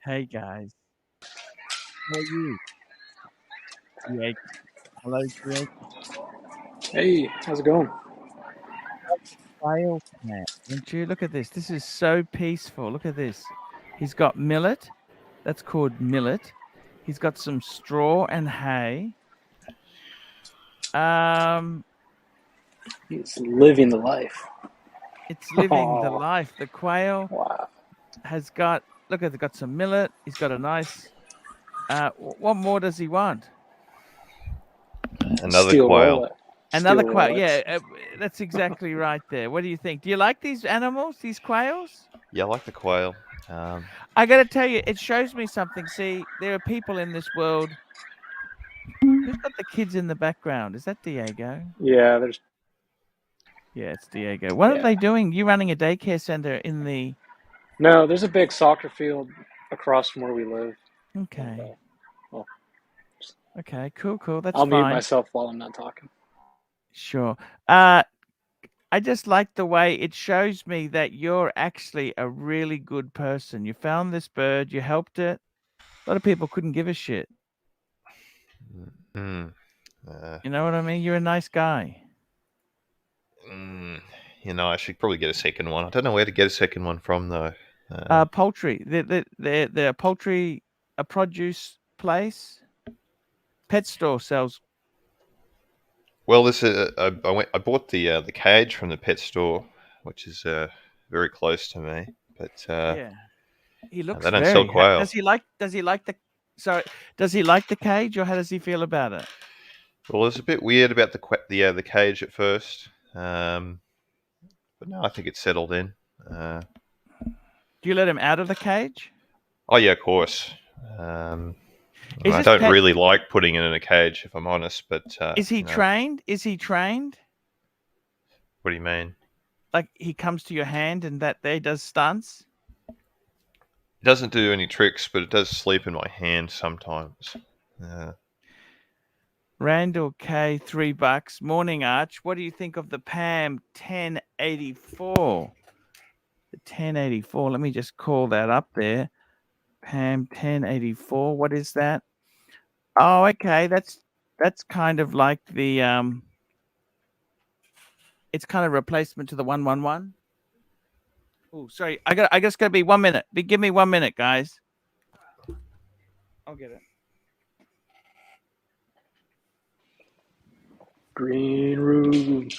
Hey guys, how are you? Jake. Hello, Jake. Hey, how's it going? Quail cat. Don't you look at this? This is so peaceful. Look at this. He's got millet. That's called millet. He's got some straw and hay. Um, He's living the life. it's living the Oh, life. The quail wow. has got. Look at. It's got some millet. He's got a nice. What more does he want? Another Steel quail. Rolex. Another Steel quail. Rolex. Yeah, that's exactly right there. What do you think? Do you like these animals? These quails? Yeah, I like the quail. I got to tell you, it shows me something. See, there are people in this world. Who's got the kids in the background? Is that Diego? Yeah, Yeah, it's Diego. What are yeah. they doing? You running a daycare center in the. No, there's a big soccer field across from where we live. And, Okay. well, Okay. Cool. That's I'll mute fine. myself while I'm not talking. Sure. I just like the way it shows me that you're actually a really good person. You found this bird. You helped it. A lot of people couldn't give a shit. mm, You know what I mean? You're a nice guy. I should probably get a second one. I don't know where to get a second one from though. Poultry. They're a poultry, a produce place. Pet store sells. Well, this I bought the cage from the pet store, which is very close to me. But Yeah, he looks they don't sell very. quail. Does he like? Does he like the? Sorry, does he like the cage, or how does he feel about it? Well, it's a bit weird about the cage at first, but no, I think it's settled in. Do you let him out of the cage? Oh yeah, of course. Is I this don't cat? really like putting it in a cage, if I'm honest. But Is he trained? Is he trained? what do you mean? Like he comes to your hand and that there does stunts? It doesn't do any tricks, but it does sleep in my hand sometimes. Randall K, $3. Morning, Arch. What do you think of the Pam 1084? The 1084. Let me just call that up there. Pam 1084. What is that? Oh, okay. That's kind of like the it's kind of replacement to the 111. Oh, sorry. I just gotta be 1 minute. Give me 1 minute, guys. I'll get it. Green room.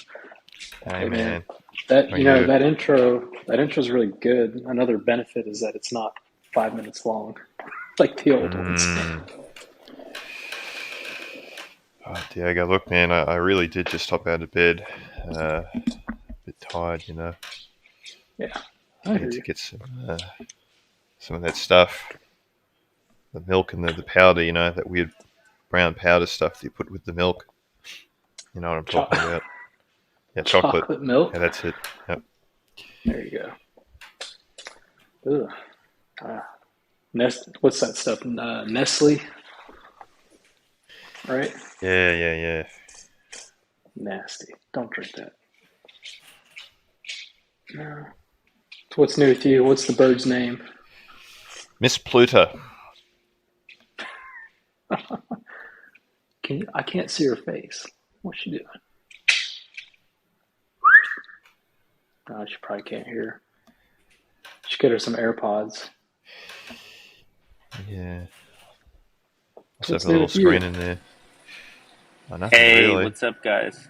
Hey man, that How you? that intro is really good. Another benefit is that it's not 5 minutes long, like the old ones. Oh, Diego, look, man, I really did just hop out of bed. A bit tired, Yeah, I need to get some of that stuff, the milk and the powder, that weird brown powder stuff that you put with the milk. You know what I'm talking about? Yeah, chocolate milk. Yeah, that's it. Yep. There you go. Ugh. What's that stuff? Nestle, right? Yeah. Nasty. Don't drink that. No. So what's new with you? What's the bird's name? Miss Pluta. I can't see her face. What's she doing? Oh, she probably can't hear. Should get her some AirPods. Yeah. What's Let's have a new little with you? screen in there. Oh, nothing Hey, really. what's up, guys?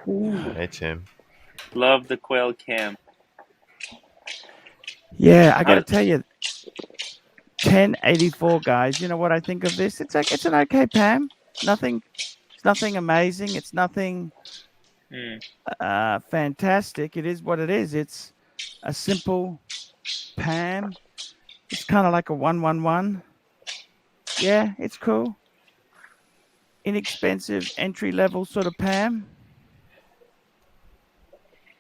Hey, Tim. Love the quail cam. Yeah, I gotta tell you, 1084, guys. You know what I think of this? It's an okay Pam. It's nothing amazing. It's nothing fantastic. It is what it is. It's a simple Pam. It's kind of like a 111. Yeah, it's cool. Inexpensive entry level sort of Pam.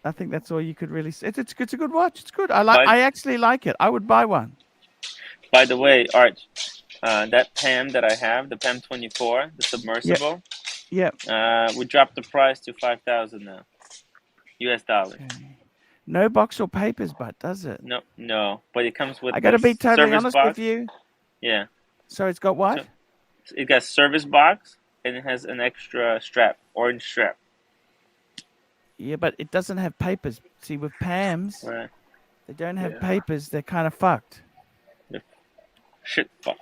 I think that's all you could really say. It's a good watch. It's good. I actually like it. I would buy one. By the way, Arch, that Pam that I have, the Pam 24, the submersible. Yeah. We dropped the price to $5,000 now, US dollars. Okay. No box or papers, but does it? No, but it comes with. I got to be totally service honest box. with you. Yeah. So it's got what? So it got service box and it has an extra strap, orange strap. Yeah, but it doesn't have papers. See, with Pam's, Right. they don't have Yeah. papers. They're kind of fucked. Shit fucked.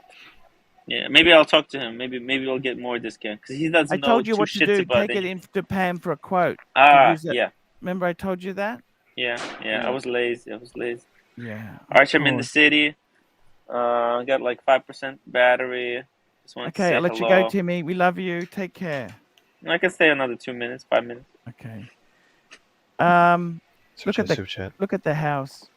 Yeah, maybe I'll talk to him. Maybe we'll get more discount because he doesn't I know told you two what to shits do. about Take it anything. in to Pam for a quote. To Ah, use that. yeah. Remember I told you that? Yeah. I was lazy. Yeah. Archie, I'm in the course. city. Got like 5% battery. Just wanted to Okay, say I'll let you hello. go, Timmy. We love you. Take care. I can stay another 2 minutes, 5 minutes. Okay. Super chat. Look at the house.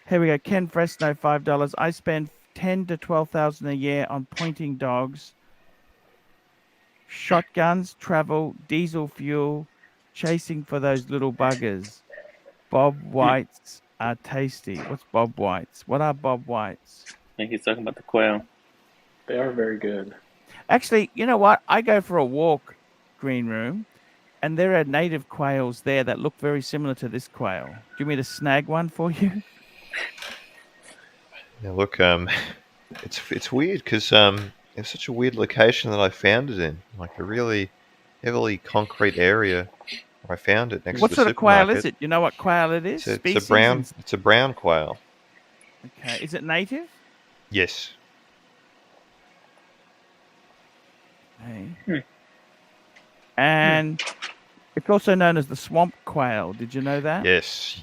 Here we go. Ken Fresno, $5. I spend 10 to 12,000 a year on pointing dogs, shotguns, travel, diesel fuel, chasing for those little buggers. Bob Whites are tasty. What's Bob Whites? What are Bob Whites? I think he's talking about the quail. They are very good. Actually, you know what? I go for a walk, Green Room, and there are native quails there that look very similar to this quail. Do you want me to snag one for you? Now look, it's weird because it's such a weird location that I found it in, like a really heavily concrete area. Where I found it next What to the sort of quail supermarket. is it? You know what quail it is? It's a brown quail. Okay. Is it native? Yes. Hey. And it's also known as the swamp quail. Did you know that? Yes.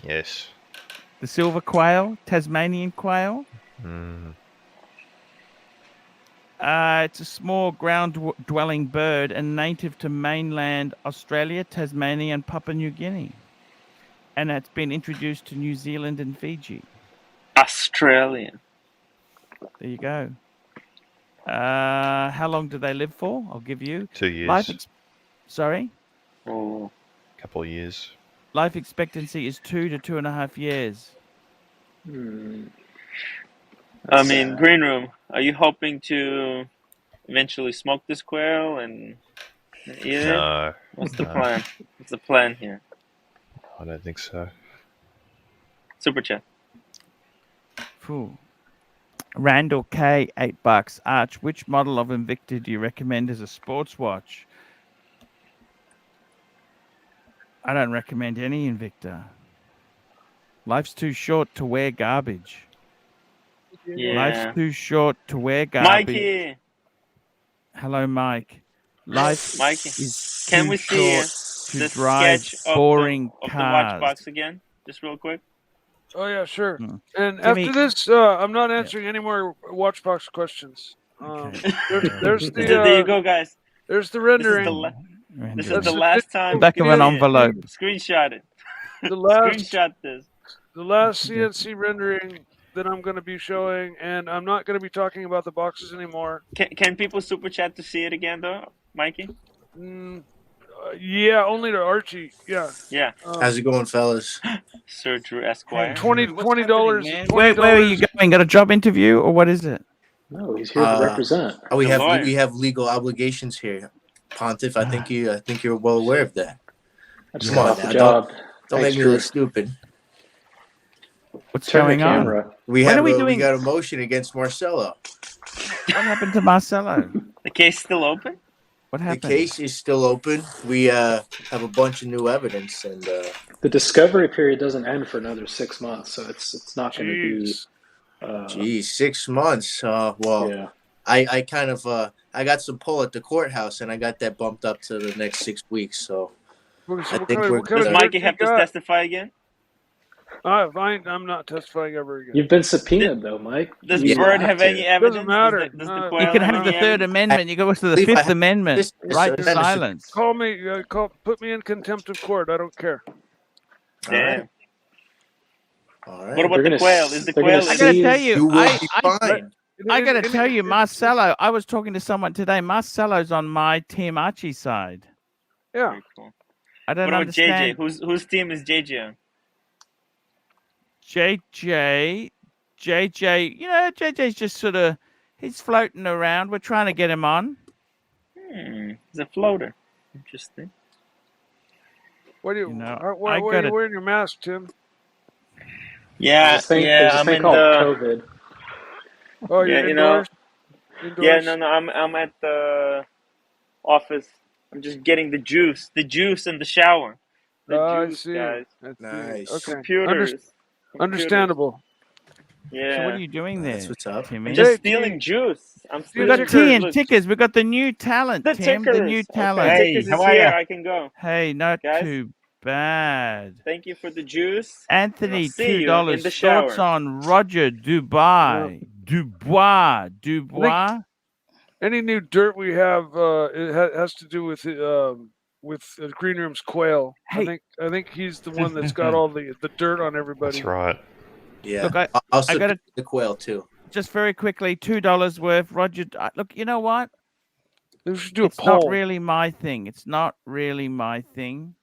The silver quail, Tasmanian quail. Mm. It's a small ground-dwelling bird and native to mainland Australia, Tasmania, and Papua New Guinea. And it's been introduced to New Zealand and Fiji. Australian. There you go. How long do they live for? I'll give you 2 years. Sorry? Oh. Couple of years. Life expectancy is 2 to 2.5 years. I mean, Green Room, are you hoping to eventually smoke this quail and eat it? No. What's the plan? What's the plan here? I don't think so. Super chat. Phew. Randall K, $8. Arch, which model of Invicta do you recommend as a sports watch? I don't recommend any Invicta. Life's too short to wear garbage. Yeah. Life's too short to wear garbage. Mikey! Hello, Mike. Life Mikey, is can too we see short to the drive sketch of boring the cars. watch box again? Just real quick. Oh yeah, sure. And Timmy, after this, I'm not answering any more Watchbox questions. Okay. There's the There you go, guys. there's the rendering. This is That's the the last time. Back of an envelope. Screenshot it. The last Screenshot this. the last CNC rendering that I'm going to be showing, and I'm not going to be talking about the boxes anymore. Can people super chat to see it again, though, Mikey? Yeah, only to Archie. Yeah. Yeah. How's it going, fellas? Sir Drew Esquire. $20. Where are you going? Got a job interview or what is it? No, he's here to represent. We The lawyer. have legal obligations here, Pontiff. I think you're well aware of that. I just Come got on off the now, job. Don't Thanks, make me Drew. look stupid. What's Turn the going on? camera. We When have are we we doing- got a motion against Marcelo. What happened to Marcelo? The case still open? What happened? The case is still open. We have a bunch of new evidence, and The discovery period doesn't end for another 6 months, so it's not going to be. geez, 6 months. Well, Yeah. I kind of I got some pull at the courthouse, and I got that bumped up to the next 6 weeks. So I think we're Does good. Mikey have to testify again? I'm not testifying ever again. You've been subpoenaed, though, Mike. Does You Bird have have to. any evidence? Doesn't matter. Does the No. quail You can have have the any Third evidence? Amendment. You go to the believe I Fifth have- Amendment. this- Right to this- silence. Call me. Put me in contempt of court. I don't care. All right. Damn. All right. What about They're the gonna quail? s- Is the they're gonna quail? I gotta see- tell You you, will be fine. I gotta tell you, Marcelo. I was talking to someone today. Marcelo's on my team Archie side. Yeah. Very cool. I don't What about understand. JJ? Whose team is JJ on? JJ, you know, JJ's just sort of, he's floating around. We're trying to get him on. He's a floater. Interesting. What do you? You know, why I are gotta- you wearing your mask, Tim? Yeah, There's this thing I'm called in the. COVID. Oh, Yeah, you're you know, indoors. indoors? Yeah, no, I'm at the office. I'm just getting the juice in the shower. The I juice, see. guys. I see. Nice. Okay. Computers. Understandable. Yeah. So what are you doing there, That's what's up. Timmy? I'm just Hey, stealing juice. I'm T- We stealing got Ticker. tea and Look, tickers. We got the new talent, the Tim. The new tickers. talent. Okay, Hey, tickers how is are here. ya? I can go. Hey, not Guys? too bad. Thank you for the juice. Anthony, See you in $2. the Thoughts shower. on Roger Dubois? Dubois. Any new dirt we have has to do with Green Room's quail. Hey. I think he's the one that's got all the dirt on everybody. That's right. Yeah. Look, I'll I submit gotta the quail too. just very quickly, $2 worth. Roger, look, you know what? We should do a It's not poll. really my thing. It's not really my thing.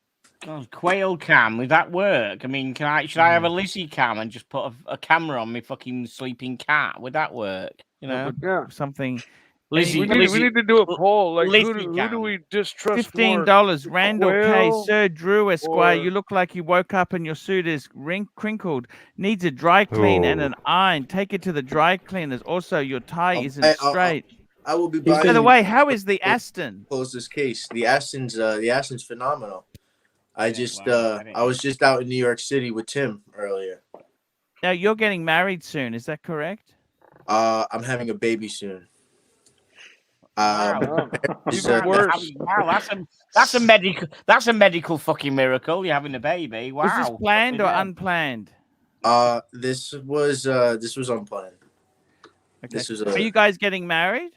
Oh, quail cam, would that work? I mean, should I have a Lizzie cam and just put a camera on my fucking sleeping cat? Would that work? You know, Yeah. Something. Lizzie, We need to do a poll. Like, who Lizzie do cam. we distrust more? $15. Randall K. quail Sir Drew Esquire. or- You look like you woke up and your suit is crinkled. Needs a dry clean and an iron. Take it to the dry cleaners. Also, your tie isn't straight. I will be By buying. the way, how is the Aston? Close this case. The Aston's phenomenal. I wow, was just out in New York City with Tim earlier. Now you're getting married soon. Is that correct? I'm having a baby soon. Wow. Even worse. Wow, that's a medical fucking miracle. You're having a baby. Wow. Was this planned or unplanned? This was unplanned. Okay. This was Are you guys getting married?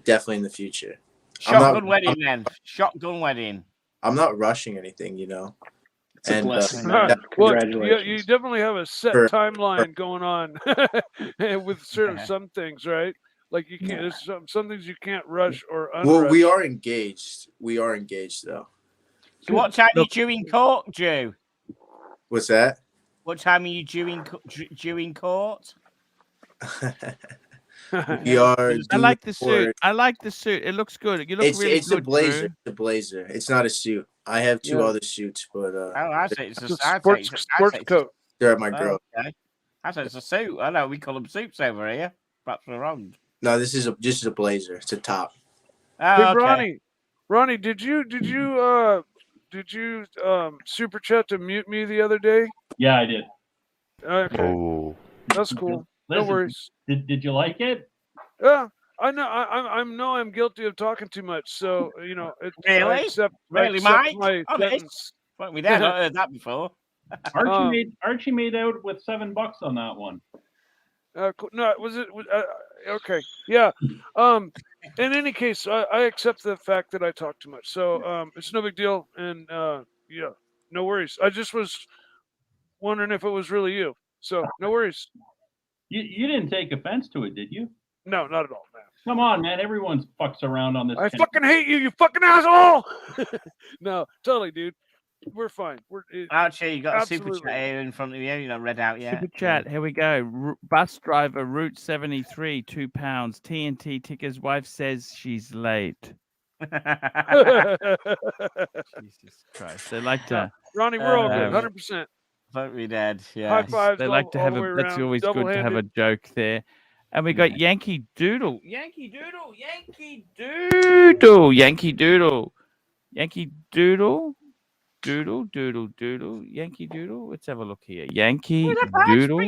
definitely in the future. Shotgun wedding then. Shotgun wedding. I'm not rushing anything, you know. It's a blessing. Well, Congratulations. you definitely have a set timeline going on with some things, right? Like you can't. There's some things you can't rush or unrush. Well, we are engaged. We are engaged, though. So what time are you due in court, Drew? What's that? What time are you due in court? We are. I like the suit. I like the suit. It looks good. You look really It's good. a blazer. Drew. It's a blazer. It's not a suit. I have two other suits, but Oh, I say it's a sports coat. they're at my girl. Okay. I said it's a suit. I know we call them suits over here. Perhaps we're wrong. No, this is a blazer. It's a top. Oh, Hey, okay. Ronnie, did you super chat to mute me the other day? Yeah, I did. Okay, Oh, that's cool. No Listen, worries. Did you like it? Yeah, I know. I'm guilty of talking too much. So I Really? accept Really, my Mike? Honest? sentence. Fuck me dead. I heard that before. Archie made out with $7 on that one. Cool. No, was it? Okay, yeah. In any case, I accept the fact that I talk too much. So it's no big deal, and yeah, no worries. I just was wondering if it was really you. So no worries. You didn't take offense to it, did you? No, not at all, man. Come on, man. Everyone fucks around on this. I fucking hate you, you fucking asshole. No, totally, dude. We're fine. Archie, you got a super Absolutely. chat here in front of you. You're not read out yet. Super chat. Here we go. Bus driver, Route 73, £2. TNT Ticker's wife says she's late. Jesus Christ. They like to. Ronnie, we're all good. 100%. Fuck me dead. Yeah. High fives. They like to have a. That's always good to have a joke there. And we got Yankee Doodle. Yankee Doodle. Yankee Doodle. Yankee Doodle. Yankee Doodle. Doodle, doodle, doodle. Yankee Doodle. Let's have a look here. Yankee Doodle.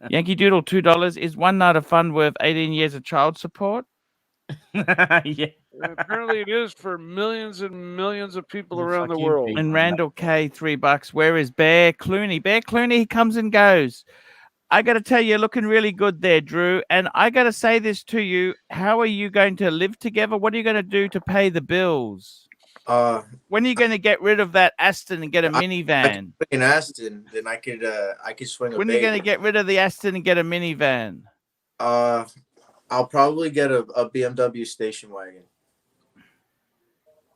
Yankee Doodle, $2. Is one night of fun worth 18 years of child support? Yeah. Apparently, it is for millions and millions of people around the world. And Randall K, $3. Where is Bear Clooney? Bear Clooney, he comes and goes. I got to tell you, you're looking really good there, Drew. And I got to say this to you. How are you going to live together? What are you going to do to pay the bills? When are you going to get rid of that Aston and get a minivan? An Aston, then I could swing a When are you going to get rid of the Aston and get a minivan? I'll probably get a BMW station wagon,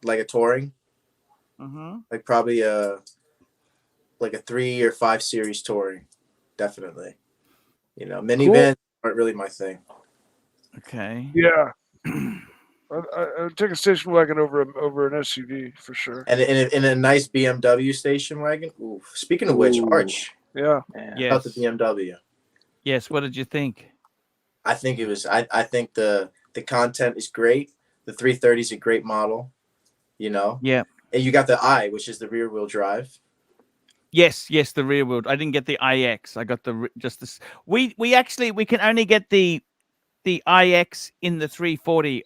like a touring, like probably a 3 or 5 series touring, definitely. You know, minivans aren't really my thing. Okay. Yeah. I take a station wagon over an SUV for sure. And in a nice BMW station wagon. Ooh. Speaking of which, Arch. Yeah. About the BMW. Yes. What did you think? I think it was. I think the content is great. The 330 is a great model. You know. Yeah. And you got the I, which is the rear wheel drive. Yes, the rear wheel. I didn't get the IX. I got just this. We can only get the IX in the 340.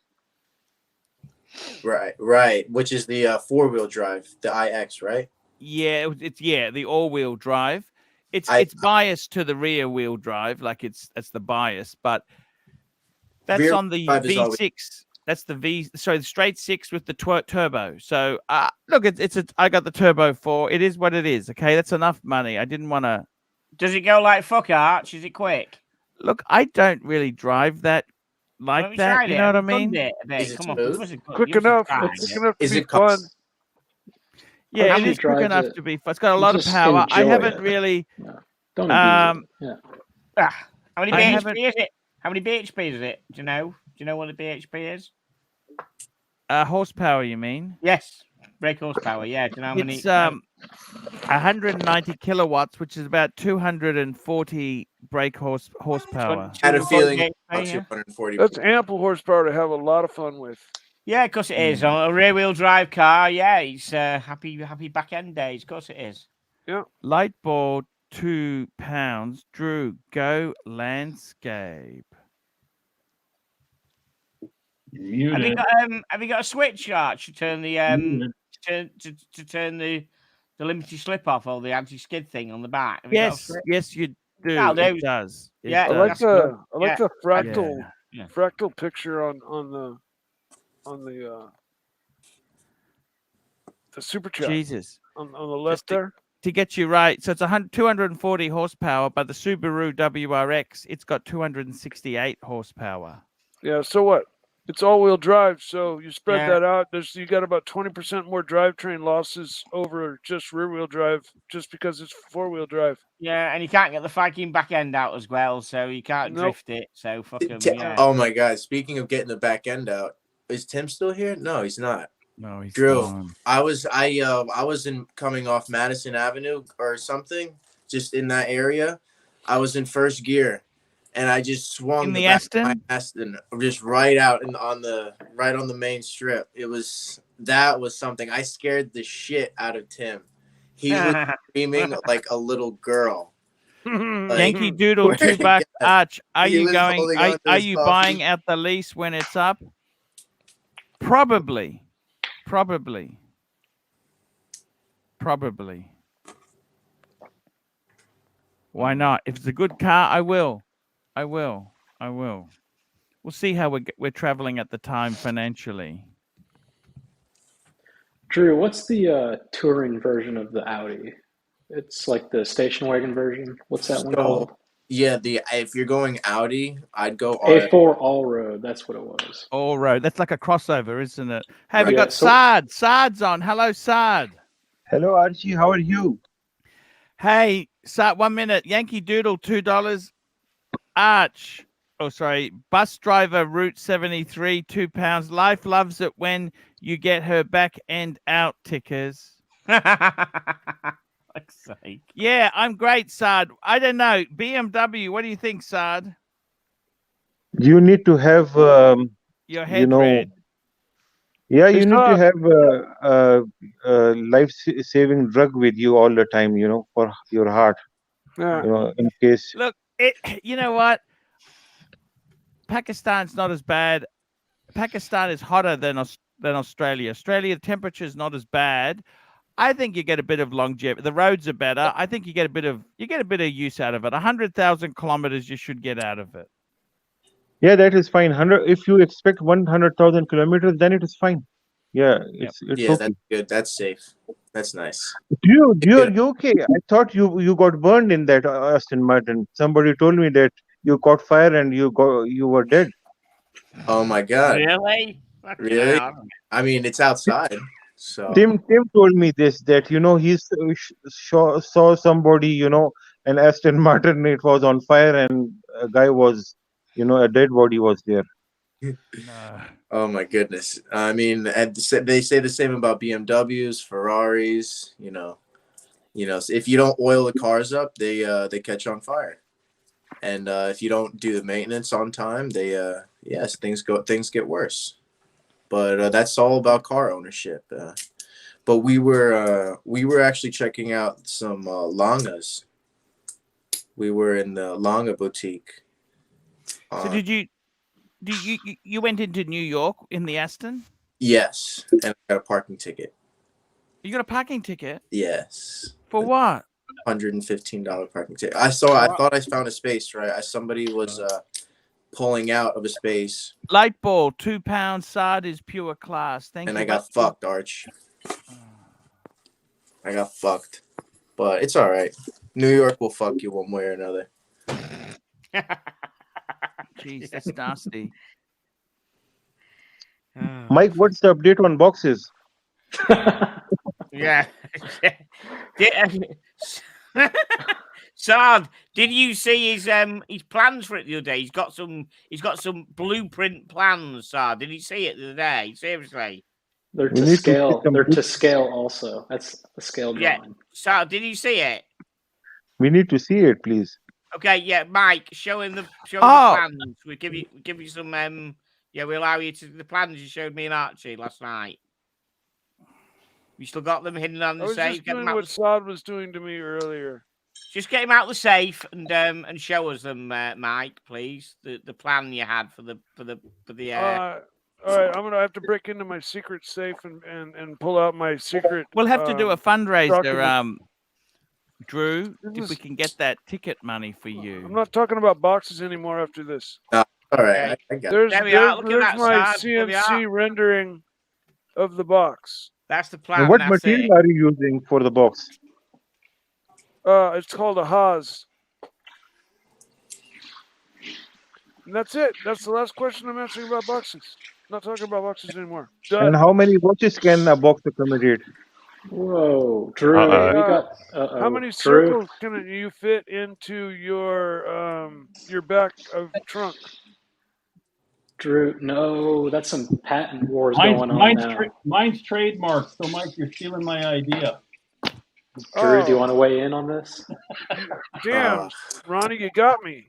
Right. Which is the 4-wheel drive, the IX, right? Yeah, it's the all-wheel drive. It's biased to the rear wheel drive, like that's the bias, but that's on the V6. That's the the straight 6 with the turbo. So look, I got the turbo 4. It is what it is. Okay, that's enough money. I didn't want to. Does it go like fuck, Arch? Is it quick? Look, I don't really drive that like that. You know what I mean? Come on, quick enough. Quick enough to be fun. Yeah, it is quick enough to be fun. It's got a lot of power. I haven't really. Don't abuse it. Yeah. How many bhp is it? How many bhp is it? Do you know? Do you know what the bhp is? Horsepower, you mean? Yes, brake horsepower. Yeah. Do you know how many? It's 190 kilowatts, which is about 240 brake horsepower. I had a feeling 240. That's ample horsepower to have a lot of fun with. Yeah, of course it is. On a rear-wheel drive car, yeah, it's happy back-end days. Of course it is. Yeah. Light ball, £2. Drew, go landscape. Have you got a switch, Arch, to turn the to turn the limited slip off or the anti-skid thing on the back? Yes, you do. It does. I like the fractal picture on the super chat. Jesus, on the left there. To get you right, so it's 240 horsepower, but the Subaru WRX, it's got 268 horsepower. Yeah, so what? It's all-wheel drive, so you spread that out. You got about 20% more drivetrain losses over just rear-wheel drive, just because it's 4-wheel drive. Yeah, and you can't get the fucking back end out as well, so you can't drift it. So fuck him. Yeah. Oh my God! Speaking of getting the back end out, is Tim still here? No, he's not. No, he's Drew. gone. I was coming off Madison Avenue or something, just in that area. I was in first gear. And I just swung in the Aston, just right out on the main strip. That was something. I scared the shit out of Tim. He was screaming like a little girl. Yankee Doodle, $2. Arch, are you going? Are you buying out the lease when it's up? Probably. Why not? If it's a good car, I will. We'll see how we're traveling at the time financially. Drew, what's the touring version of the Audi? It's like the station wagon version. What's that one called? Yeah, if you're going Audi, I'd go A4 All Road. That's what it was. All Road. That's like a crossover, isn't it? Hey, we got Saad. Saad's on. Hello, Saad. Hello, Archie. How are you? Hey, Saad. 1 minute. Yankee Doodle, $2. Arch. Oh, sorry. Bus driver, Route 73, £2. Life loves it when you get her back end out, tickers. Yeah, I'm great, Saad. I don't know. BMW, what do you think, Saad? You need to have your head red. Yeah, you need to have a life-saving drug with you all the time, for your heart. Yeah. In case. Look, you know what? Pakistan's not as bad. Pakistan is hotter than Australia. Australia, the temperature is not as bad. I think you get a bit of longevity. The roads are better. I think you get a bit of use out of it. 100,000 kilometers you should get out of it. Yeah, that is fine. If you expect 100,000 kilometers, then it is fine. Yeah, it's okay. That's good. That's safe. That's nice. You're okay. I thought you got burned in that Aston Martin. Somebody told me that you caught fire and you were dead. Oh my God! Really? Really? I mean, it's outside. So Tim told me this, that he saw somebody, an Aston Martin. It was on fire and a guy was, a dead body was there. Oh my goodness! I mean, they say the same about BMWs, Ferraris. If you don't oil the cars up, they catch on fire. and if you don't do the maintenance on time, they yes, things get worse. But that's all about car ownership. But we were actually checking out some Langas. We were in the Langa boutique. So you went into New York in the Aston? Yes, and I got a parking ticket. You got a parking ticket? Yes. For what? $115 parking ticket. I thought I found a space, right? Somebody was pulling out of a space. Light ball, £2 SAD is pure class. Thank you. And I got fucked, Arch. I got fucked. But it's all right. New York will fuck you one way or another. Jeez, that's nasty. Mike, what's the update on boxes? Yeah. Sard, did you see his plans for it the other day? He's got some blueprint plans, Sard. Did you see it the other day? Seriously. They're to scale. They're to scale also. That's a scale drawing. Yeah. Sard, did you see it? We need to see it, please. Okay, yeah, Mike, show him the plans. We give you some we allow you to the plans you showed me and Archie last night. You still got them hidden on the safe. I was just doing what Saad was doing to me earlier. Just get him out the safe and show us them, Mike, please. The plan you had for the. All right, I'm gonna have to break into my secret safe and pull out my secret. We'll have to do a fundraiser, document. Drew, if we can get that ticket money for you. I'm not talking about boxes anymore after this. All right, I got there's that, my CNC rendering of the box. That's the plan. And what material are you using for the box? It's called a Haas. And that's it. That's the last question I'm answering about boxes. Not talking about boxes anymore. Done. And how many watches can a box accommodate? Whoa, Drew! How many circles can you fit into your back of trunk? Drew, no, that's some patent wars going on now. Mine's trademarked, so Mike, you're stealing my idea. Drew, do you want to weigh in on this? Damn, Ronnie, you got me.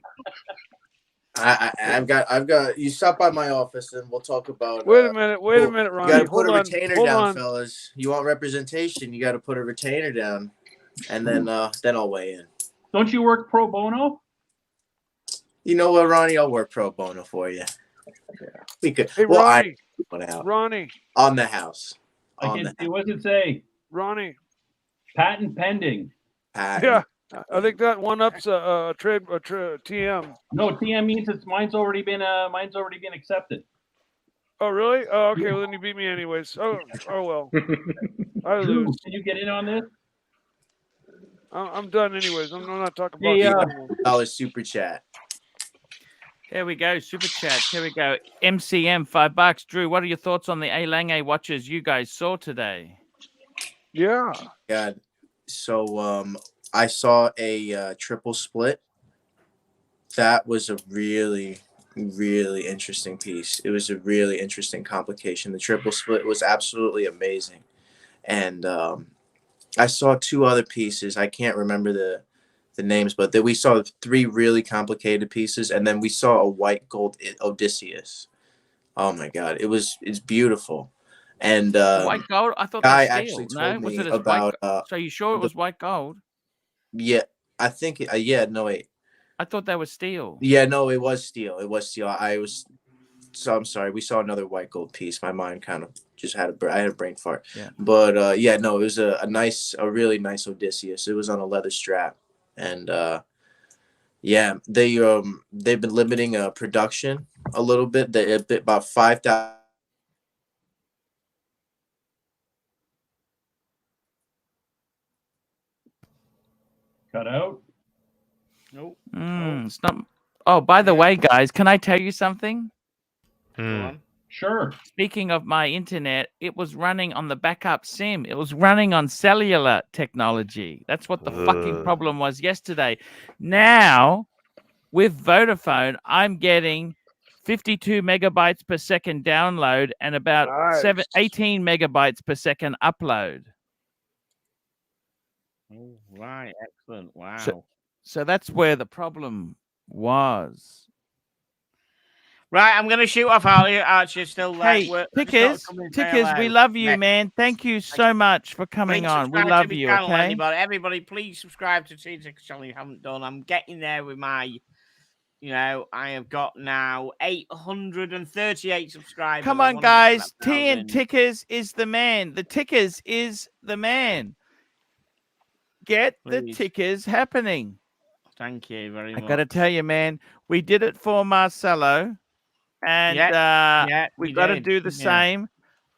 I've got. You stop by my office and we'll talk about. Wait a minute, Ronnie. You got to put a retainer down, fellas. You want representation? You got to put a retainer down, and then I'll weigh in. Don't you work pro bono? You know what, Ronnie? I'll work pro bono for you. Yeah, we could. Hey, Ronnie. Ronnie. On the house. What does it say? Ronnie. Patent pending. Yeah. I think that one up's a TM. No, TM means mine's already been accepted. Oh really? Oh, okay. Well, then you beat me anyways. Oh well. I lose. Can you get in on this? I'm done anyways. I'm not talking about $8 super chat. There we go, super chat. Here we go. MCM $5. Drew, what are your thoughts on the A Lange watches you guys saw today? Yeah. God. So I saw a triple split. That was a really, really interesting piece. It was a really interesting complication. The triple split was absolutely amazing. And I saw two other pieces. I can't remember the names, but we saw three really complicated pieces. And then we saw a white gold Odysseus. Oh, my God. It's beautiful. And white gold? I thought guy that was steel. actually told was me it about. So are you sure it was white gold? Yeah, I think. Yeah, no wait. I thought that was steel. Yeah, no, it was steel. It was steel. So I'm sorry. We saw another white gold piece. My mind kind of just had I had a brain fart. Yeah. But yeah, no, it was a really nice Odysseus. It was on a leather strap, and yeah, they've been limiting production a little bit. About 5,000. Cut out. Nope. It's not. Oh, by the way, guys, can I tell you something? Sure. Speaking of my internet, it was running on the backup SIM. It was running on cellular technology. That's what the fucking problem was yesterday. Now, with Vodafone, I'm getting 52 megabytes per second download and about 18 megabytes per second upload. Oh, right. Excellent. Wow. So that's where the problem was. Right, I'm going to shoot off Archie. Still Hey, Tickers, we love you, man. Thank you so much for coming on. We love you, channel, okay? Everybody, please subscribe to TINT channel if you haven't done. I'm getting there with my, I have got now 838 subscribers. Come on, guys. Tickers is the man. The Tickers is the man. Get the Tickers happening. Thank you very much. I got to tell you, man, we did it for Marcelo. And we've got to do the same.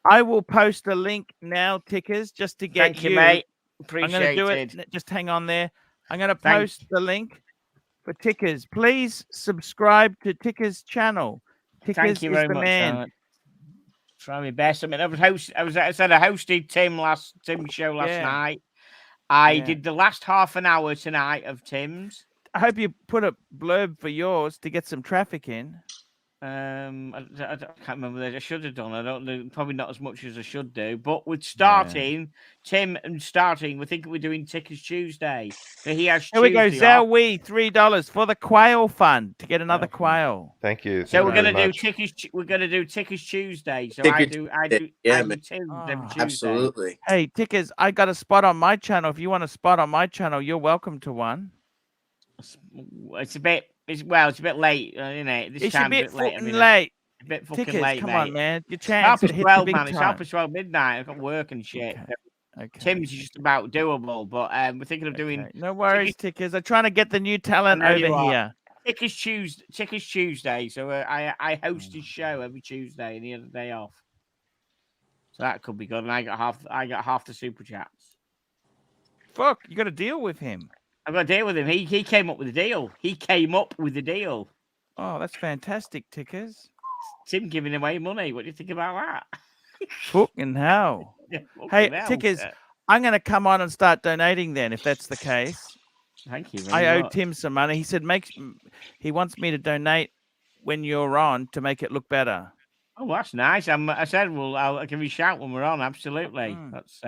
I will post a link now, Tickers, just to get Thank you, mate. Appreciate I'm going to do it. Just hang on there. I'm going to post the link for Tickers. Please subscribe to Tickers' channel. Tickers Thank you very much, man. Try my best. I mean, I hosted Tim's show last night. I did the last half an hour tonight of Tim's. I hope you put a blurb for yours to get some traffic in. I can't remember that I should have done. I don't know, probably not as much as I should do. But with starting, Tim and starting, we think we're doing Tickers Tuesday. So he has. Here we go, Zowie, $3 for the quail fund to get another quail. Thank you. So we're going to do Tickers. We're going to do Tickers Tuesday. So I do Tim's every Tuesday. Absolutely. Hey, Tickers, I got a spot on my channel. If you want a spot on my channel, you're welcome to one. It's a bit. It's a bit late, isn't it? It's a bit fucking late. A bit fucking Tickers, late, come mate. on, man. Your chance to hit the big time. It's 12:30 midnight. I've got work and shit. Okay. Tim's is just about doable, but we're thinking of doing. No worries, Tickers. I'm trying to get the new talent over here. Tickers Tuesday. So I host his show every Tuesday, and he has a day off. So that could be good. And I got half the super chats. Fuck, you got to deal with him. I've got to deal with him. He came up with a deal. Oh, that's fantastic, Tickers. Tim giving away money. What do you think about that? Fucking hell. Hey, Tickers, I'm going to come on and start donating then, if that's the case. Thank you. I owe Tim some money. He said he wants me to donate when you're on to make it look better. Oh, that's nice. I said, well, I'll give you a shout when we're on. Absolutely. That's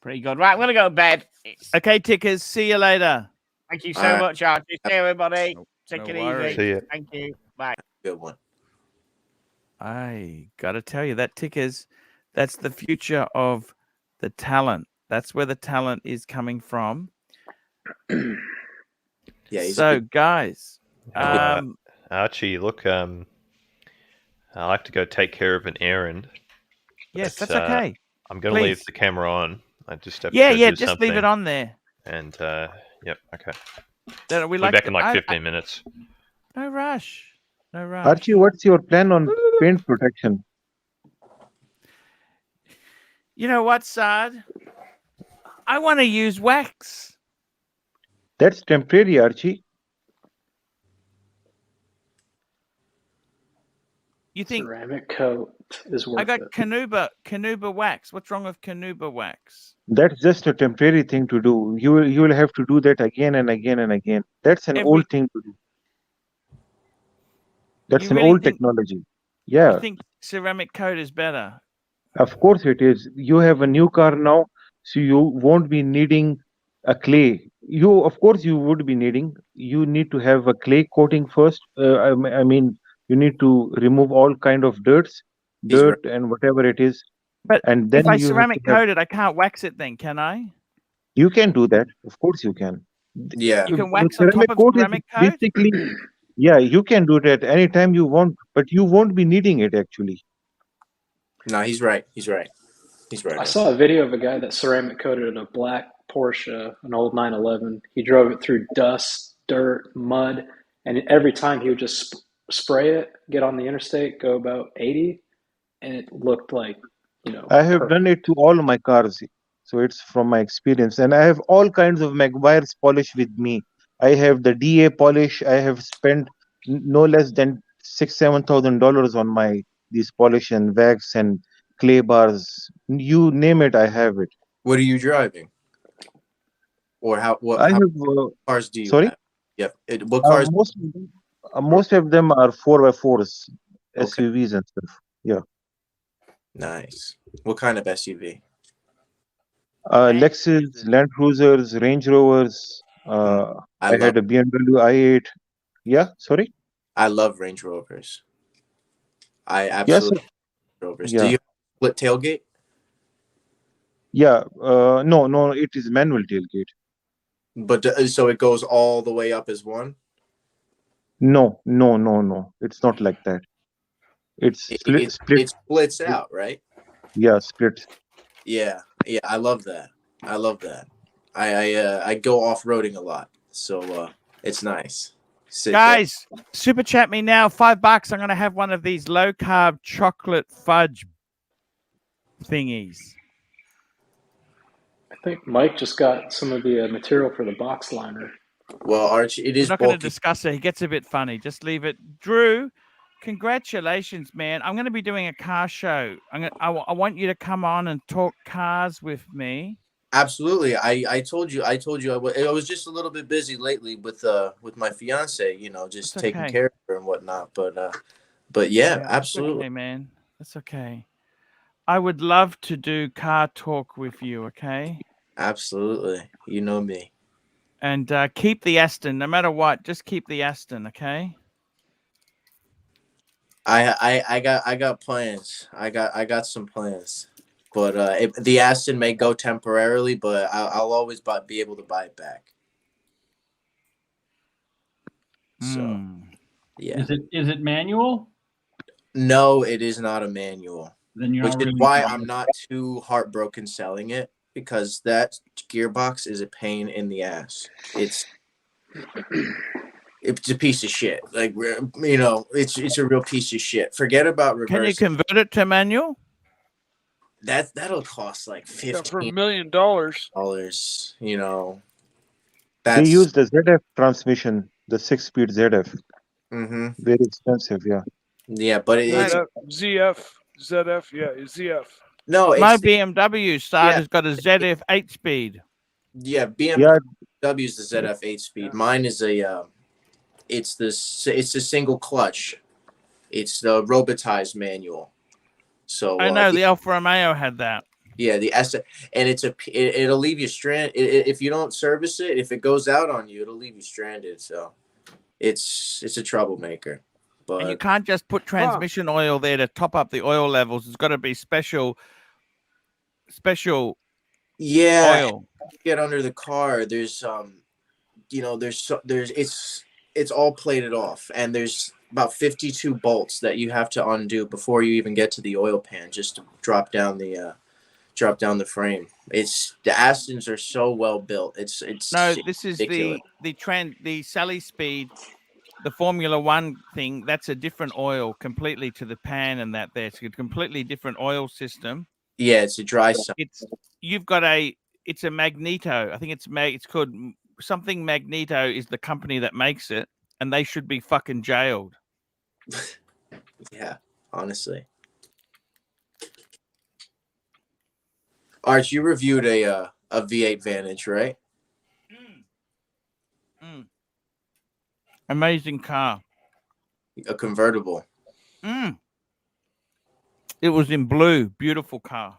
pretty good. Right, I'm going to go to bed. Okay, Tickers. See you later. Thank you so much, Archie. See you, everybody. Take it worries. easy. See you. Thank you. Bye. Good one. I got to tell you, that Tickers, that's the future of the talent. That's where the talent is coming from. So, guys. Archie, look, I have to go take care of an errand. Yes, that's okay. I'm going to leave the camera on. I just have to just something. leave it on there. And, yep, okay. Then We'll be back in like 15 minutes. No rush. No rush. Archie, what's your plan on paint protection? You know what, Saad? I want to use wax. That's temporary, Archie. You think ceramic coat is worth it? I got Canuba wax. What's wrong with Canuba wax? That's just a temporary thing to do. You will have to do that again and again and again. That's an old thing to do. That's an old technology. Yeah. You think ceramic coat is better? Of course it is. You have a new car now, so you won't be needing a clay. Of course you would be needing. You need to have a clay coating first. I mean, you need to remove all kind of dirt and whatever it is. But and then if I ceramic coat it, I can't wax it then, can I? You can do that. Of course you can. Yeah. You can wax on top of ceramic coat? Basically, yeah, you can do that anytime you want, but you won't be needing it actually. No, he's right. I saw a video of a guy that ceramic coated a black Porsche, an old 911. He drove it through dust, dirt, mud, and every time he would just spray it, get on the interstate, go about 80, and it looked like, I have done it to all my cars, so it's from my experience, and I have all kinds of Maguire's polish with me. I have the DA polish. I have spent no less than $6,000-7,000 on these polish and wax and clay bars. You name it, I have it. What are you driving? Or how cars do you have? Yep. What cars? Most of them are 4x4s, SUVs and stuff. Yeah. Nice. What kind of SUV? Lexus, Land Cruisers, Range Rovers. I had a BMW i8. Yeah, sorry. I love Range Rovers. I Yes. absolutely love Range Rovers. Do Yeah. you have split tailgate? Yeah. No. It is manual tailgate. But so it goes all the way up as one. No. It's not like that. It's split. It splits out, right? Yeah, split. Yeah. I love that. I go off roading a lot, so it's nice. Guys, super chat me now. $5. I'm gonna have one of these low carb chocolate fudge thingies. I think Mike just got some of the material for the box liner. Well, Archie, it is. I'm not going to discuss it. He gets a bit funny. Just leave it. Drew, congratulations, man. I'm going to be doing a car show. I want you to come on and talk cars with me. Absolutely. I told you I was just a little bit busy lately with my fiance, just That's taking okay. care of her and whatnot. But yeah, absolutely. Okay, man. That's okay. I would love to do car talk with you, okay? Absolutely. You know me. And keep the Aston, no matter what. Just keep the Aston, okay? I got plans. I got some plans. But the Aston may go temporarily, but I'll always be able to buy it back. So, yeah. Is it manual? No, it is not a manual. Then you're which not is really why I'm not too heartbroken selling it, because that gearbox is a pain in the ass. It's a piece of shit. Like, it's a real piece of shit. Forget about reversing. Can you convert it to manual? That'll cost like $15 for $1 million. They use the ZF transmission, the 6-speed ZF. Mm-hmm. Very expensive, yeah. Yeah, but it's ZF, yeah, ZF. No, my BMW has got a ZF 8-speed. Yeah, BMW is the ZF 8-speed. Mine is it's the single clutch. It's the robotized manual. So I know the Alfa Romeo had that. Yeah, the S, and it'll leave you stranded if you don't service it. If it goes out on you, it'll leave you stranded. So it's a troublemaker. But and you can't just put transmission oil there to top up the oil levels. It's got to be special oil. Get under the car. There's it's all plated off, and there's about 52 bolts that you have to undo before you even get to the oil pan, just to drop down the frame. The Astons are so well built. It's this is ridiculous. the Sally Speed, the Formula One thing. That's a different oil completely to the pan and that there. It's a completely different oil system. Yeah, it's a dry sump. It's a Magneto. I think it's called something Magneto is the company that makes it, and they should be fucking jailed. Yeah, honestly. Arch, you reviewed a V8 Vantage, right? Amazing car. A convertible. It was in blue. Beautiful car.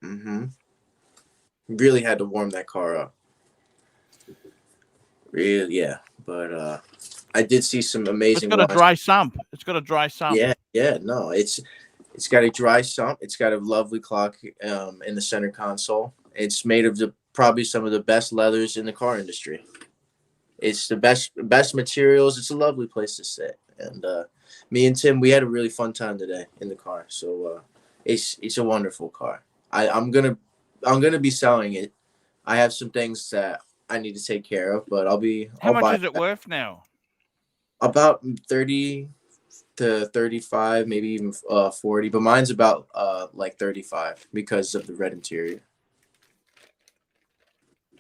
Mm-hmm. Really had to warm that car up. Really, yeah. But I did see some amazing. It's got a dry sump. Yeah. No, it's got a dry sump. It's got a lovely clock in the center console. It's made of probably some of the best leathers in the car industry. It's the best materials. It's a lovely place to sit. And me and Tim, we had a really fun time today in the car. So it's a wonderful car. I'm gonna be selling it. I have some things that I need to take care of, but How much is it worth now? About 30 to 35, maybe even 40. But mine's about like 35 because of the red interior.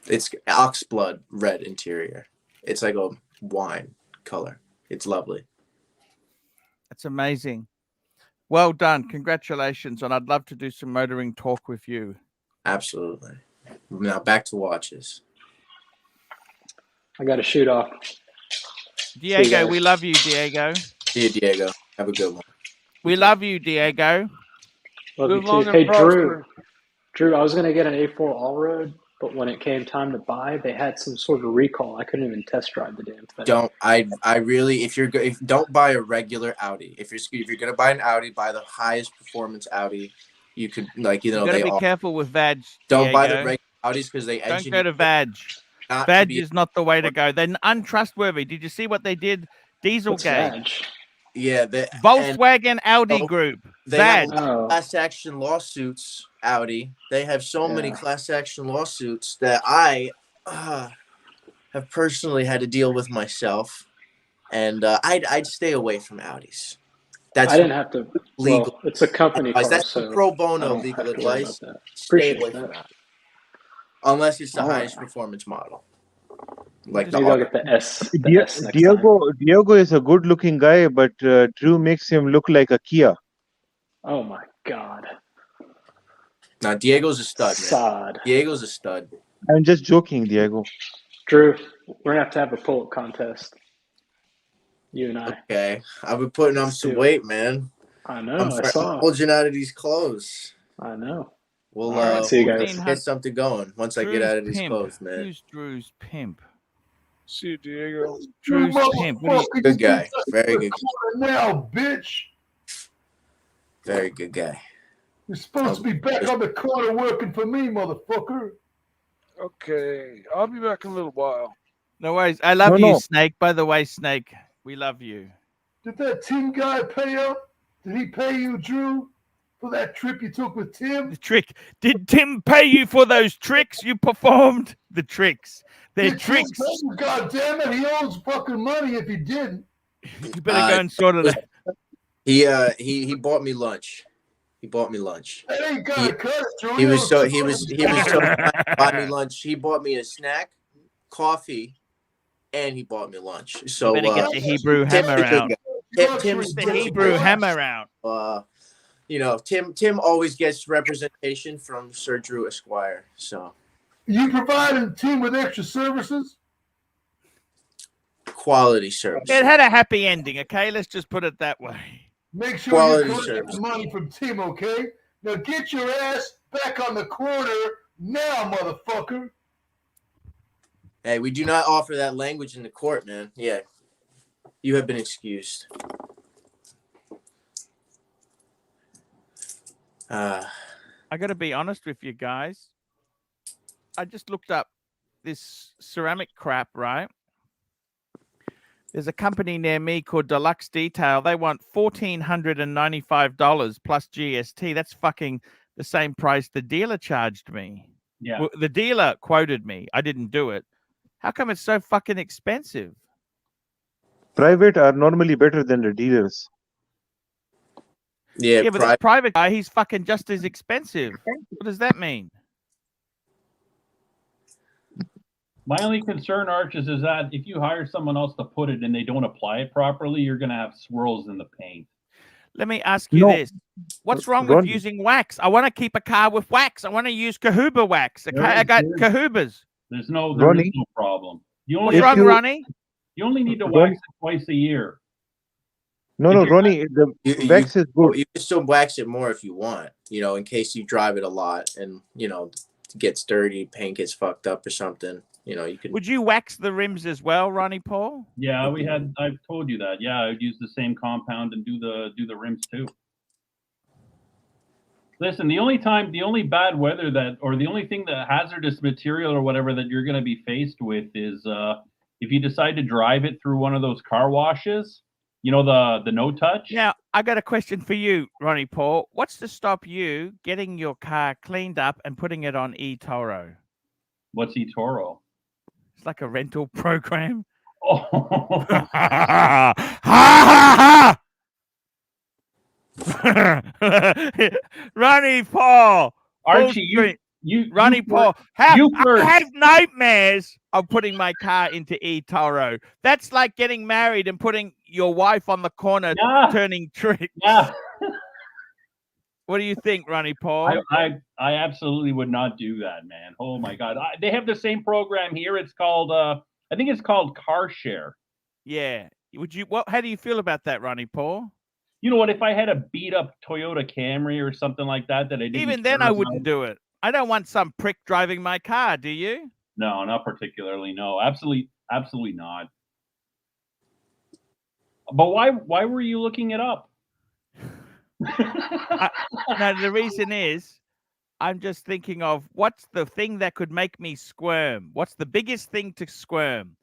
It's oxblood red interior. It's like a wine color. It's lovely. It's amazing. Well done. Congratulations. And I'd love to do some motoring talk with you. Absolutely. Now back to watches. I got to shoot off. Diego, we love you, Diego. See you, Diego. Have a good one. We love you, Diego. Love you too. Hey, Drew, I was going to get an A4 All-Road but when it came time to buy, they had some sort of recall. I couldn't even test drive the damn thing. Don't buy a regular Audi. If you're gonna buy an Audi, buy the highest performance Audi. You could You gotta be careful with Vag. Don't Diego. buy the regular Audis because they don't go to Vag. Vag is not the way to go. They're untrustworthy. Did you see what they did? Dieselgate. Yeah, Volkswagen Audi group. They have class action lawsuits. Audi. They have so many class action lawsuits that I have personally had to deal with myself, and I'd stay away from Audis. I didn't have to. Legal. Well, it's a company car. That's so pro bono legal advice. Stay away from that. Unless it's the highest performance model. Like maybe I'll get the S. Diego is a good-looking guy, but Drew makes him look like a Kia. Oh my God! Now Diego's a stud, man. Diego's a stud. I'm just joking, Diego. Drew, we're gonna have a pull-up contest. You and I. Okay, I've been putting on some weight, man. I know. I saw. I'm bulging out of these clothes. I know. We'll see you guys. Get something going once I get out of these clothes, man. Who's Drew's pimp? See you, Diego. Drew's pimp. Good guy. Very good guy. Now, bitch. Very good guy. You're supposed to be back on the corner working for me, motherfucker. Okay, I'll be back in a little while. No worries. I love you, Snake. By the way, Snake, we love you. Did that Tim guy pay up? Did he pay you, Drew, for that trip you took with Tim? The trick. Did Tim pay you for those tricks you performed? The tricks. They're tricks. God damn it, he owes fucking money if he didn't. You better go and sort it out. He bought me lunch. He bought me lunch. That ain't gotta cut it, Drew. He was so bought me lunch. He bought me a snack, coffee, and he bought me lunch. So you better get the Hebrew hammer out. Tim's the Hebrew hammer out. You know, Tim always gets representation from Sir Drew Esquire. So you providing Tim with extra services? Quality service. It had a happy ending, okay? Let's just put it that way. Make sure you collect the money from Tim, okay? Now get your ass back on the corner now, motherfucker. Hey, we do not offer that language in the court, man. Yeah. You have been excused. I got to be honest with you guys. I just looked up this ceramic crap, right? There's a company near me called Deluxe Detail. They want $1,495 plus GST. That's fucking the same price the dealer charged me. Yeah. Well, the dealer quoted me. I didn't do it. How come it's so fucking expensive? Private are normally better than the dealers. Yeah, but this private guy, he's fucking just as expensive. What does that mean? My only concern, Arch, is that if you hire someone else to put it and they don't apply it properly, you're going to have swirls in the paint. Let me ask you this. What's wrong with using wax? I want to keep a car with wax. I want to use Kahuba wax. Okay? I got Kahubas. There's no problem. What's wrong, Ronnie? You only need to wax it twice a year. No, Ronnie, the wax is good. You can still wax it more if you want, you know, in case you drive it a lot and, you know, it gets dirty, paint gets fucked up or something. You know, you could. Would you wax the rims as well, Ronnie Paul? Yeah, I've told you that. Yeah, I would use the same compound and do the rims too. Listen, the only bad weather the only thing, the hazardous material or whatever that you're going to be faced with is if you decide to drive it through one of those car washes, you know, the no touch. Now, I got a question for you, Ronnie Paul. What's to stop you getting your car cleaned up and putting it on eToro? What's eToro? It's like a rental program. Oh. Ronnie Paul. Archie, Ronnie Paul. I have nightmares of putting my car into eToro. That's like getting married and putting your wife on the corner turning tricks. Yeah. What do you think, Ronnie Paul? I absolutely would not do that, man. Oh my God. They have the same program here. It's called I think it's called Car Share. Yeah. How do you feel about that, Ronnie Paul? You know what? If I had a beat up Toyota Camry or something like that I didn't, even then I wouldn't do it. I don't want some prick driving my car, do you? No, not particularly. No, absolutely not. But why were you looking it up? No, the reason is I'm just thinking of what's the thing that could make me squirm? What's the biggest thing to squirm?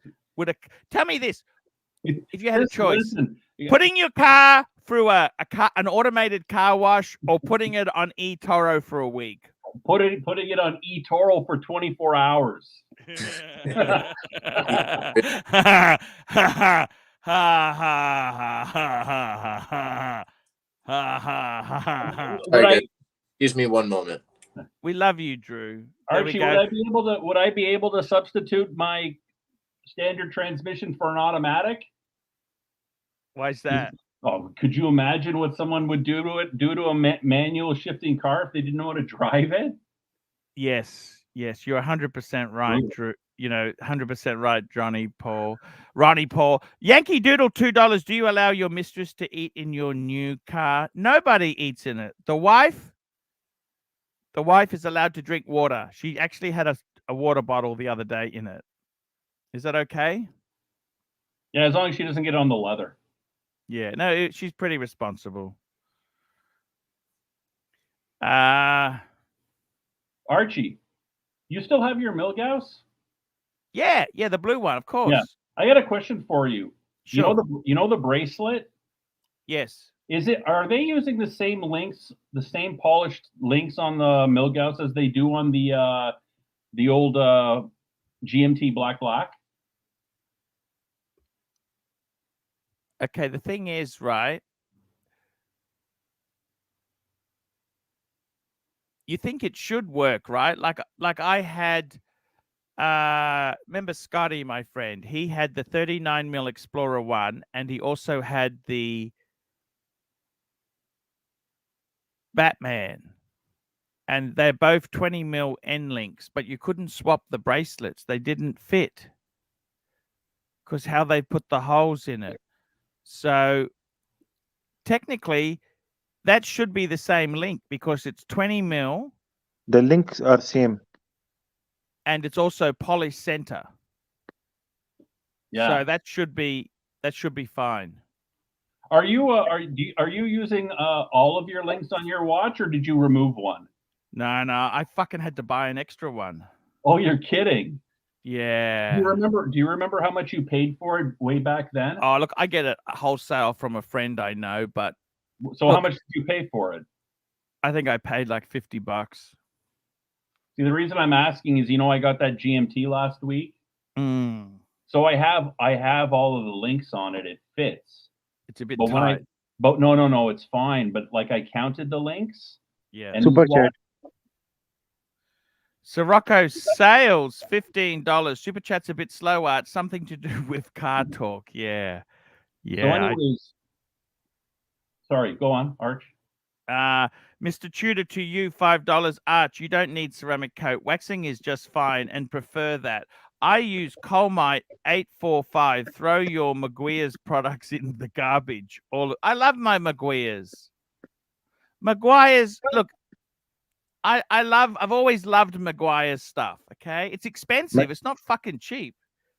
Tell me this. If you had a choice, putting your car through an automated car wash or putting it on eToro for a week? Putting it on eToro for 24 hours. Excuse me one moment. We love you, Drew. Archie, would I be able to substitute my standard transmission for an automatic? Why is that? Oh, could you imagine what someone would do to a manual shifting car if they didn't know how to drive it? Yes, you're 100% right, Drew. 100% right, Ronnie Paul. Yankee Doodle, $2. Do you allow your mistress to eat in your new car? Nobody eats in it. The wife is allowed to drink water. She actually had a water bottle the other day in it. Is that okay? Yeah, as long as she doesn't get on the leather. Yeah, no, she's pretty responsible. Archie, you still have your Milgauss? Yeah, the blue one, of course. Yeah. I got a question for you. Sure. You know the bracelet? Yes. Are they using the same links, the same polished links on the Milgauss as they do on the old GMT Black? Okay, the thing is, right? You think it should work, right? Like I had, remember Scotty, my friend? He had the 39mm Explorer 1, and he also had the Batman. And they're both 20mm end links, but you couldn't swap the bracelets. They didn't fit because how they put the holes in it. So technically, that should be the same link because it's 20mm. The links are same. And it's also polished center. Yeah. So that should be fine. Are you using all of your links on your watch, or did you remove one? No, I fucking had to buy an extra one. Oh, you're kidding. Yeah. Do you remember how much you paid for it way back then? Oh, look, I get it wholesale from a friend I know, but so how much did you pay for it? I think I paid like $50. See, the reason I'm asking is, I got that GMT last week. So I have all of the links on it. It fits. It's a bit tight. But no, it's fine. But like I counted the links. Yeah. And Super chat. Sirocco Sales, $15. Super chat's a bit slow, Art. Something to do with car talk. Yeah. So anyways, sorry, go on, Arch. Mr. Tudor to you, $5. Arch, you don't need ceramic coat. Waxing is just fine and prefer that. I use Colmite 845. Throw your Maguire's products in the garbage. I love my Maguire's. Look, I've always loved Maguire's stuff, okay? It's expensive. It's not fucking cheap.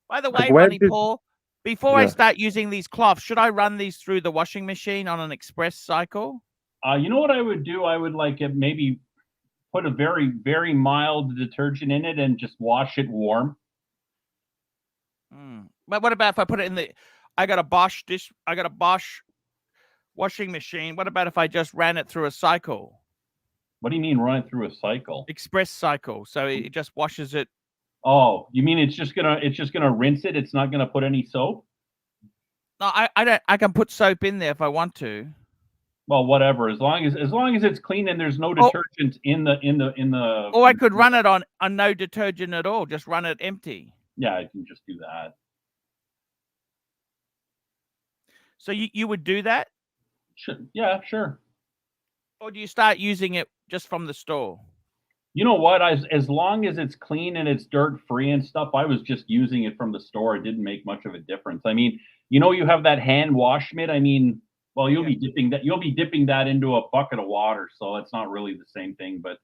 By the way, Ronnie Paul, before I start using these cloths, should I run these through the washing machine on an express cycle? You know what I would do? I would maybe put a very, very mild detergent in it and just wash it warm. But what about if I put it in I got a Bosch washing machine. What about if I just ran it through a cycle? What do you mean run it through a cycle? Express cycle. So it just washes it. Oh, you mean it's just gonna rinse it? It's not gonna put any soap? No, I don't. I can put soap in there if I want to. Well, whatever. As long as it's clean and there's no detergent in the. Or I could run it on no detergent at all. Just run it empty. Yeah, I can just do that. So you would do that? Sure. Yeah, sure. Or do you start using it just from the store? You know what? As long as it's clean and it's dirt free and stuff, I was just using it from the store. It didn't make much of a difference. I mean, you have that hand wash mitt. I mean, well, you'll be dipping that into a bucket of water, so it's not really the same thing. But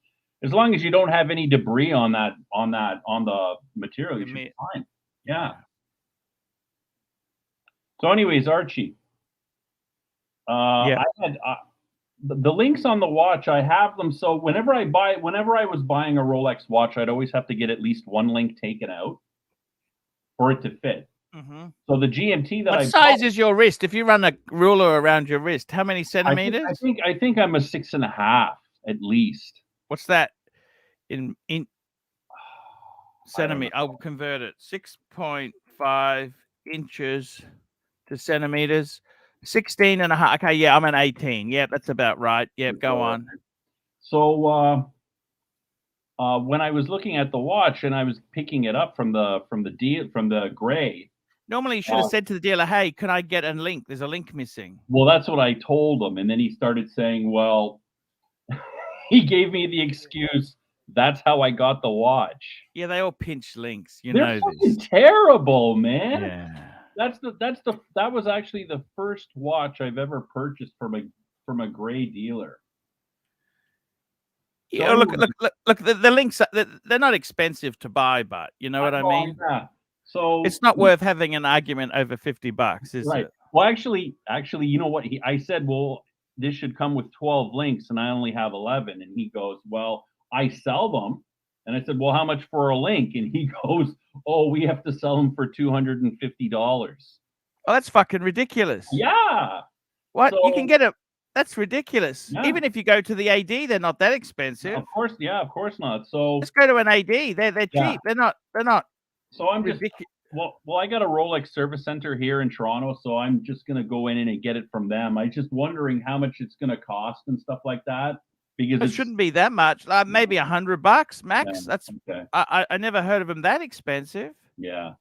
As long as you don't have any debris on the material, you should be fine. Yeah. So, anyways, Archie, I had the links on the watch. I have them. So whenever I was buying a Rolex watch, I'd always have to get at least one link taken out for it to fit. Mm-hmm. So the GMT that what size is your wrist? If you run a ruler around your wrist, how many centimeters? I think I'm a 6.5 at least. What's that in centimeter? I'll convert it. 6.5 inches to centimeters. 16.5. Okay, yeah, I'm an 18. Yeah, that's about right. Yeah, go on. So when I was looking at the watch and I was picking it up from the gray. Normally, you should have said to the dealer, "Hey, can I get a link? There's a link missing." Well, that's what I told him, and then he started saying, "Well," he gave me the excuse. That's how I got the watch. Yeah, they all pinch links. They're fucking terrible, man. Yeah. That was actually the first watch I've ever purchased from a gray dealer. Yeah, look. The links, they're not expensive to buy, but you know what I mean? Yeah. So it's not worth having an argument over $50, is it? Well, actually, you know what? I said, well, this should come with 12 links, and I only have 11. And he goes, well, I sell them. And I said, well, how much for a link? And he goes, oh, we have to sell them for $250. Oh, that's fucking ridiculous. Yeah. What? You can get that's ridiculous. Yeah. Even if you go to the AD, they're not that expensive. Of course not. So let's go to an AD. They're cheap. They're not. So I'm just well, I got a Rolex service center here in Toronto, so I'm just gonna go in and get it from them. I'm just wondering how much it's gonna cost and stuff like that, because it shouldn't be that much. Maybe $100 max. Yeah, that's okay. I never heard of him that expensive. Yeah,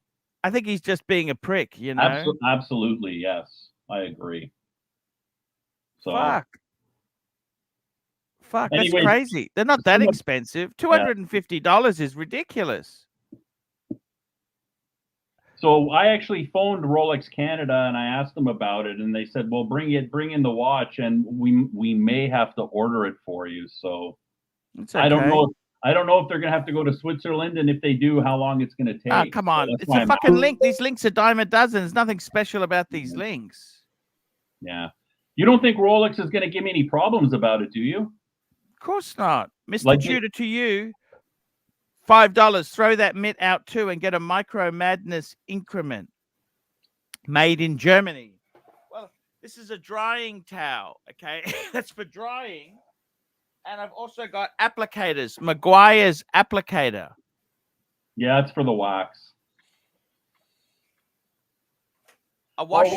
I think he's just being a prick. You know. Absolutely, yes, I agree. So fuck, anyways, that's crazy. They're not that expensive. $250 is ridiculous. So I actually phoned Rolex Canada and I asked them about it, and they said, "Well, bring in the watch, and we may have to order it for you." So okay. I don't know if they're gonna have to go to Switzerland, and if they do, how long it's gonna take. Ah, come on, so it's a fucking link. These links are dime a dozen. There's nothing special about these links. Yeah, you don't think Rolex is gonna give me any problems about it, do you? Of course not, Mr. Tudor. To you. $5. Throw that mitt out too and get a Micro Madness increment made in Germany. Well, this is a drying towel, okay? That's for drying. And I've also got applicators, Maguire's applicator. Yeah, it's for the wax. A wash.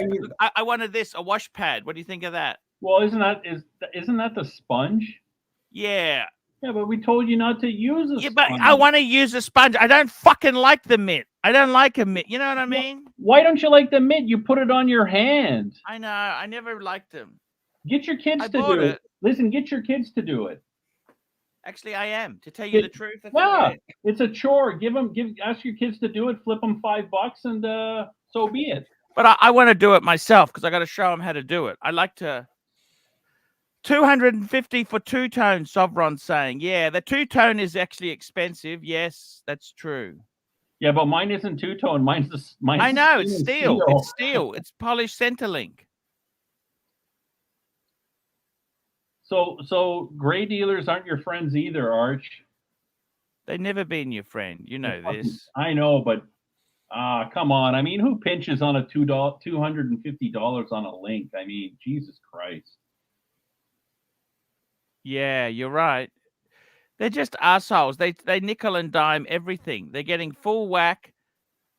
I wanted this, a wash pad. What do you think of that? Well, isn't that the sponge? Yeah. Yeah, but we told you not to use a sponge. Yeah, but I want to use a sponge. I don't fucking like the mitt. I don't like a mitt. You know what I mean? Why don't you like the mitt? You put it on your hand. I know. I never liked them. Get your kids to do it. Listen, get your kids to do it. Actually, I am. To tell you the truth. It's a chore. Ask your kids to do it. Flip them $5, and so be it. But I want to do it myself because I got to show them how to do it. I like to. $250 for two-tone, Sovron's saying. Yeah, the two-tone is actually expensive. Yes, that's true. Yeah, but mine isn't two-tone. Mine's I know, it's steel. It's steel. It's polished Centerlink. So gray dealers aren't your friends either, Arch. They've never been your friend. You know this. I know, but come on. I mean, who pinches on a $250 on a link? I mean, Jesus Christ. Yeah, you're right. They're just assholes. They nickel and dime everything. They're getting full whack,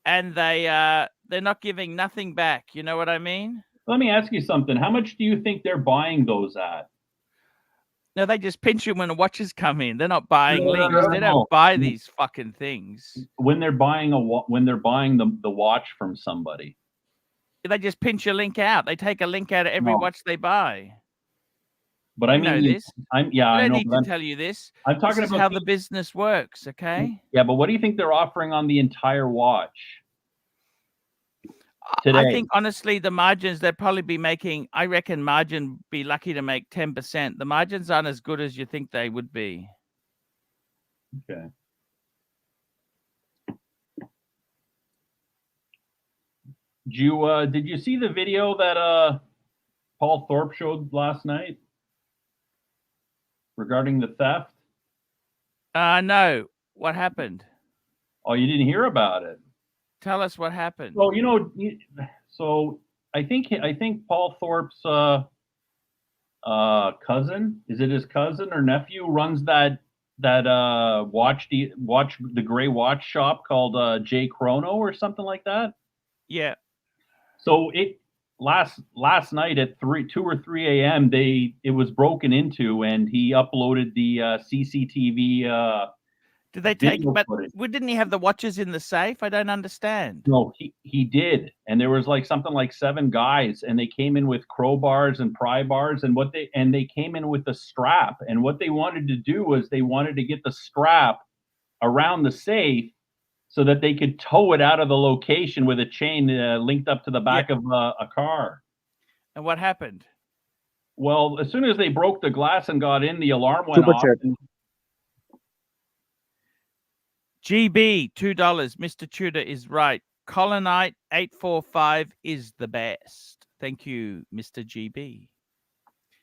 and they're not giving nothing back. You know what I mean? Let me ask you something. How much do you think they're buying those at? No, they just pinch you when the watches come in. They're not buying links. They don't buy these fucking things. When they're buying the watch from somebody, they just pinch a link out. They take a link out of every watch they buy. But I mean, this. I don't know, need to tell you this. I'm talking about how the business works, okay? Yeah, but what do you think they're offering on the entire watch today? I think, honestly, the margins, they'd probably be making, I reckon margin be lucky to make 10%. The margins aren't as good as you think they would be. Okay. Did you see the video that Paul Thorpe showed last night regarding the theft? No. What happened? Oh, you didn't hear about it? Tell us what happened. Well, so I think Paul Thorpe's cousin, is it his cousin or nephew, runs that watch the gray watch shop called J Chrono or something like that. Yeah. So it last night at 2 or 3 a.m. it was broken into, and he uploaded the CCTV. Did they take? But didn't he have the watches in the safe? I don't understand. No, he did, and there was something like 7 guys, and they came in with crowbars and pry bars, and they came in with the strap, and what they wanted to do was they wanted to get the strap around the safe so that they could tow it out of the location with a chain linked up to the back of a car. And what happened? Well, as soon as they broke the glass and got in, the alarm went off. GB, $2. Mr. Tudor is right. Colonite 845 is the best. Thank you, Mr. GB.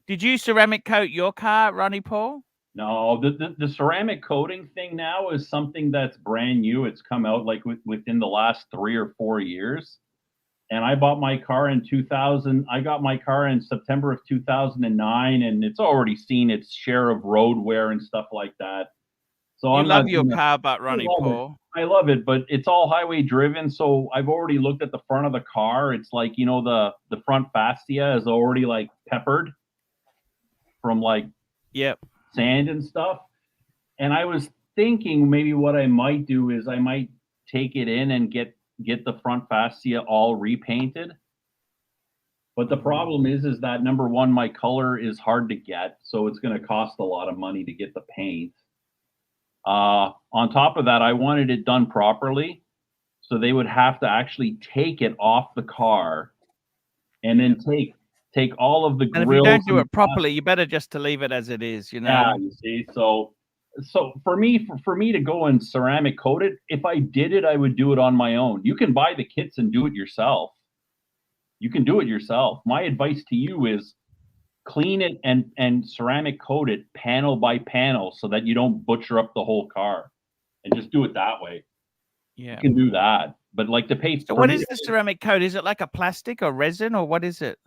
Did you ceramic coat your car, Ronnie Paul? No, the ceramic coating thing now is something that's brand new. It's come out within the last 3 or 4 years. And I bought my car in 2000. I got my car in September of 2009, and it's already seen its share of road wear and stuff like that. So I love your car, but Ronnie Paul. I love it, but it's all highway driven. So I've already looked at the front of the car. It's the front fascia is already peppered from sand and stuff. And I was thinking maybe what I might do is I might take it in and get the front fascia all repainted. But the problem is that number one, my color is hard to get, so it's going to cost a lot of money to get the paint. On top of that, I wanted it done properly, so they would have to actually take it off the car and then take all of the grills. And if you don't do it properly, you better just to leave it as it is, Yeah, you see. So for me to go and ceramic coat it, if I did it, I would do it on my own. You can buy the kits and do it yourself. You can do it yourself. My advice to you is clean it and ceramic coat it panel by panel so that you don't butcher up the whole car, and just do it that way. Yeah, you can do that. But the paste. So what is the ceramic coat? Is it like a plastic or resin, or what is it?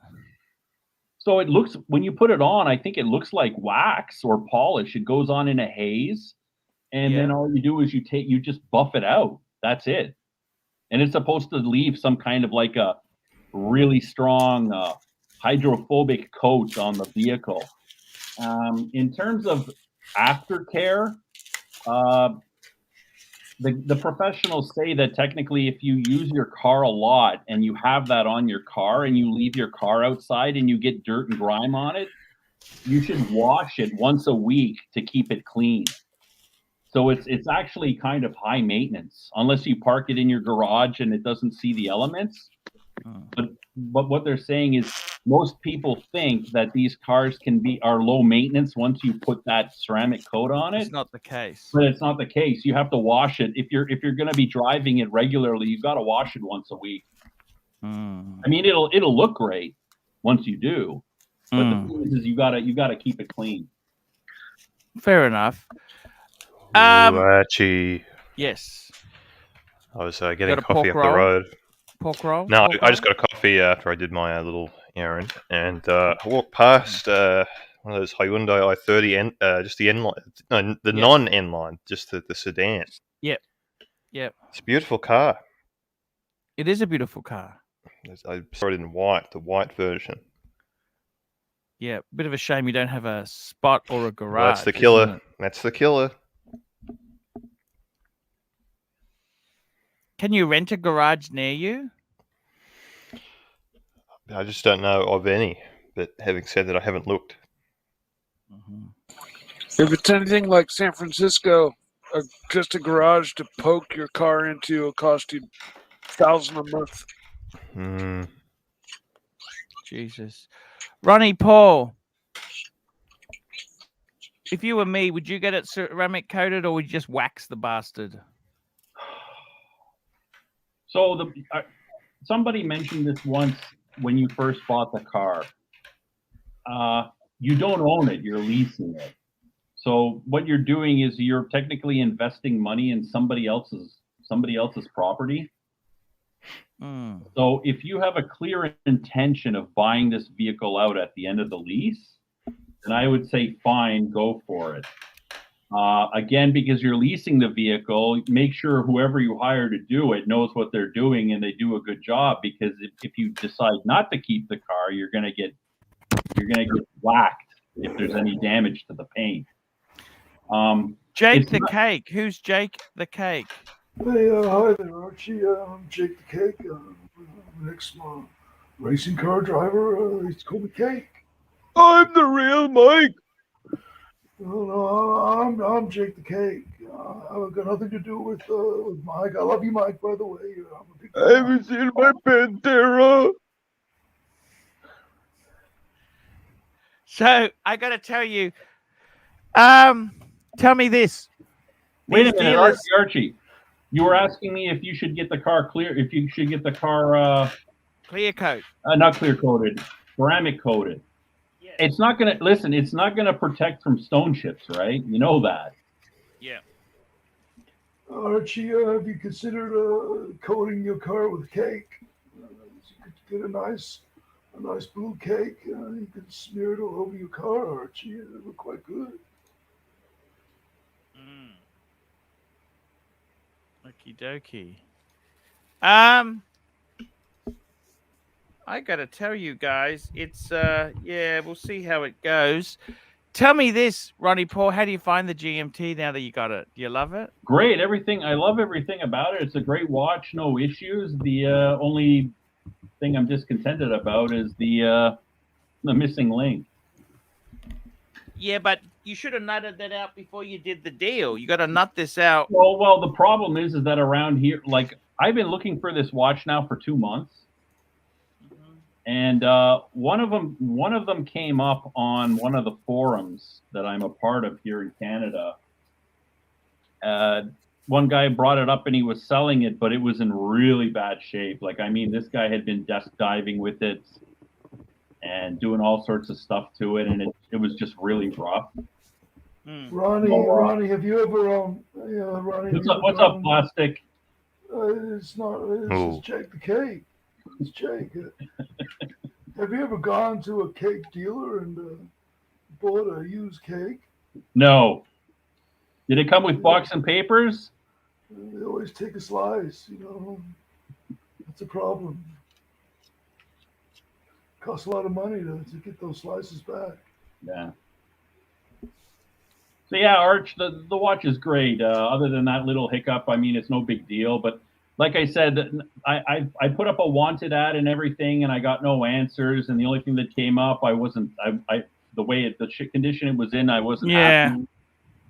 So it looks, when you put it on, I think it looks like wax or polish. It goes on in a haze, and then all you do is you just buff it out. That's it. And it's supposed to leave some kind of a really strong hydrophobic coat on the vehicle. In terms of aftercare, the professionals say that technically if you use your car a lot and you have that on your car and you leave your car outside and you get dirt and grime on it, you should wash it once a week to keep it clean. So it's actually kind of high maintenance unless you park it in your garage and it doesn't see the elements. But what they're saying is most people think that these cars are low maintenance once you put that ceramic coat on it. It's not the case. But it's not the case. You have to wash it. If you're going to be driving it regularly, you've got to wash it once a week. I mean, it'll look great once you do, but the thing is you gotta keep it clean. Fair enough. Archie. Yes. I was getting coffee up the road. Pork roll? No, I just got a coffee after I did my little errand, and I walked past one of those Hyundai i30 just the N line, no, the non-N line, just the sedan. Yep. It's a beautiful car. It is a beautiful car. I saw it in the white version. Yeah, bit of a shame you don't have a spot or a garage. Well, that's the killer. That's the killer. Can you rent a garage near you? I just don't know of any. But having said that, I haven't looked. If it's anything like San Francisco, just a garage to poke your car into will cost you $1,000 a month. Jesus. Ronnie Paul. if you were me, would you get it ceramic coated or would you just wax the bastard? So somebody mentioned this once when you first bought the car. You don't own it; you're leasing it. So what you're doing is you're technically investing money in somebody else's property. So if you have a clear intention of buying this vehicle out at the end of the lease, then I would say fine, go for it. Again, because you're leasing the vehicle, make sure whoever you hire to do it knows what they're doing and they do a good job. Because if you decide not to keep the car, you're gonna get whacked if there's any damage to the paint. Jake the Cake. Who's Jake the Cake? Hey, hi there, Archie. I'm Jake the Cake. I'm an ex-racing car driver. He's called me Cake. I'm the real Mike. No, I'm Jake the Cake. I've got nothing to do with Mike. I love you, Mike, by the way. I'm a big fan. Have you seen my Pantera? So I got to tell you, tell me this. Wait a minute, Archie. You were asking me if you should get the car clear, if you should get the car clear coat. Not clear coated, ceramic coated. Yeah. It's not gonna listen. It's not gonna protect from stone chips, right? You know that. Yeah. Archie, have you considered coating your car with cake? You could get a nice blue cake. You could smear it all over your car, Archie. It would look quite good. Okie dokie. I gotta tell you guys, it's yeah, we'll see how it goes. Tell me this, Ronnie Paul, how do you find the GMT now that you got it? Do you love it? Great, everything. I love everything about it. It's a great watch, no issues. The only thing I'm discontented about is the missing link. Yeah, but you should have nutted that out before you did the deal. You got to nut this out. Well, the problem is that around here, like I've been looking for this watch now for 2 months, and one of them came up on one of the forums that I'm a part of here in Canada. One guy brought it up and he was selling it, but it was in really bad shape. Like, I mean, this guy had been desk diving with it and doing all sorts of stuff to it, and it was just really rough. Ronnie, have you ever Ronnie? What's up, plastic? It's Jake the Cake. It's Jake. Have you ever gone to a cake dealer and bought a used cake? No. Did it come with box and papers? They always take a slice, you know. That's a problem. Costs a lot of money to get those slices back. Yeah. So yeah, Arch, the watch is great. Other than that little hiccup, I mean, it's no big deal. But like I said, I put up a wanted ad and everything, and I got no answers. And the only thing that came up, the way the condition it was in, I wasn't happy.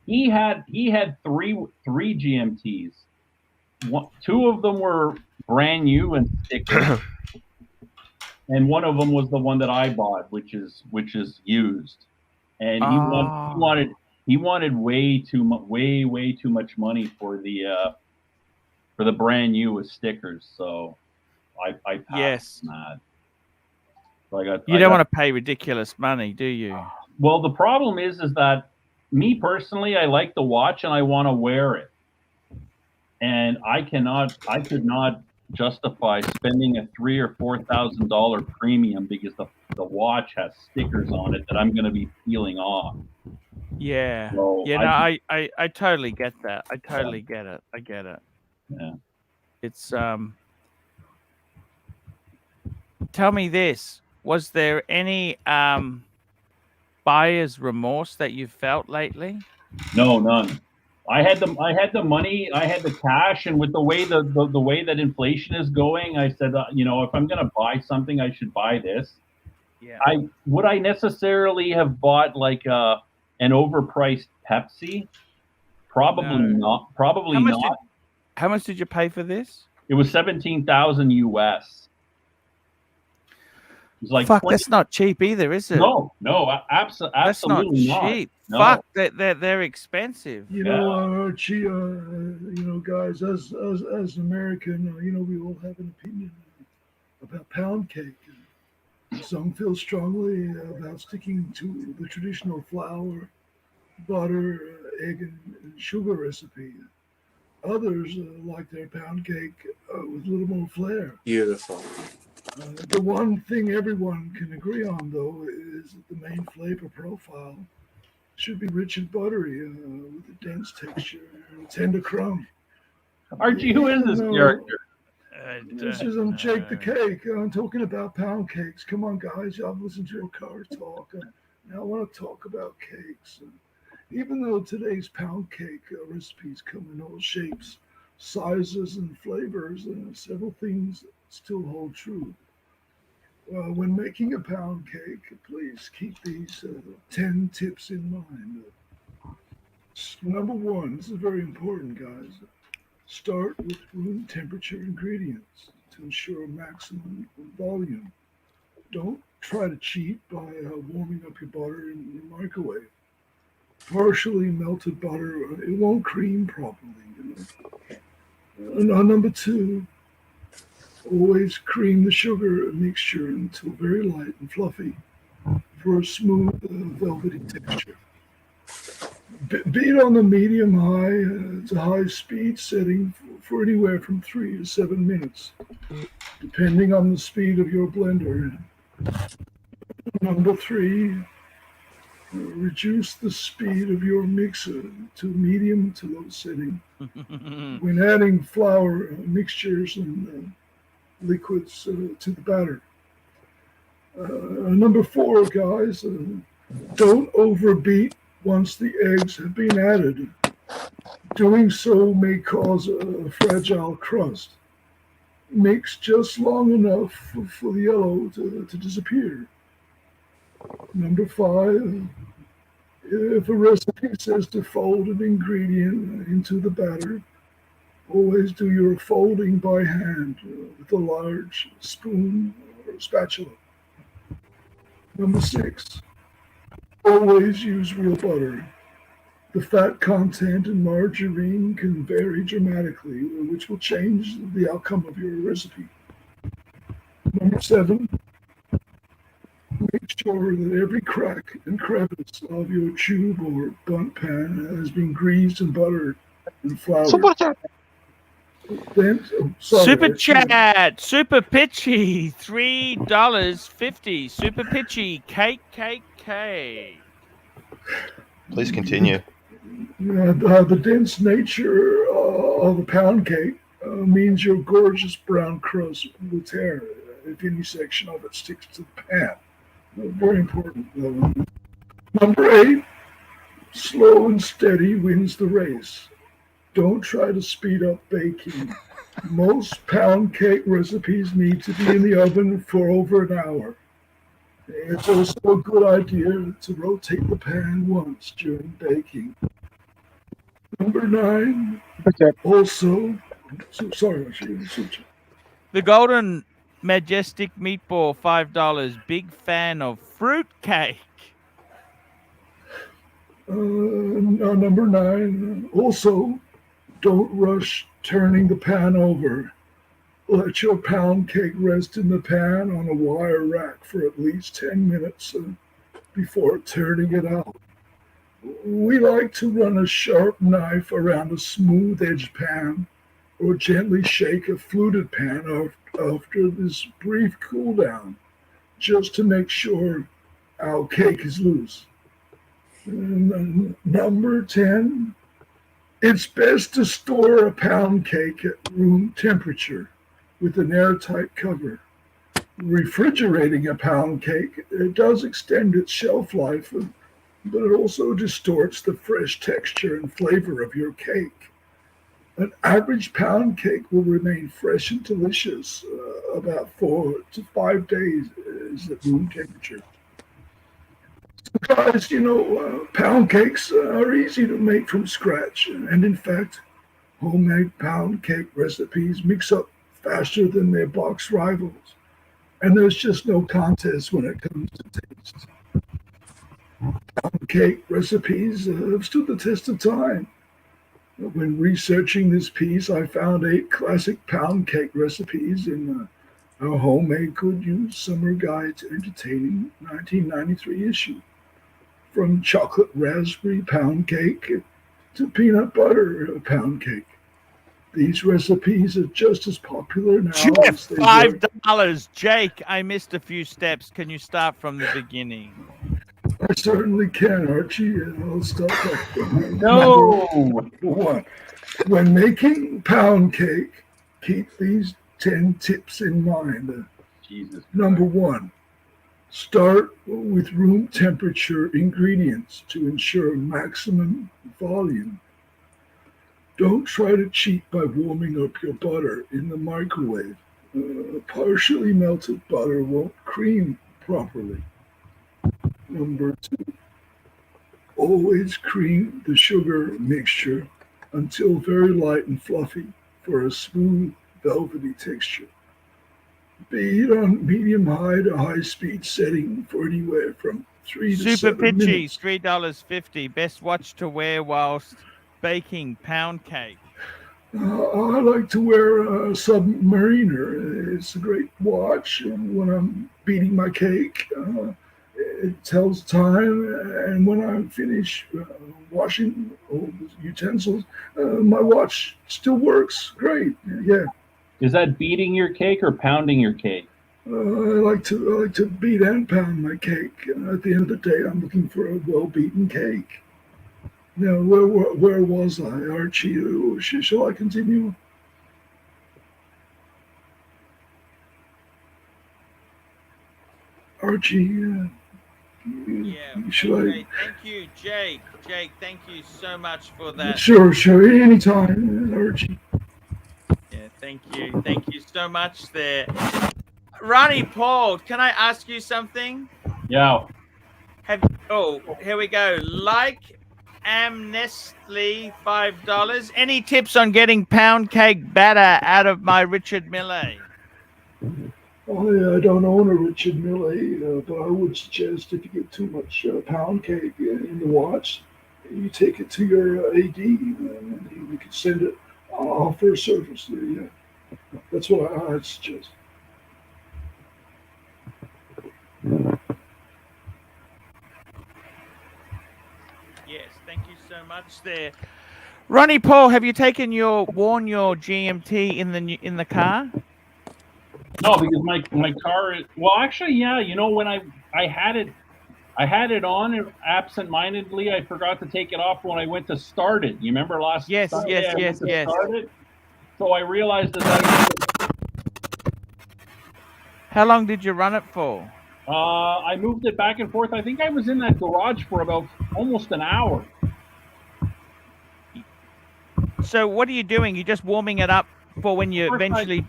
He had three GMTs. Two of them were brand new and stickers, and one of them was the one that I bought, which is used. And he wanted way too much money for the brand new with stickers. So I passed on that. So you don't want to pay ridiculous money, do you? Well, the problem is that me personally, I like the watch and I want to wear it, and I could not justify spending a $3,000 or $4,000 premium because the watch has stickers on it that I'm going to be peeling off. Yeah. So I totally get that. I totally get it. I get it. Yeah. It's tell me this. Was there any buyer's remorse that you felt lately? No, none. I had the money, I had the cash, and with the way the way that inflation is going, I said, if I'm going to buy something, I should buy this. Yeah. Would I necessarily have bought like an overpriced Pepsi? Probably not. Probably not. How much did you pay for this? It was $17,000 US. It's like fuck, that's not cheap either, is it? No, That's not absolutely cheap. not. No. Fuck, they're expensive. You know, Archie, you know, guys, as American, you know, we all have an opinion about pound cake. Some feel strongly about sticking to the traditional flour, butter, egg, and sugar recipe. Others like their pound cake with a little more flair. Beautiful. The one thing everyone can agree on, though, is that the main flavor profile should be rich and buttery with a dense texture and a tender crumb. Archie, who is this character? This isn't Jake the Cake. I'm talking about pound cakes. Come on, guys. I've listened to your car talk. Now I want to talk about cakes. Even though today's pound cake recipes come in all shapes, sizes, and flavors, several things still hold true. When making a pound cake, please keep these 10 tips in mind. Number one, this is very important, guys. Start with room temperature ingredients to ensure maximum volume. Don't try to cheat by warming up your butter in the microwave. Partially melted butter, it won't cream properly. You know? Number two, always cream the sugar mixture until very light and fluffy for a smooth, velvety texture. Beat on the medium-high to high speed setting for anywhere from 3 to 7 minutes, depending on the speed of your blender. Number three, reduce the speed of your mixer to medium to low setting when adding flour mixtures and liquids to the batter. Number four, guys, don't overbeat once the eggs have been added. Doing so may cause a fragile crust. Mix just long enough for the yellow to disappear. Number five, if a recipe says to fold an ingredient into the batter, always do your folding by hand with a large spoon or spatula. Number six, always use real butter. The fat content in margarine can vary dramatically, which will change the outcome of your recipe. Number seven, make sure that every crack and crevice of your tube or bunt pan has been greased and buttered and floured. Super chat. Then, Super chat, super pitchy, $3.50. Super pitchy, KKK. Please continue. The dense nature of a pound cake means your gorgeous brown crust will tear if any section of it sticks to the pan. Very important. Number eight, slow and steady wins the race. Don't try to speed up baking. Most pound cake recipes need to be in the oven for over an hour. It's also a good idea to rotate the pan once during baking. Number nine, also, sorry, The Golden Majestic Meatball, $5. Big fan of fruit cake. Number nine, also, don't rush turning the pan over. Let your pound cake rest in the pan on a wire rack for at least 10 minutes before turning it out. We like to run a sharp knife around a smooth-edged pan or gently shake a fluted pan after this brief cool down, just to make sure our cake is loose. Number 10, it's best to store a pound cake at room temperature with an airtight cover. Refrigerating a pound cake, it does extend its shelf life, but it also distorts the fresh texture and flavor of your cake. An average pound cake will remain fresh and delicious about 4 to 5 days at room temperature. So guys, pound cakes are easy to make from scratch, and in fact, homemade pound cake recipes mix up faster than their box rivals. And there's just no contest when it comes to taste. Pound cake recipes have stood the test of time. When researching this piece, I found 8 classic pound cake recipes in our Homemade Good Use Summer Guide to Entertaining 1993 issue. From chocolate raspberry pound cake to peanut butter pound cake. These recipes are just as popular now as they were. $5. Jake, I missed a few steps. Can you start from the beginning? I certainly can, Archie, and I'll start from No! Number 1. When making pound cake, keep these 10 tips in mind. Jesus. Number 1. Start with room temperature ingredients to ensure maximum volume. Don't try to cheat by warming up your butter in the microwave. Partially melted butter won't cream properly. Number 2. Always cream the sugar mixture until very light and fluffy for a smooth, velvety texture. Beat on medium-high to high-speed setting for anywhere from 3 to 7 minutes. Super Pitchy, $3.50. Best watch to wear whilst baking pound cake. I like to wear a Submariner. It's a great watch when I'm beating my cake. It tells time, and when I finish washing utensils, my watch still works great. Yeah. Is that beating your cake or pounding your cake? I like to beat and pound my cake. At the end of the day, I'm looking for a well-beaten cake. Now, where was I, Archie? Shall I continue? Archie, should okay. Thank you, Jake. Jake, thank you so much for that. Sure. Anytime, Archie. Yeah, thank you. Thank you so much there. Ronnie Paul, can I ask you something? Yeah. Here we go. Like Amnesty, $5. Any tips on getting pound cake batter out of my Richard Mille? I don't own a Richard Mille, but I would suggest if you get too much pound cake in the watch, you take it to your AD and you can send it off for a service. Yeah. That's what I'd suggest. Yes, thank you so much there. Ronnie Paul, have you worn your GMT in the car? No, because my car is, well, actually, yeah. You know, when I had it on absent-mindedly, I forgot to take it off when I went to start it. You remember last Sunday I went to start it? So I realized that How long did you run it for? I moved it back and forth. I think I was in that garage for about almost an hour. So what are you doing? You're just warming it up for when you eventually...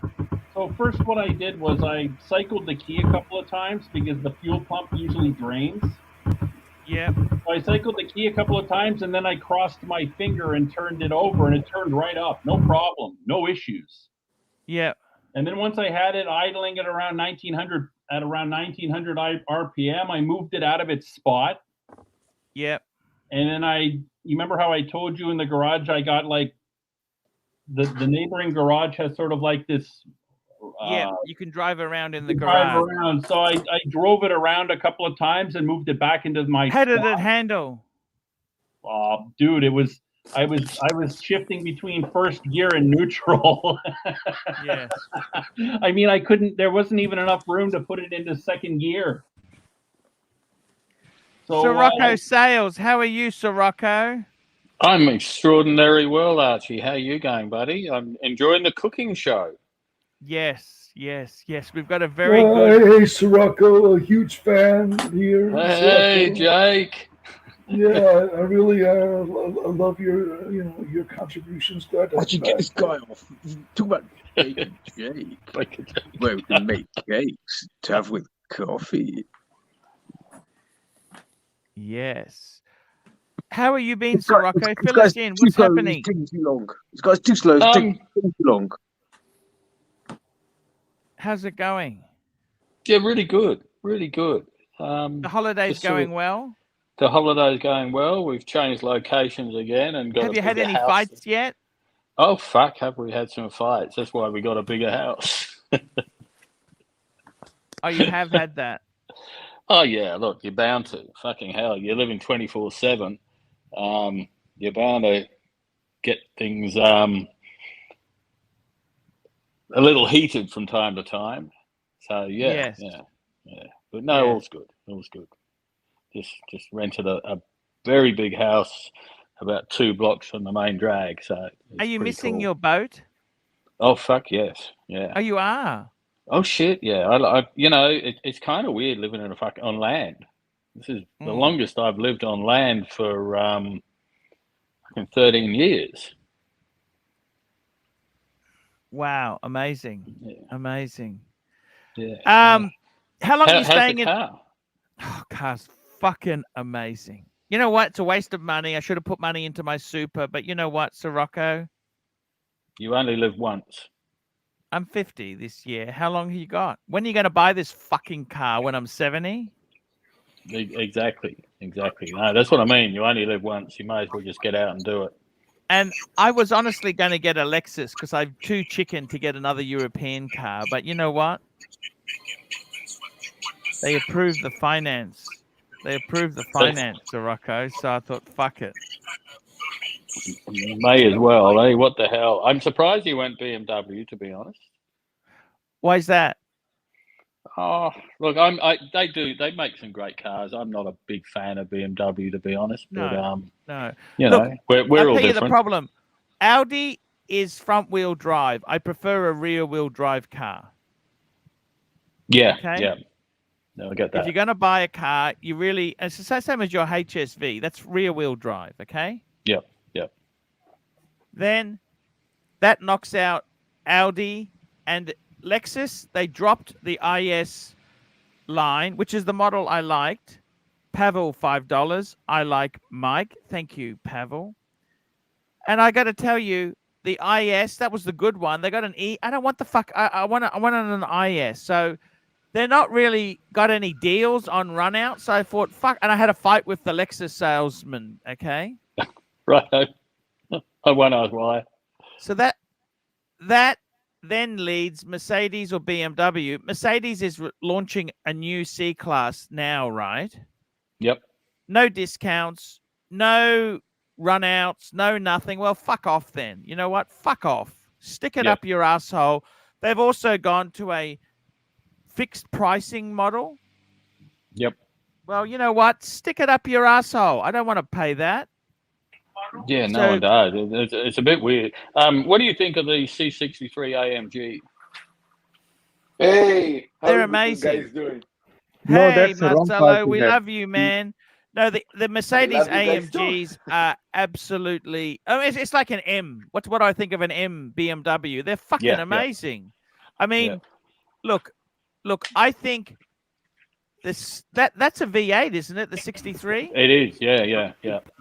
So first what I did was I cycled the key a couple of times because the fuel pump usually drains. Yeah. So I cycled the key a couple of times and then I crossed my finger and turned it over and it turned right up. No problem. No issues. Yeah. And then once I had it idling at around 1900 RPM, I moved it out of its spot. Yep. And then you remember how I told you in the garage, I got like the neighboring garage has sort of like this. Yeah, you can drive around in the garage. So I drove it around a couple of times and moved it back into my How did it handle? Oh, dude, I was shifting between first gear and neutral. Yeah. I mean, there wasn't even enough room to put it into second gear. So, Sirocco Sales, how are you, Sirocco? I'm extraordinarily well, Archie. How are you going, buddy? I'm enjoying the cooking show. Yes. We've got a very good... Hey, Sirocco, a huge fan here. Hey, Sirocco. Jake. Yeah, I really love your contributions. Why'd you get this guy off? Talk about baking Jake. Where we can make cakes to have with coffee. Yes. How are you been, Sirocco? Fill us in. What's happening? He's taking too long. This guy's too slow. He's taking too long. How's it going? Yeah, really good. Really good. The holiday's going well? The holiday's going well. We've changed locations again and got Have a you had bigger any house. fights yet? Oh, fuck, have we had some fights? That's why we got a bigger house. Oh, you have had that? Oh, yeah, look, you're bound to. Fucking hell, you're living 24/7. You're bound to get things a little heated from time to time. So, yeah, Yes. yeah. But no, all's good. All's good. Just rented a very big house about 2 blocks from the main drag. So are you missing cool. your boat? Oh, fuck, yes. Yeah. Oh, you are? Oh, shit, yeah. I you know, it's kind of weird living in on land. This is the longest I've lived on land for 13 years. Wow, amazing. Yeah. Amazing. Yeah. How long are you staying how's the car? Oh, car's fucking amazing. You know what? It's a waste of money. I should have put money into my super, but you know what, Sirocco? You only live once. I'm 50 this year. How long have you got? When are you going to buy this fucking car? When I'm 70? Exactly. No, that's what I mean. You only live once. You may as well just get out and do it. And I was honestly going to get a Lexus because I'm too chicken to get another European car. But you know what? They approved the finance. Sirocco. So I thought, fuck it. You may as well, eh? What the hell? I'm surprised you went BMW, to be honest. Why is that? Oh, look, they make some great cars. I'm not a big fan of BMW, to be honest. But No. you Look, know, we're I'll all tell you different. the problem. Audi is front-wheel drive. I prefer a rear-wheel drive car. Yeah, okay? yeah. No, I get that. If you're going to buy a car, you really... It's the same as your HSV. That's rear-wheel drive, okay? Yep. Then that knocks out Audi and Lexus. They dropped the IS line, which is the model I liked. Pavel, $5. I like Mike. Thank you, Pavel. And I got to tell you, the IS, that was the good one. They got an E. I don't want the fuck. I want an IS. So they're not really got any deals on run out. So I thought, fuck. And I had a fight with the Lexus salesman. Okay. Right. I won't ask why. So that then leads Mercedes or BMW. Mercedes is launching a new C-Class now, right? Yep. No discounts, no run-outs, no nothing. Well, fuck off then. You know what? Fuck off. Stick it up your asshole. They've also gone to a fixed pricing model. Yep. Well, you know what? Stick it up your asshole. I don't want to pay that. Yeah, no one does. It's a bit weird. What do you think of the C63 AMG? Hey, they're amazing. You guys doing? No, Hey, that's the wrong car Marcelo, to we have. love you, man. No, the Mercedes I love you guys too. AMGs are absolutely... Oh, it's like an M. What's what I think of an M BMW. They're fucking amazing. I mean, look, I think that's a V8, isn't it? The 63? It is, yeah.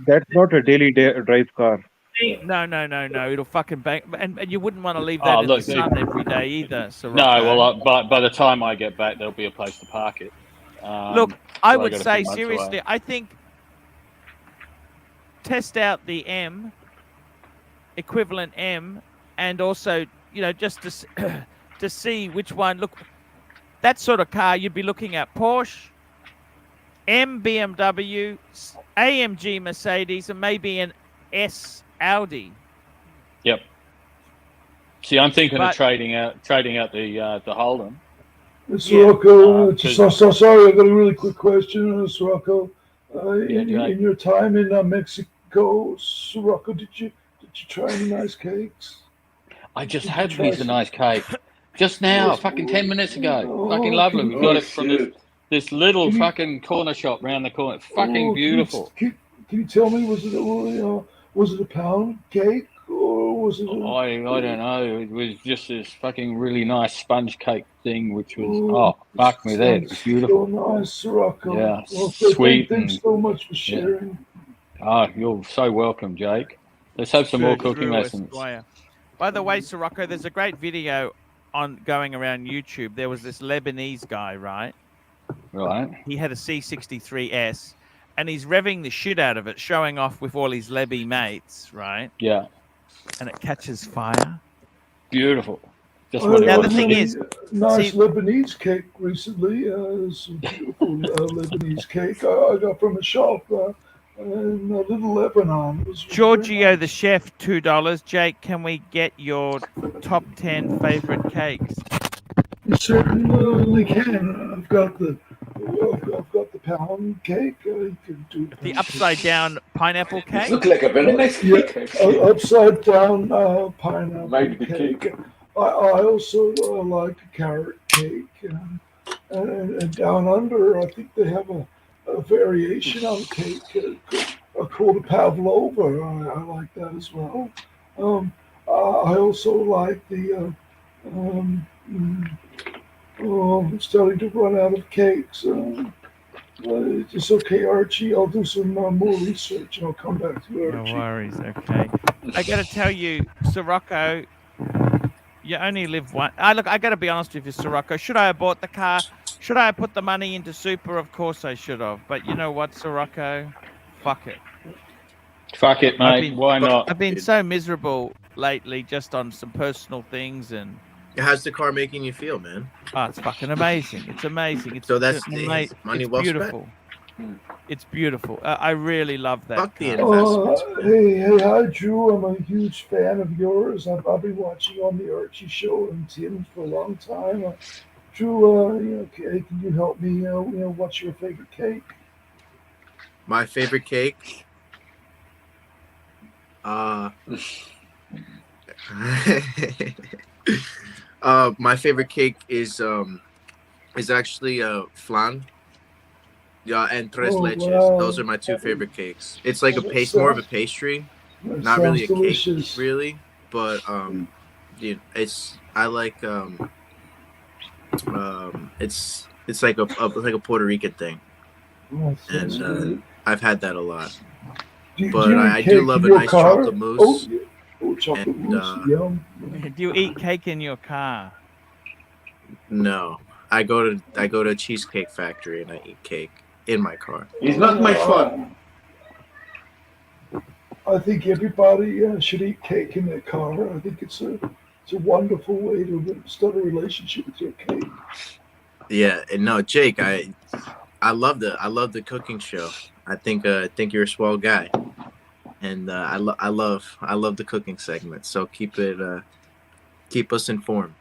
That's not a daily drive car. No. It'll fucking bang, and you wouldn't want to leave that in the sun every day either. So no, well, by the time I get back, there'll be a place to park it. Look, I would got a say few months seriously, away. I think test out the M, equivalent M, and also, you know, just to see which one. Look, that sort of car you'd be looking at Porsche, M BMW, AMG Mercedes, and maybe an S Audi. Yep. See, I'm thinking of trading out the Holden. Sirocco, sorry, I got a really quick question, Sirocco. In your time in Mexico, Sirocco, did you try any nice cakes? I just had a piece of nice cake just now, fucking 10 minutes ago. Fucking lovely. We got it from this little fucking corner shop round the corner. Fucking beautiful. Can you tell me, was it a pound cake or was it? I don't know. It was just this fucking really nice sponge cake thing, which was fuck me there. It was beautiful. So nice, Sirocco. Yeah, well, sweet. Thanks so much for sharing. You're so welcome, Jake. Let's have some more cooking lessons. By the way, Sirocco, there's a great video on going around YouTube, there was this Lebanese guy, right? Right. He had a C63S, and he's revving the shit out of it, showing off with all his Lebby mates, right? Yeah. And it catches fire. Beautiful. Just what now it the was. thing is, nice Lebanese cake recently. Some beautiful Lebanese cake I got from a shop in Little Lebanon. It was Giorgio the chef, $2. Jake, can we get your top 10 favorite cakes? You certainly can. I've got the pound cake. You can do the upside down pineapple cake. It looks like a very nice cake. Upside down pineapple Maybe cake. I also like a carrot cake. And down under, I think they have a variation on cake called a pavlova. I like that as well. I also like the. I'm starting to run out of cakes. It's okay, Archie. I'll do some more research and I'll come back to it. No worries. Okay. I got to tell you, Sirocco, you only live one. Look, I got to be honest with you, Sirocco. Should I have bought the car? Should I have put the money into Super? Of course I should have. But you know what, Sirocco? Fuck it. Fuck it, mate. Why not? I've been so miserable lately just on some personal things. And how's the car making you feel, man? Oh, it's fucking amazing. It's amazing. It's so that's money well beautiful. Spent. It's beautiful. I really love that. Fuck the investment. Hey, hi, Drew. I'm a huge fan of yours. I've been watching on the Archie show and TINT for a long time. Drew, can you help me? What's your favorite cake? My favorite cake. My favorite cake is actually flan. Yeah, and tres leches. Wow. Those are my two favorite cakes. It's like more of a pastry, not really a delicious. cake, really. But I like it's like a Puerto Rican thing, and I've had that a lot. But I do love a nice chocolate mousse. Chocolate mousse, yum. Do you eat cake in your car? No, I go to a cheesecake factory and I eat cake in my car. It's not my fun. I think everybody should eat cake in their car. I think it's a wonderful way to start a relationship with your cake. Yeah, and no, Jake, I love the cooking show. I think you're a swell guy, and I love the cooking segment. So keep us informed.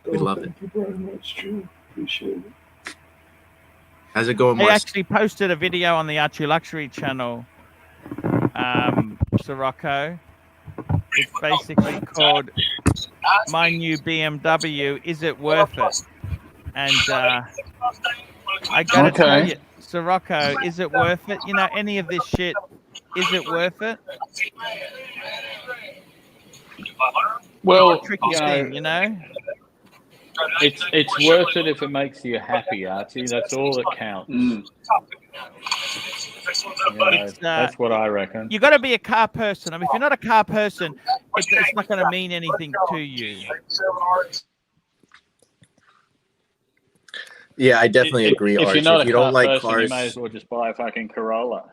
We love it. Thank you very much, Drew. Appreciate it. How's it going, I Marcy? actually posted a video on the Archieluxury channel, Sirocco. It's basically called "My New BMW, Is It Worth It?" And I gotta tell you, Sirocco, is it worth it? You know, any of this shit, is it worth it? Well, tricky thing, you know. It's worth it if it makes you happy, Archie. That's all that counts. That's what I reckon. You got to be a car person. I mean, if you're not a car person, it's not going to mean anything to you. Yeah, I definitely agree, If Archie. you're not if you a car don't like person, cars, you may as well just buy a fucking Corolla.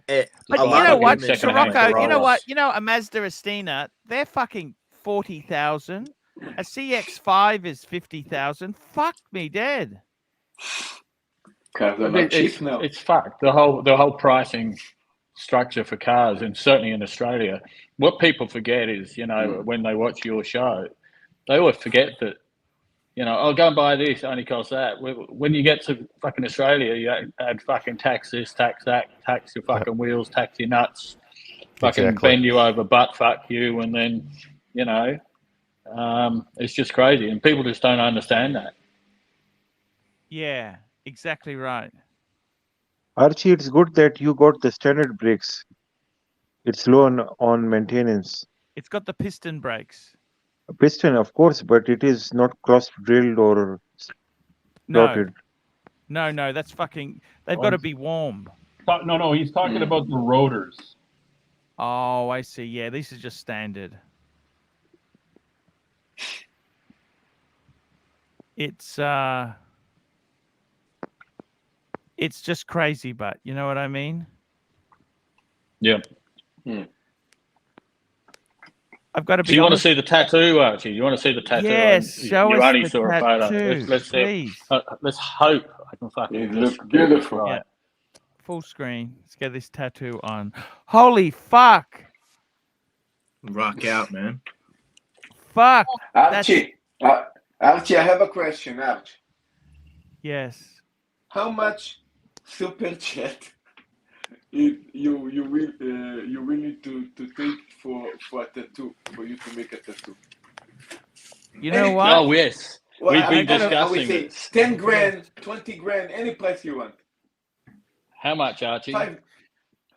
But you know what, Sirocco, you know what? You know, a Mazda Estina, they're fucking 40,000. A CX-5 is 50,000. Fuck me dead. It's fucked. The whole pricing structure for cars, and certainly in Australia, what people forget is, you know, when they watch your show, they always forget that, you know, go and buy this, it only costs that. When you get to fucking Australia, you add fucking tax this, tax that, tax your fucking wheels, tax your nuts, fucking bend you over, butt fuck you, and then, you know, it's just crazy, and people just don't understand that. Yeah, exactly right. Archie, it's good that you got the standard brakes. It's low on maintenance. It's got the piston brakes. A piston, of course, but it is not cross-drilled or slotted. No, that's fucking... They've got to be warm. No, he's talking about the rotors. Oh, I see. Yeah, these are just standard. it's just crazy, but you know what I mean? Yeah. I've got to be So you want to honest. see the tattoo, Archie? You want to see the tattoo? Yes, show you us only the saw a photo. tattoo, Let's see. please. Let's hope I can fucking It just looks get beautiful. this right. Yeah. Full screen. Let's get this tattoo on. Holy fuck! Rock out, man. Fuck. Archie, Archie, I have a question, Archie. Yes. How much super chat you willing to take for a tattoo, for you to make a tattoo? You know what? Oh yes, Well, we've been I discussing would say this. 10 grand, 20 grand, any price you want. How much, Archie? How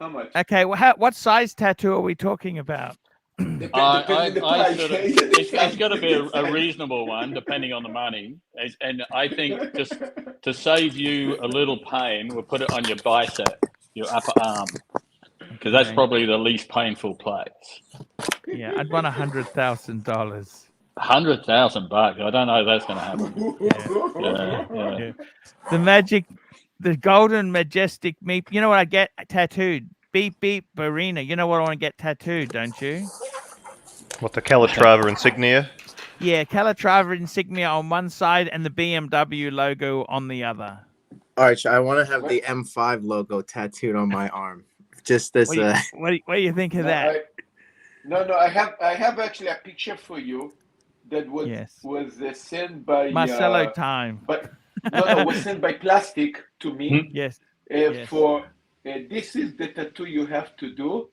much? Okay. Well, what size tattoo are we talking about? Depends on the price. It's got to be a reasonable one, depending on the money. And I think just to save you a little pain, we'll put it on your bicep, your upper arm, because that's probably the least painful place. Yeah, I'd want $100,000. $100,000. I don't know if that's going to happen. Yeah. The golden majestic meep. You know what I get tattooed? Beep beep Barina. You know what I want to get tattooed, don't you? What, the Calatrava insignia? Yeah, Calatrava insignia on one side and the BMW logo on the other. Arch, I want to have the M5 logo tattooed on my arm. Just this. What do you think of that? I have actually a picture for you that was sent by Marcelo time. But was sent by Plastic to me. Yes. For this is the tattoo you have to do,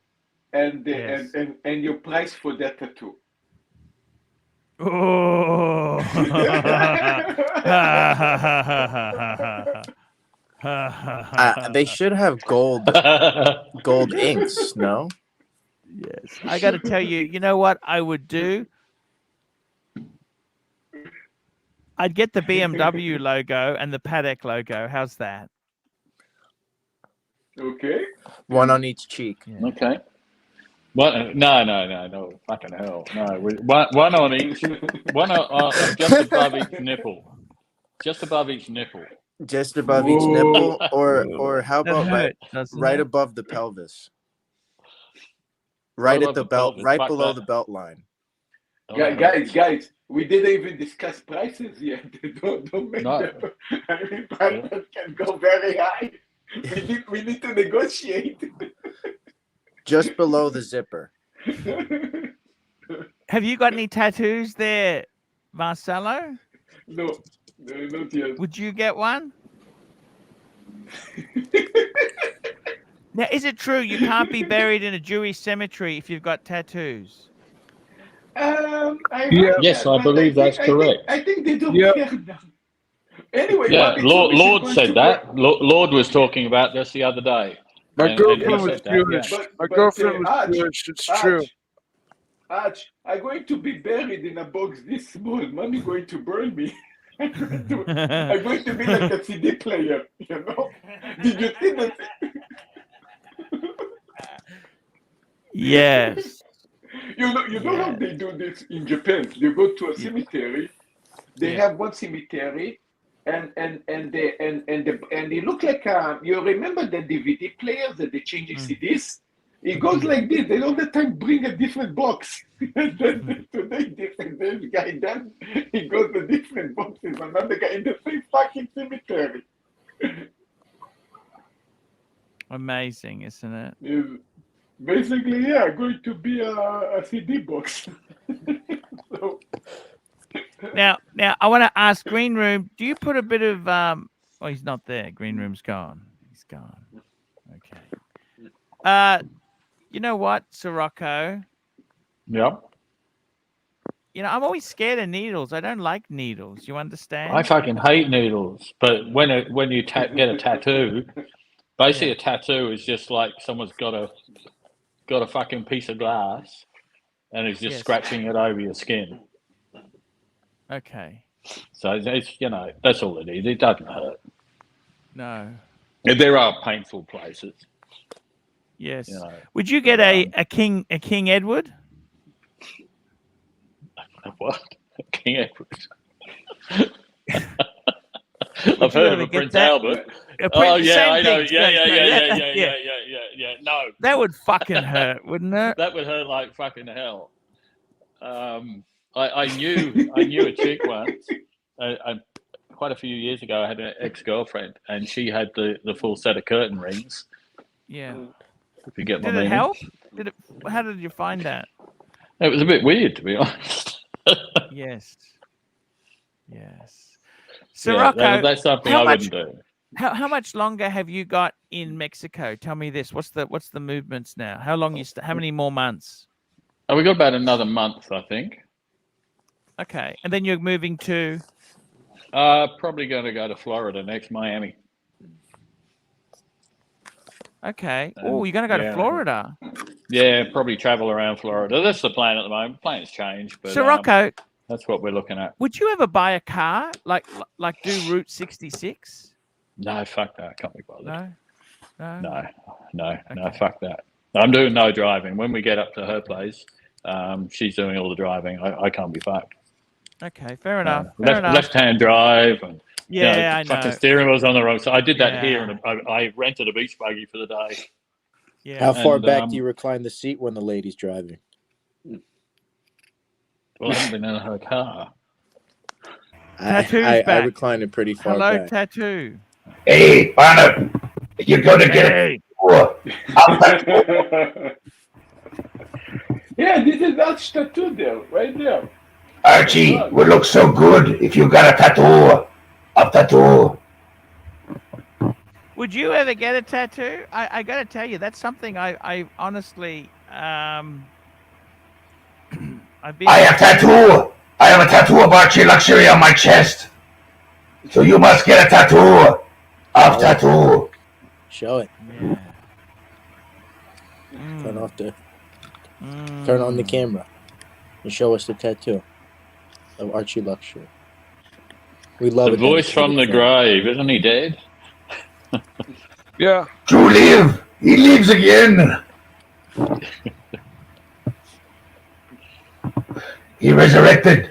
and your price for that tattoo. Oh. They should have gold inks, no? Yes. I got to tell you, you know what I would do? I'd get the BMW logo and the Paddock logo. How's that? Okay. One on each cheek. Yeah. Okay. What? No. Fucking hell. No. One on each. One just above each nipple. Just above each nipple. Just above each nipple, or how about right above the pelvis? Right at the belt, right below the belt line. Guys, we didn't even discuss prices yet. Don't make them. I mean, prices can go very high. We need to negotiate. Just below the zipper. Have you got any tattoos there, Marcelo? No, not yet. Would you get one? Now, is it true you can't be buried in a Jewish cemetery if you've got tattoos? Yes, I believe that's correct. I think they don't care now. Anyway, yeah, Lord said that. Lord was talking about this the other day. My girlfriend was Jewish. My girlfriend was Jewish. It's true. Arch, I'm going to be buried in a box this small. Mommy going to burn me. I'm going to be like a CD player, you know? Did you see that? Yes. You know how they do this in Japan? You go to a cemetery. They have one cemetery, and they look like you remember the DVD players that they changing CDs? It goes like this. They all the time bring a different box. And then today, this guy then he goes to different boxes. Another guy in the same fucking cemetery. Amazing, isn't it? Basically, going to be a CD box. So. Now, I want to ask Green Room. Do you put a bit of? Oh, he's not there. Green Room's gone. He's gone. Okay. You know what, Sirocco? Yep. You know, I'm always scared of needles. I don't like needles. You understand? I fucking hate needles. But when you get a tattoo, basically a tattoo is just like someone's got a fucking piece of glass and is just scratching it over your skin. Okay. So it's that's all it is. It doesn't hurt. No. There are painful places. Yes. Would you get a King Edward? What? King Edward? I've heard of a Prince Albert. Oh yeah, I know. Yeah. No, that would fucking hurt, wouldn't it? That would hurt like fucking hell. I knew a chick once. Quite a few years ago, I had an ex-girlfriend, and she had the full set of curtain rings. Yeah. If you get my Did meaning. it help? How did you find that? It was a bit weird, to be honest. Yes. Yes. Sirocco, yeah, that's something I wouldn't do. How much longer have you got in Mexico? Tell me this. What's the movements now? How long how many more months? Oh, we got about another month, I think. Okay, and then you're moving to. Probably going to go to Florida next, Miami. Okay. Oh, you're going to go to Florida. Yeah, probably travel around Florida. That's the plan at the moment. Plans change, but Sirocco, that's what we're looking at. Would you ever buy a car like do Route 66? No, fuck that. I can't be bothered. No, no, fuck that. I'm doing no driving. When we get up to her place, she's doing all the driving. I can't be fucked. Okay, fair enough. Left-hand drive, and I know. Fucking steering wheel's on the wrong side. I did that here, and I rented a beach buggy for the day. Yeah. How far back do you recline the seat when the lady's driving? Well, I haven't been in her car. I recline it pretty far back. Hello, Tattoo. Hey, Barnett, you gotta get it. Yeah, this is Archie's tattoo there, right there. Archie would look so good if you got a tattoo. Would you ever get a tattoo? I got to tell you, that's something I honestly, I've been. I have tattoo. I have a tattoo of Archieluxury on my chest. So you must get a tattoo of tattoo. Show it. Yeah. Turn on the camera and show us the tattoo of Archieluxury. We love the it. The voice from the grave, isn't he dead? Yeah. To live. He lives again. He resurrected.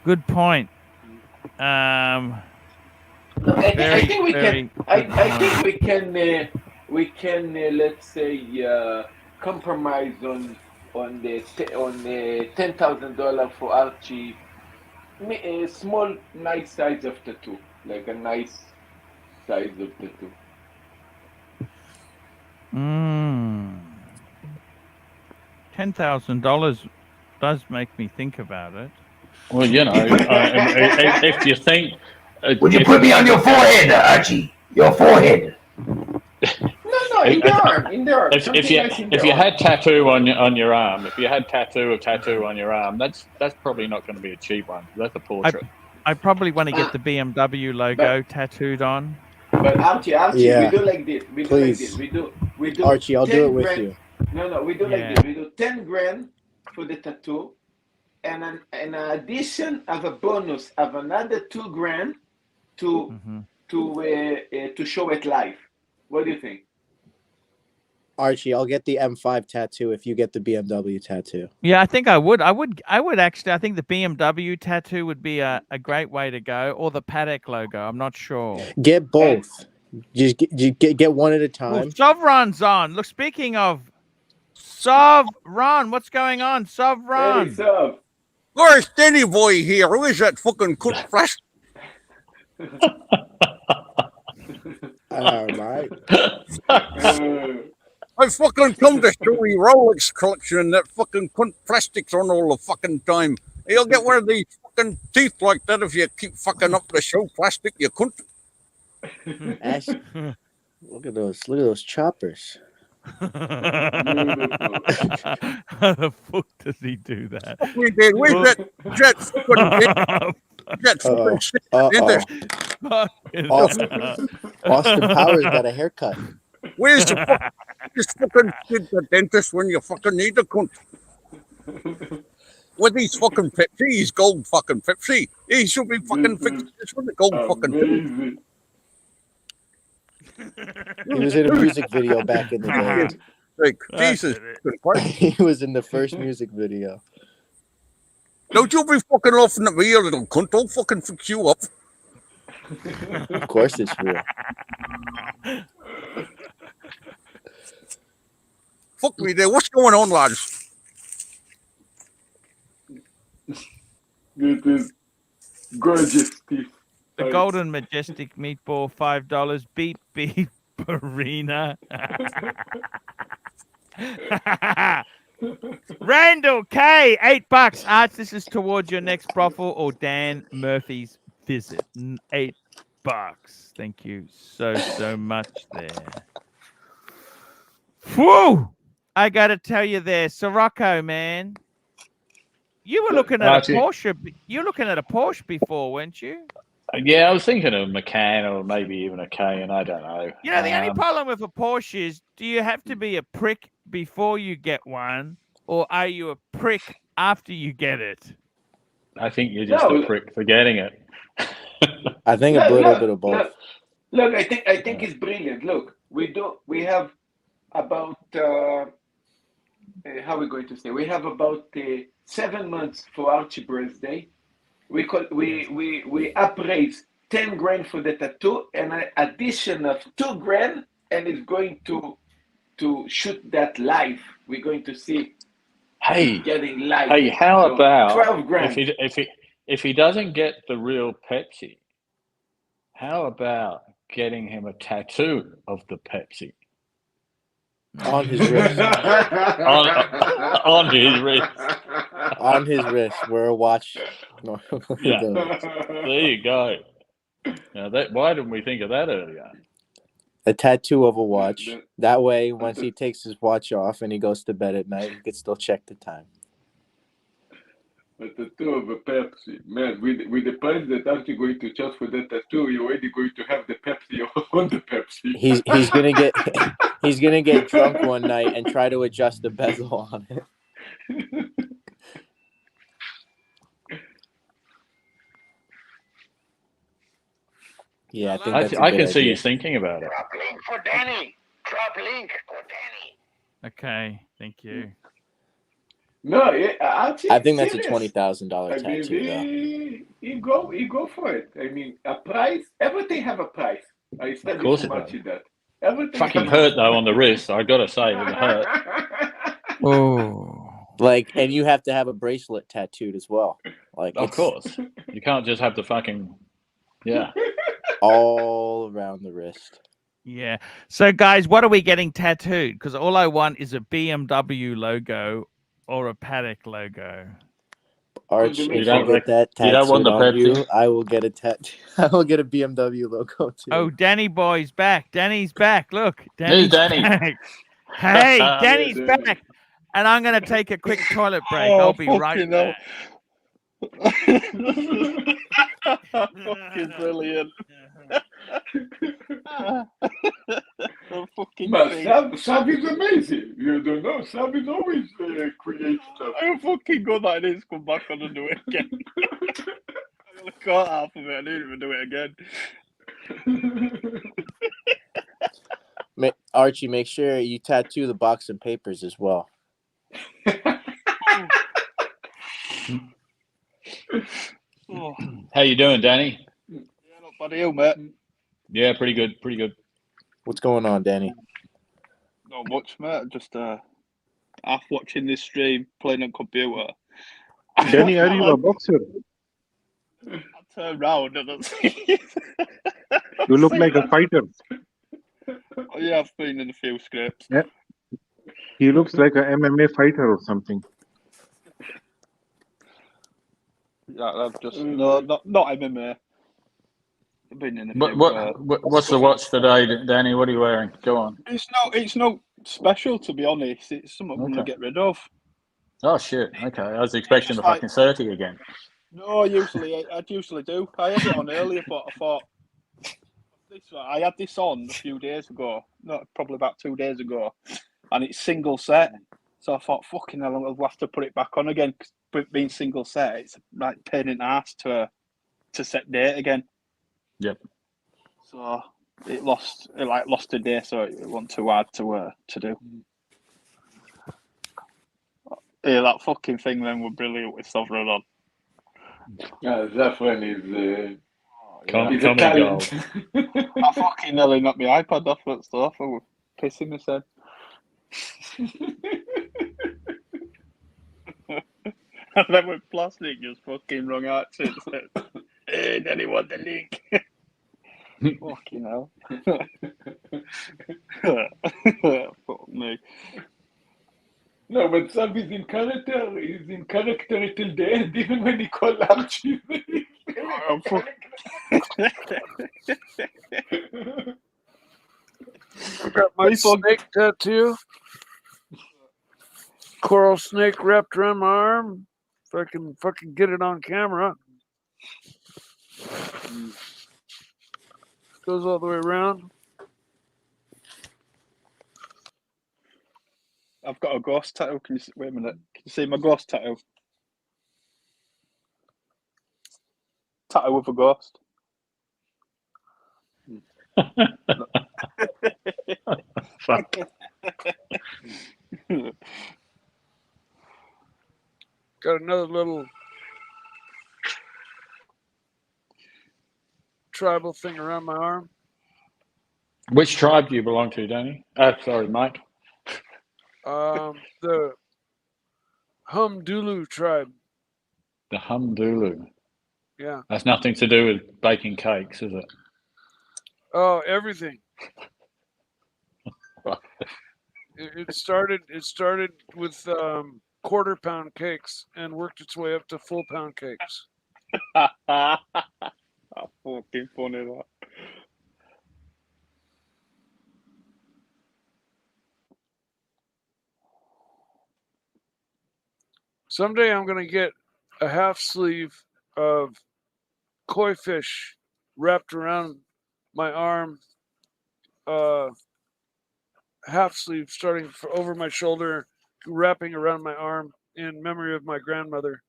Good point. I think we can let's say compromise on the $10,000 for Archie. A small, nice size of tattoo, like a nice size of tattoo. $10,000 does make me think about it. Well, you know, if you think, would you put me on your forehead, Archie? Your forehead. No, in the arm. If you had tattoo on your arm, if you had tattoo on your arm, that's probably not going to be a cheap one. That's a portrait. I probably want to get the BMW logo tattooed on. But Archie, yeah. we do like this. We do Archie, I'll do it with you. No, we do like this. We do 10 grand for the tattoo, and an addition of a bonus of another 2 grand to show it live. What do you think? Archie, I'll get the M5 tattoo if you get the BMW tattoo. Yeah, I think I would. I would actually. I think the BMW tattoo would be a great way to go, or the Paddock logo. I'm not sure. Get both. Just get one at a time. Well, Sovron's on. Look, speaking of Sovron, what's going on, Sovron? Hey, Sov. Where's Denny boy here? Who is that fucking cunt flash? Right. I fucking come to show you Rolex collection and that fucking cunt plastics on all the fucking time. You'll get one of these fucking teeth like that if you keep fucking up the show plastic, you cunt. Ash, look at those choppers. How the fuck does he do that? We did. Where's that jet fucking shit in there? Austin Powers got a haircut. Where's the fucking kid, the dentist, when you fucking need a cunt? With these fucking Pepsi, he's gold fucking Pepsi. He should be fucking fixing this with the gold fucking Pepsi. He was in a music video back in the day. sake. Jesus. He was in the first music video. Don't you be fucking laughing at me, you little cunt. I'll fucking fix you up. Of course it's real. Fuck me there. What's going on, lads? It is gorgeous, Steve. The Golden Majestic Meatball, $5. Beep beep Barina. Randall K, $8. Arch, this is towards your next brothel or Dan Murphy's visit. $8. Thank you so much there. Whew! I gotta tell you there, Sirocco, man. You were looking at a Porsche. You were looking at a Porsche before, weren't you? Yeah, I was thinking of a Macan or maybe even a Cayenne. I don't know. You know, the only problem with a Porsche is, do you have to be a prick before you get one, or are you a prick after you get it? I think you're just a prick for getting it. I think a little bit of both. Look, I think it's brilliant. Look, we have about how are we going to say? We have about 7 months for Archie birthday. We upraise 10 grand for the tattoo and an addition of 2 grand, and it's going to shoot that live. We're going to see getting live. Hey, how so about 12 grand? If he doesn't get the real Pepsi, how about getting him a tattoo of the Pepsi? On his wrist. on his wrist. On his wrist, where a watch. No, yeah. There you go. Now why didn't we think of that earlier? A tattoo of a watch. That way, once he takes his watch off and he goes to bed at night, he can still check the time. A tattoo of a Pepsi. Man, with the price that Archie going to charge for that tattoo, you're already going to have the Pepsi on the Pepsi. He's gonna get drunk one night and try to adjust the bezel on it. Yeah, I can see you thinking about it. Drop link for Danny. Drop link for Danny. Okay, thank you. No, Archie, I think that's serious. a $20,000 tattoo. You go for it. I mean, a price. Everything have a price. I studied Of course so it much does. in that. Everything Fucking hurt though on the wrist. I gotta say, it hurt. Oh, and you have to have a bracelet tattooed as well. Of course, you can't just have the fucking all around the wrist. Yeah. So, guys, what are we getting tattooed? Because all I want is a BMW logo or a Paddock logo. Arch, if you get that tattooed on you, I will get a tattoo. I will get a BMW logo too. Oh, Danny boy's back. Danny's back. Look, Danny's Danny. back. Hey, Danny's back. And I'm going to take a quick toilet break. I'll be right back. Fucking brilliant. Sav is amazing. You don't know. Sav is always create stuff. I'm fucking good at this. Come back on and do it again. I'm gonna cut half of it. I didn't even do it again. Archie, make sure you tattoo the box and papers as well. How you doing, Danny? Yeah, not bad, you, mate. Yeah, pretty good, pretty good. What's going on, Danny? Not much, mate. Just half watching this stream, playing on computer. Danny, are you a boxer? I turn round and You look like a fighter. Oh, yeah, I've been in a few scripts. Yeah. He looks like an MMA fighter or something. Yeah, I've just not MMA. I've been in a few. What's the watch today, Danny? What are you wearing? Go on. It's no special, to be honest. It's something I'm gonna get rid of. Oh shit! Okay, I was expecting the fucking 30 again. No, I'd usually do. I had it on earlier, but I thought I had this on a few days ago. No, probably about 2 days ago, and it's single set. So I thought, fucking hell, I'll have to put it back on again. Cause being single set, it's like pain in the ass to set date again. Yep. So it lost a day, so it wasn't too hard to do. Yeah, that fucking thing then were brilliant with Sovereign on. Yeah, Zafran is Comedy a talent. gold. I fucking nearly knocked my iPad off at stuff. I was pissing myself. And then with plastic just fucking wrong Archie. It said, "Hey, did anyone the link?" Fucking hell. Fuck me. No, but Sav is in character. He's in character till the end, even when he called Archie. Oh, fuck. I've got my snake tattoo. Coral snake wrapped around my arm. If I can fucking get it on camera. Goes all the way around. I've got a ghost tattoo. Can you see, wait a minute? Can you see my ghost tattoo? Tattoo with a ghost. Fuck. Got another little tribal thing around my arm. Which tribe do you belong to, Danny? Sorry, Mike. The Humdulu tribe. The Humdulu. Yeah. That's nothing to do with baking cakes, is it? Oh, everything. It started with quarter pound cakes and worked its way up to full pound cakes. That's fucking funny, that. Someday I'm gonna get a half sleeve of koi fish wrapped around my arm. Half sleeve starting over my shoulder, wrapping around my arm in memory of my grandmother.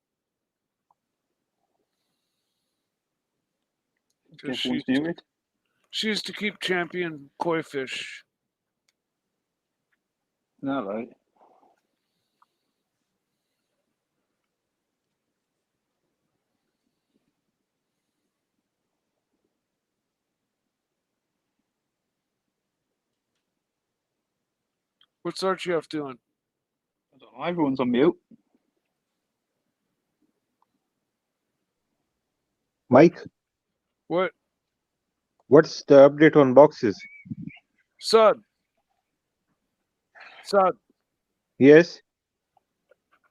She used to keep champion koi fish. No, right. What's Archie off doing? I don't know. Everyone's on mute. Mike, What? what's the update on boxes? Sud. Yes.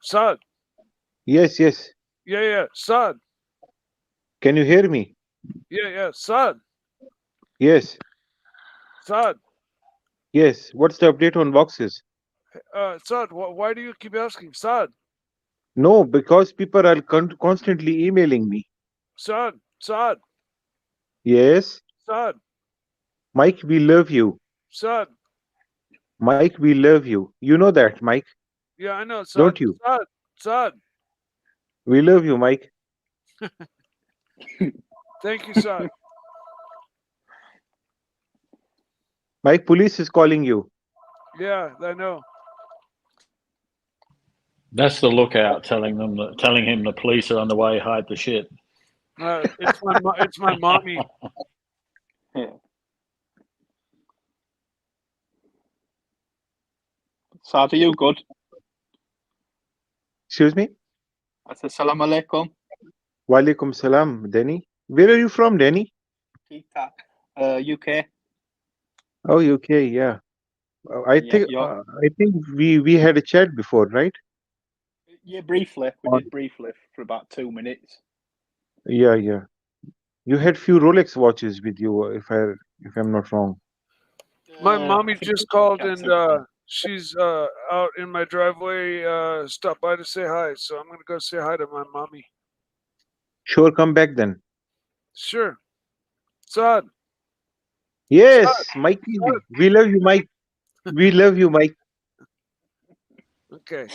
Sud. Yes. Yeah. Sud. Can you hear me? Yeah. Sud. Yes. Sud. Yes. What's the update on boxes? Sud, why do you keep asking? Sud. No, because people are constantly emailing me. Sud. Yes. Sud. Mike, we love you. Sud. Mike, we love you. You know that, Mike. Yeah, I know. Sud. Don't you? Sud. We love you, Mike. Thank you, Sud. Mike, police is calling you. Yeah, I know. That's the lookout telling him the police are on the way. Hide the shit. It's my mommy. Yeah. Sad, are you good? Excuse me? I said, Salam alaikum. Walaikum salam, Danny. Where are you from, Danny? UK. Oh, UK, yeah. I think we had a chat before, right? Yeah, briefly. We did briefly for about 2 minutes. Yeah. You had few Rolex watches with you, if I'm not wrong. My mommy just called and she's out in my driveway. Stopped by to say hi, so I'm gonna go say hi to my mommy. Sure, come back then. Sure. Sud. Yes, Mike. We love you, Mike. We love you, Mike. Okay.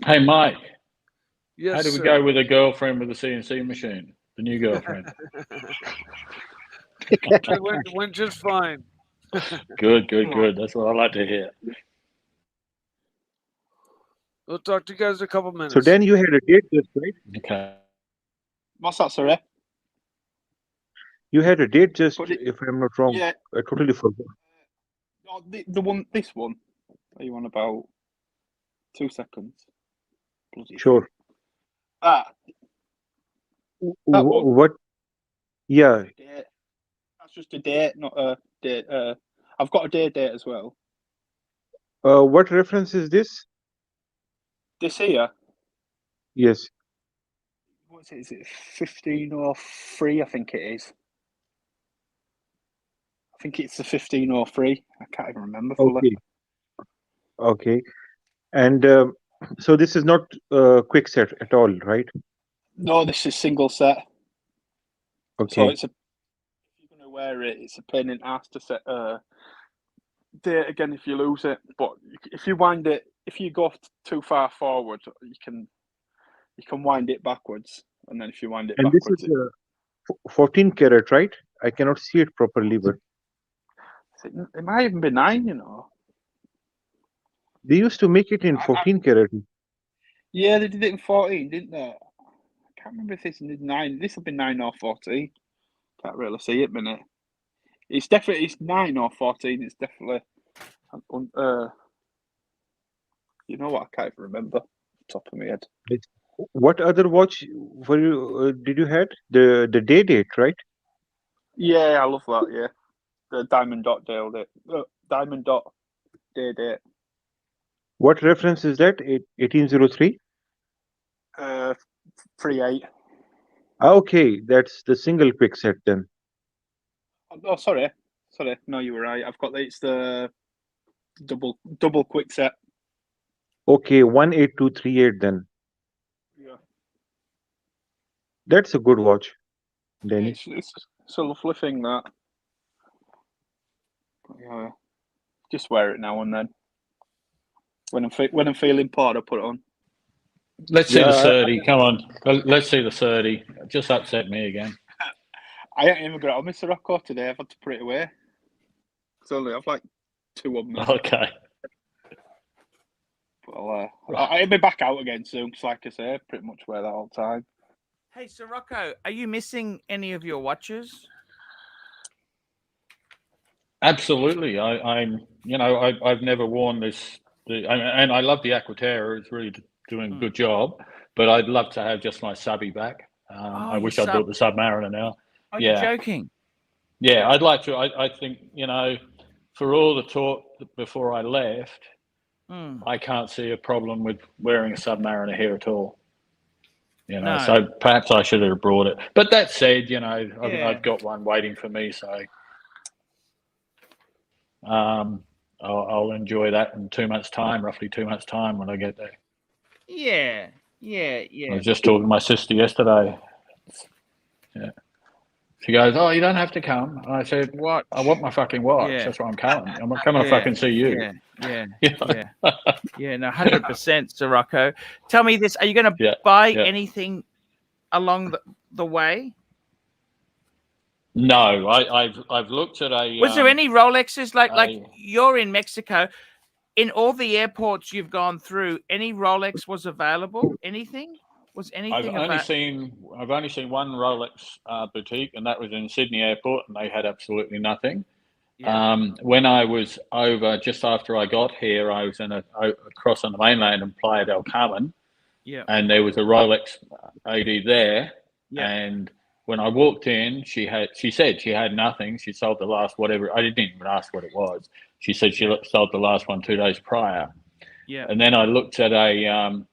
Hey, Mike. Yes, how do we sir. go with a girlfriend with a CNC machine? The new girlfriend. It went just fine. Good. That's what I like to hear. We'll talk to you guys in a couple minutes. So Dan, you had a date just, right? Okay. What's that, sorry? You had a date just, if I'm not wrong. Yeah. I totally forgot. Oh, the one, this one. Are you on about 2 seconds? Bloody Sure. that one. What? Yeah. Date. That's just a date, not a date. I've got a date as well. What reference is this? This here. Yes. What's it? Is it 1503? I think it is. I think it's the 1503. I can't even remember fully. Okay. And so this is not quick set at all, right? No, this is single set. Okay. So it's if you're gonna wear it, it's a pain in the ass to set date again if you lose it. But if you wind it, if you go too far forward, you can wind it backwards, and then if you wind it And backwards, this is 14 karat, right? I cannot see it properly, but it might even be 9. You know. they used to make it in 14 karat. Yeah, they did it in 14, didn't they? I can't remember if this is 9. This will be 9 or 14. Can't really see it, minute. It's 9 or 14. It's definitely. You know what? I can't even remember. Top of my head. What other watch were you did you had? The day date, right? Yeah, I love that. Yeah, the diamond dot day date. Diamond dot day date. What reference is that? 1803? 38. Okay, that's the single quick set then. Oh, sorry. No, you were right. I've got it's the double quick set. Okay, 18238 then. Yeah. That's a good watch, Danny. It's a lovely thing, that. Yeah, just wear it now and then. When I'm feeling bored, I put it on. Let's see the 30. Come on. Let's see the 30. Just upset me again. I ain't even got it on Mr. Rocco today. I've had to put it away. I've like 2 on me. Okay. Well, I'll be back out again soon, because like I say, I pretty much wear that all the time. Hey, Sirocco, are you missing any of your watches? Absolutely. I've never worn this, and I love the Aquaterra. It's really doing a good job, but I'd love to have just my subby back. I wish I'd bought the Submariner now. Oh, you're joking? Yeah, I'd like to. I think, for all the talk before I left, I can't see a problem with wearing a Submariner here at all. No. So perhaps I should have brought it. But that said, I've got one waiting for me, so I'll enjoy that in 2 months' time, roughly 2 months' time when I get there. Yeah. I was just talking to my sister yesterday. Yeah. She goes, "Oh, you don't have to come." And I said, "What? I want my fucking watch. Yeah. That's why I'm coming. I'm not coming to fucking see you." Yeah. No, 100%, Sirocco. Tell me this: are you going to buy anything along the way? No, I've looked at a. Was there any Rolexes like you're in Mexico? In all the airports you've gone through, any Rolex was available? Anything? Was anything? I've only seen one Rolex boutique, and that was in Sydney Airport, and they had absolutely nothing. Yeah. When I was over just after I got here, I was across on the mainland in Playa del Carmen, and there was a Rolex AD there. Yeah. And when I walked in, she said she had nothing. She sold the last whatever. I didn't even ask what it was. She said she sold the last one 2 days prior. Yeah. And then I looked at a.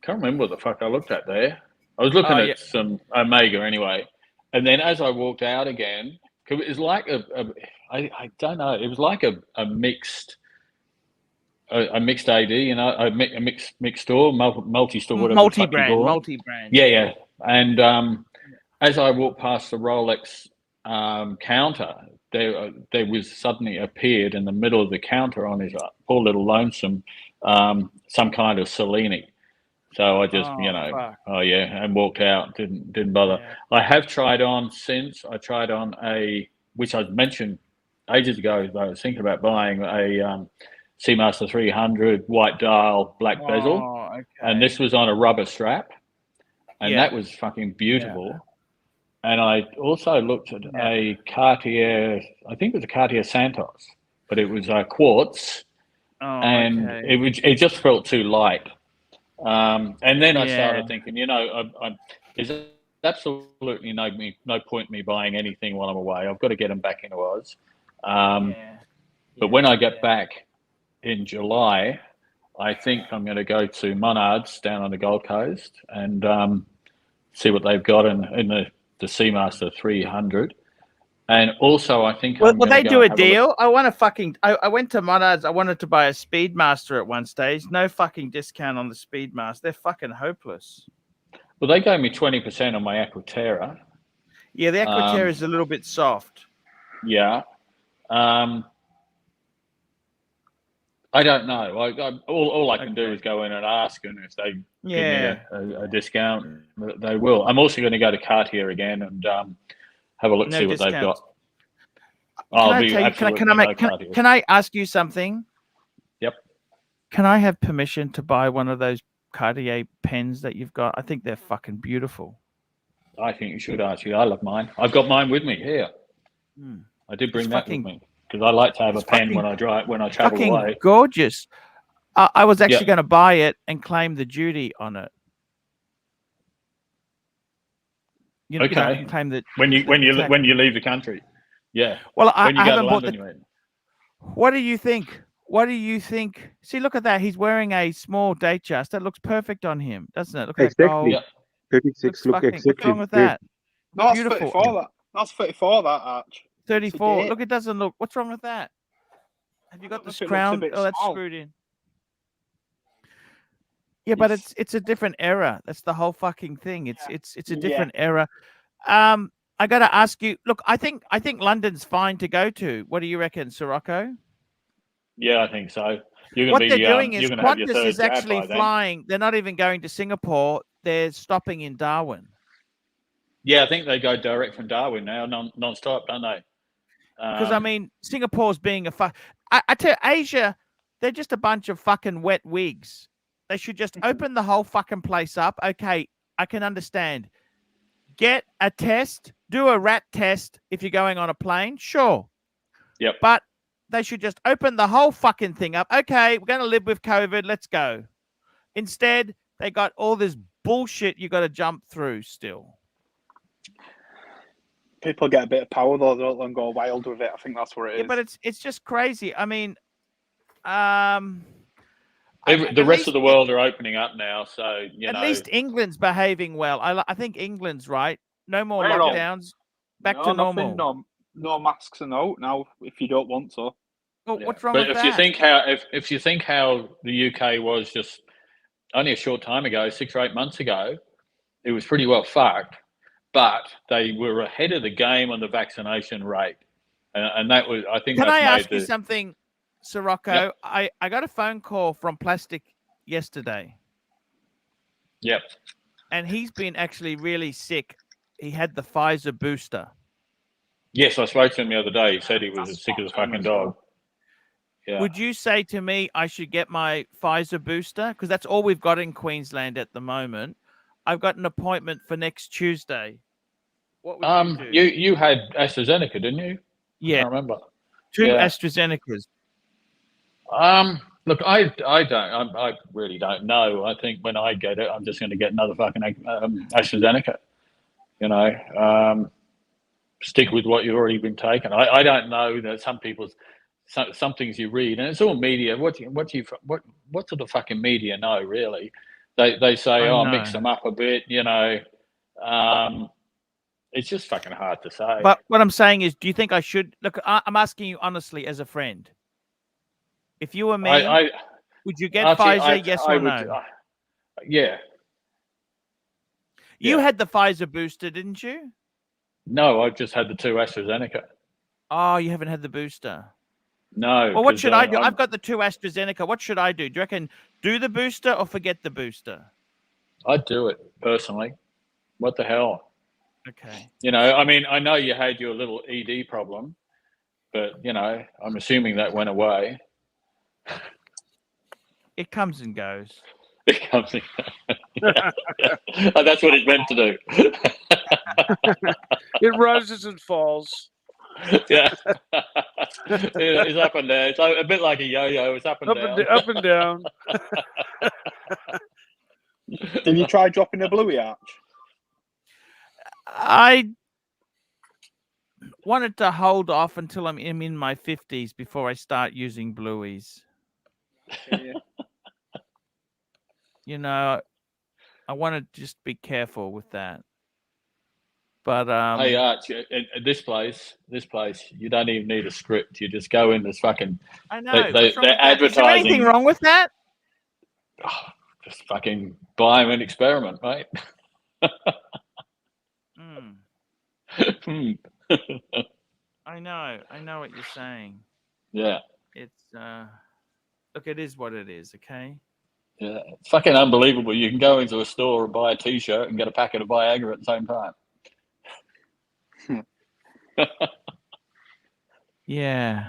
Can't remember what the fuck I looked at there. I was looking at some Omega anyway. And then as I walked out again, it was like I don't know. It was like a mixed AD, a mixed store, multi-store, whatever. Multi-brand. Yeah. And as I walked past the Rolex counter, there was suddenly appeared in the middle of the counter on his poor little lonesome some kind of Cellini. So I just, and walked out. Didn't bother. Yeah. I have tried on since. I tried on which I mentioned ages ago. I was thinking about buying a Seamaster 300, white dial, black bezel, okay. and this was on a rubber strap, and Yeah. that was fucking beautiful. And I also looked at a Cartier, I think it was a Cartier Santos, but it was quartz, and it just felt too light. And then I started thinking, you know, there's absolutely no point in me buying anything while I'm away. I've got to get them back into Oz. But when I get back in July, I think I'm going to go to Monards down on the Gold Coast and see what they've got in the Seamaster 300. And also, I think will they do a deal? I want to fucking. I went to Monards. I wanted to buy a Speedmaster at one stage. No fucking discount on the Speedmaster. They're fucking hopeless. Well, they gave me 20% on my Aquaterra. Yeah, the Aquaterra is a little bit soft. Yeah. I don't know. All I can do is go in and ask, and if they give me a discount, they will. I'm also going to go to Cartier again and have a look, see what they've got. Can I ask you something? Yep. Can I have permission to buy one of those Cartier pens that you've got? I think they're fucking beautiful. I think you should, Archie. I love mine. I've got mine with me here. I did bring that with me because I like to have a pen when I travel away. Gorgeous. I was actually going to buy it and claim the duty on it. You know, claim that when you leave the country. Yeah. Well, when you I go haven't to bought London, What do you think? What do you think? See, look at that. He's wearing a small date just. That looks perfect on him, doesn't it? Look at that gold. 36 look exactly. What's wrong with that? No, that's Beautiful. 34. That's 34. That Arch. 34. Look, it doesn't look. What's wrong with that? Have you got this crown? Oh, that's screwed in. Yeah, but it's a different era. That's the whole fucking thing. It's a different era. I got to ask you. Look, I think London's fine to go to. What do you reckon, Sirocco? Yeah, I think so. What they're doing is Qantas is actually flying. They're not even going to Singapore. They're stopping in Darwin. Yeah, I think they go direct from Darwin now, non-stop, don't they? Because I mean, Singapore's being I tell you, Asia, they're just a bunch of fucking wet wigs. They should just open the whole fucking place up. Okay, I can understand. Get a test, do a rat test if you're going on a plane, sure. Yep. But they should just open the whole fucking thing up. Okay, we're going to live with COVID. Let's go. Instead, they got all this bullshit you got to jump through still. People get a bit of power though, don't they, and go wild with it. I think that's what it is. Yeah, but it's just crazy. I mean, the rest of the world are opening up now, so you know. At least England's behaving well. I think England's right. No more lockdowns. Back to normal. No masks and out now if you don't want to. Well, what's wrong with that? But if you think how the UK was just only a short time ago, 6 or 8 months ago, it was pretty well fucked. But they were ahead of the game on the vaccination rate, and that was, I think. Can I ask you something, Sirocco? Yep. I got a phone call from Plastic yesterday. Yep. And he's been actually really sick. He had the Pfizer booster. Yes, I spoke to him the other day. He said he was as sick as a fucking dog. Yeah. Would you say to me I should get my Pfizer booster? Because that's all we've got in Queensland at the moment. I've got an appointment for next Tuesday. What would you do? You had AstraZeneca, didn't you? Yeah. I remember. 2 AstraZenecas. Look, I really don't know. I think when I get it, I'm just going to get another fucking AstraZeneca. You know, stick with what you've already been taking. I don't know that some things you read, and it's all media. What sort of fucking media know, really? They say, mix them up a bit, you know. It's just fucking hard to say. But what I'm saying is, do you think I should look? I'm asking you honestly as a friend. If you were me, would you get Pfizer? Yes or no? Yeah. You had the Pfizer booster, didn't you? No, I've just had the 2 AstraZeneca. Oh, you haven't had the booster. No. Well, what should I do? I've got the 2 AstraZeneca. What should I do? Do you reckon do the booster or forget the booster? I'd do it personally. What the hell? Okay. You know, I mean, I know you had your little ED problem, but you know, I'm assuming that went away. It comes and goes. It comes and goes. Yeah. Oh, that's what it's meant to do. It rises and falls. Yeah. It's up and down. It's a bit like a yo-yo. It's up and down. Up and down. Did you try dropping a bluey, Arch? I wanted to hold off until I'm in my 50s before I start using blueies. Yeah. You know, I want to just be careful with that. But hey, Arch, at this place, you don't even need a script. You just go in. There's fucking. I know. They're advertising. Is there anything wrong with that? Oh, just fucking buy them and experiment, mate. I know what you're saying. Yeah. It's look, it is what it is, okay? Yeah, it's fucking unbelievable. You can go into a store and buy a T-shirt and get a packet of Viagra at the same time. Yeah.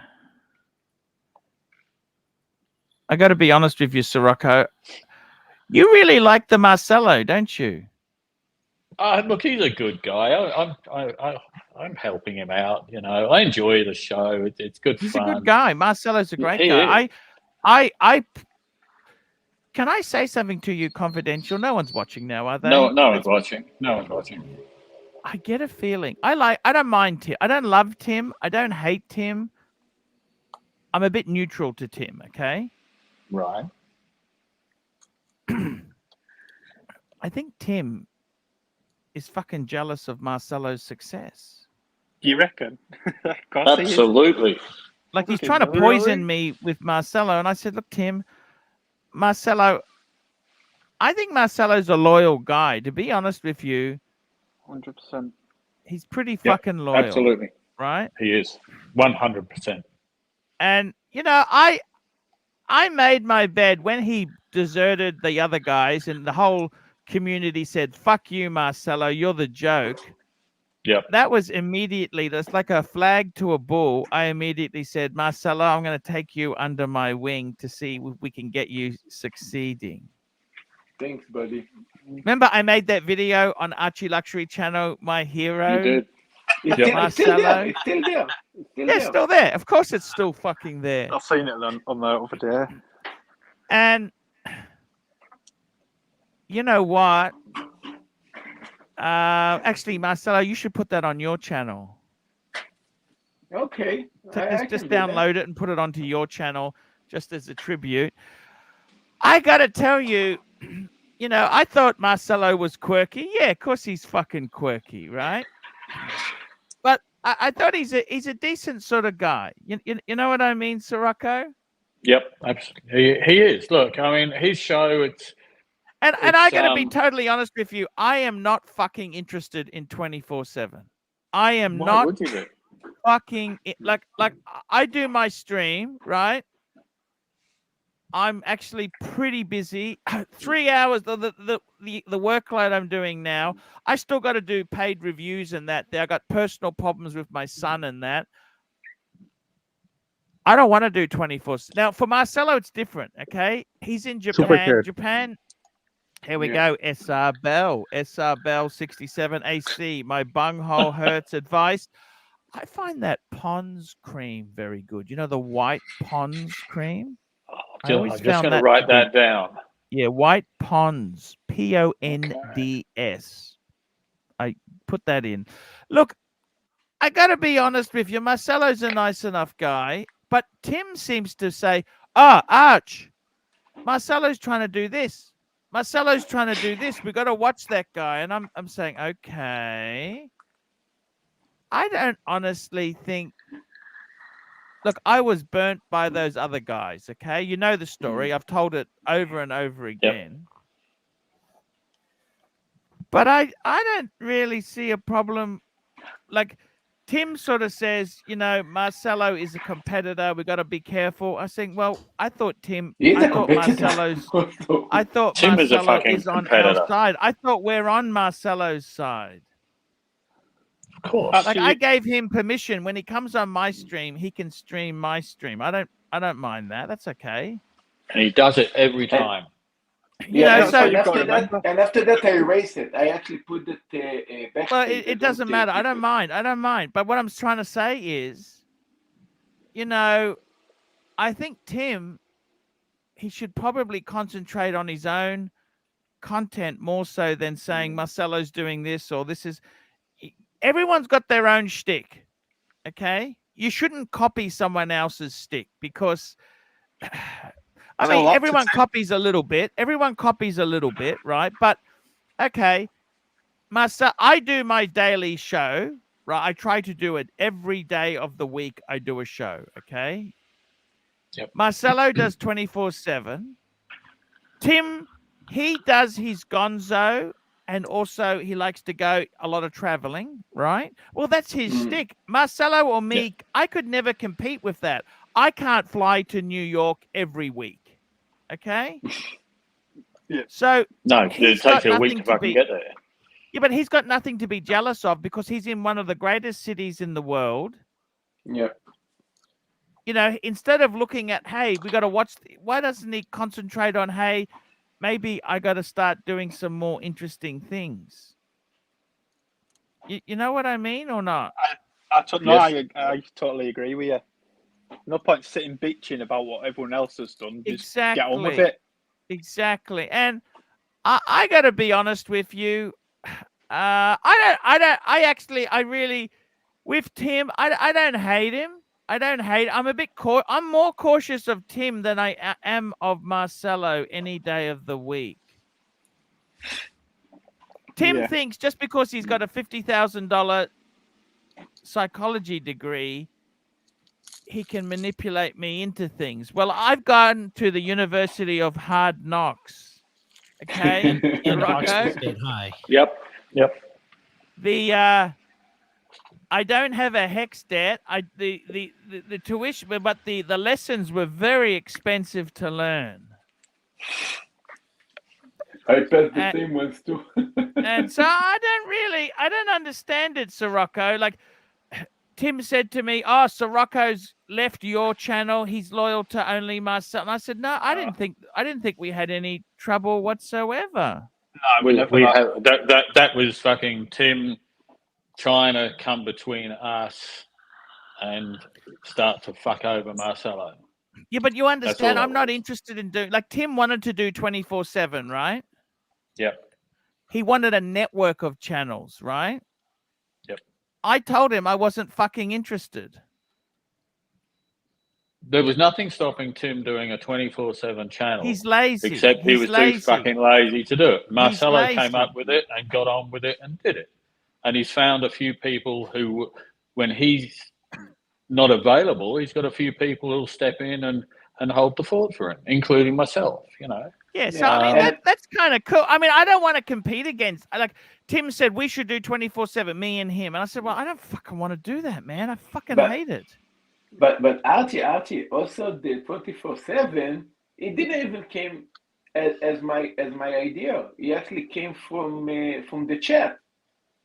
I got to be honest with you, Sirocco. You really like the Marcelo, don't you? Look, he's a good guy. I'm helping him out. You know, I enjoy the show. It's good He's fun. a good guy. Marcelo's a great He guy. is. I can I say something to you confidential? No one's watching now, are they? No one's watching. No one's watching. I get a feeling. I don't mind Tim. I don't love Tim. I don't hate Tim. I'm a bit neutral to Tim, okay? Right. I think Tim is fucking jealous of Marcelo's success. You reckon? Of course he is. Absolutely. Like he's trying to poison me with Marcelo, and I said, "Look, Tim, Marcelo. I think Marcelo's a loyal guy. To be honest with you, 100%. he's pretty fucking loyal. Absolutely. Right? He is 100%. And you know, I made my bed when he deserted the other guys, and the whole community said, "Fuck you, Marcelo. You're the joke." Yep. That was immediately, that's like a flag to a bull. I immediately said, Marcelo, I'm going to take you under my wing to see if we can get you succeeding. Thanks, buddy. Remember, I made that video on Archieluxury channel, my hero. You did. It's still there. It's still there. It's still there. Of course, it's still fucking there. I've seen it on the other day. And you know what? Actually, Marcelo, you should put that on your channel. Okay. Just download it and put it onto your channel just as a tribute. I got to tell you, you know, I thought Marcelo was quirky. Yeah, of course he's fucking quirky, right? But I thought he's a decent sort of guy. You know what I mean, Sirocco? Yep, absolutely. He is. Look, I mean, his show, And I got to be totally honest with you. I am not fucking interested in 24/7. I am not fucking like I do my stream, right? I'm actually pretty busy. 3 hours the workload I'm doing now. I still got to do paid reviews and that. I got personal problems with my son and that. I don't want to do 24. Now for Marcelo, it's different. Okay, he's in Japan. Japan. Here we go. SR Bell 67 AC. My bunghole hurts. Advice. I find that Pond's cream very good. You know the white Pond's cream. I'm just going to write that down. Yeah, white Ponds. PONDS. I put that in. Look, I got to be honest with you. Marcelo's a nice enough guy, but Tim seems to say, Arch, Marcelo's trying to do this. Marcelo's trying to do this. We got to watch that guy. And I'm saying, okay. I don't honestly think. Look, I was burnt by those other guys. Okay, you know the story. I've told it over and over again. Yep. But I don't really see a problem. Like Tim sort of says, you know, Marcelo is a competitor. We got to be careful. I think, well, I thought Tim. I thought Tim Marcelo is on our side. I thought we're on Marcelo's side. Of course. Like I gave him permission when he comes on my stream, he can stream my stream. I don't I don't mind that. That's okay. And he does it every time. You know, so and after that, I erased it. I actually put it back. Well, it doesn't matter. I don't mind. I don't mind. But what I'm trying to say is, you know, I think Tim, he should probably concentrate on his own content more so than saying Marcelo's doing this or this is. Everyone's got their own shtick. Okay, you shouldn't copy someone else's shtick because. I mean, everyone copies a little bit. Everyone copies a little bit, right? But okay, Marcel, I do my daily show, right? I try to do it every day of the week. I do a show, okay? Yep. Marcelo does 24/7. Tim, he does his gonzo, and also he likes to go a lot of traveling, right? Well, that's his stick. Marcelo or me, I could never compete with that. I can't fly to New York every week. Okay. Yeah. So no, it takes you a week to fucking get there. Yeah, but he's got nothing to be jealous of because he's in one of the greatest cities in the world. Yeah. You know, instead of looking at, hey, we got to watch. Why doesn't he concentrate on, hey, maybe I got to start doing some more interesting things? You know what I mean or not? I totally agree with you. No point sitting bitching about what everyone else has done. Just get on with it. Exactly. And I got to be honest with you. I really, with Tim, I don't hate him. I'm more cautious of Tim than I am of Marcelo any day of the week. Tim thinks just because he's got a $50,000 psychology degree, he can manipulate me into things. Well, I've gone to the University of Hard Knocks. Okay, in Oxford State High. Yep. I don't have a HEX debt. The tuition, but the lessons were very expensive to learn. I passed the same ones too. And so I don't understand it, Sirocco. Like Tim said to me, "Oh, Sirocco's left your channel. He's loyal to only myself." And I said, "No, I didn't think we had any trouble whatsoever." No, we have that was fucking Tim trying to come between us and start to fuck over Marcelo. Yeah, but you understand, I'm not interested in doing, like Tim wanted to do 24/7, right? Yep. He wanted a network of channels, right? Yep. I told him I wasn't fucking interested. There was nothing stopping Tim doing a 24/7 channel. He's lazy. Except he was too fucking lazy to do it. Marcelo came up with it and got on with it and did it. And he's found a few people who, when he's not available, he's got a few people who'll step in and hold the fort for him, including myself, you know. Yeah, so I mean, that's kind of cool. I mean, I don't want to compete against, like Tim said, we should do 24/7, me and him. And I said, well, I don't fucking want to do that, man. I fucking hate it. But Archie also the 24/7. It didn't even came as my idea. It actually came from the chat.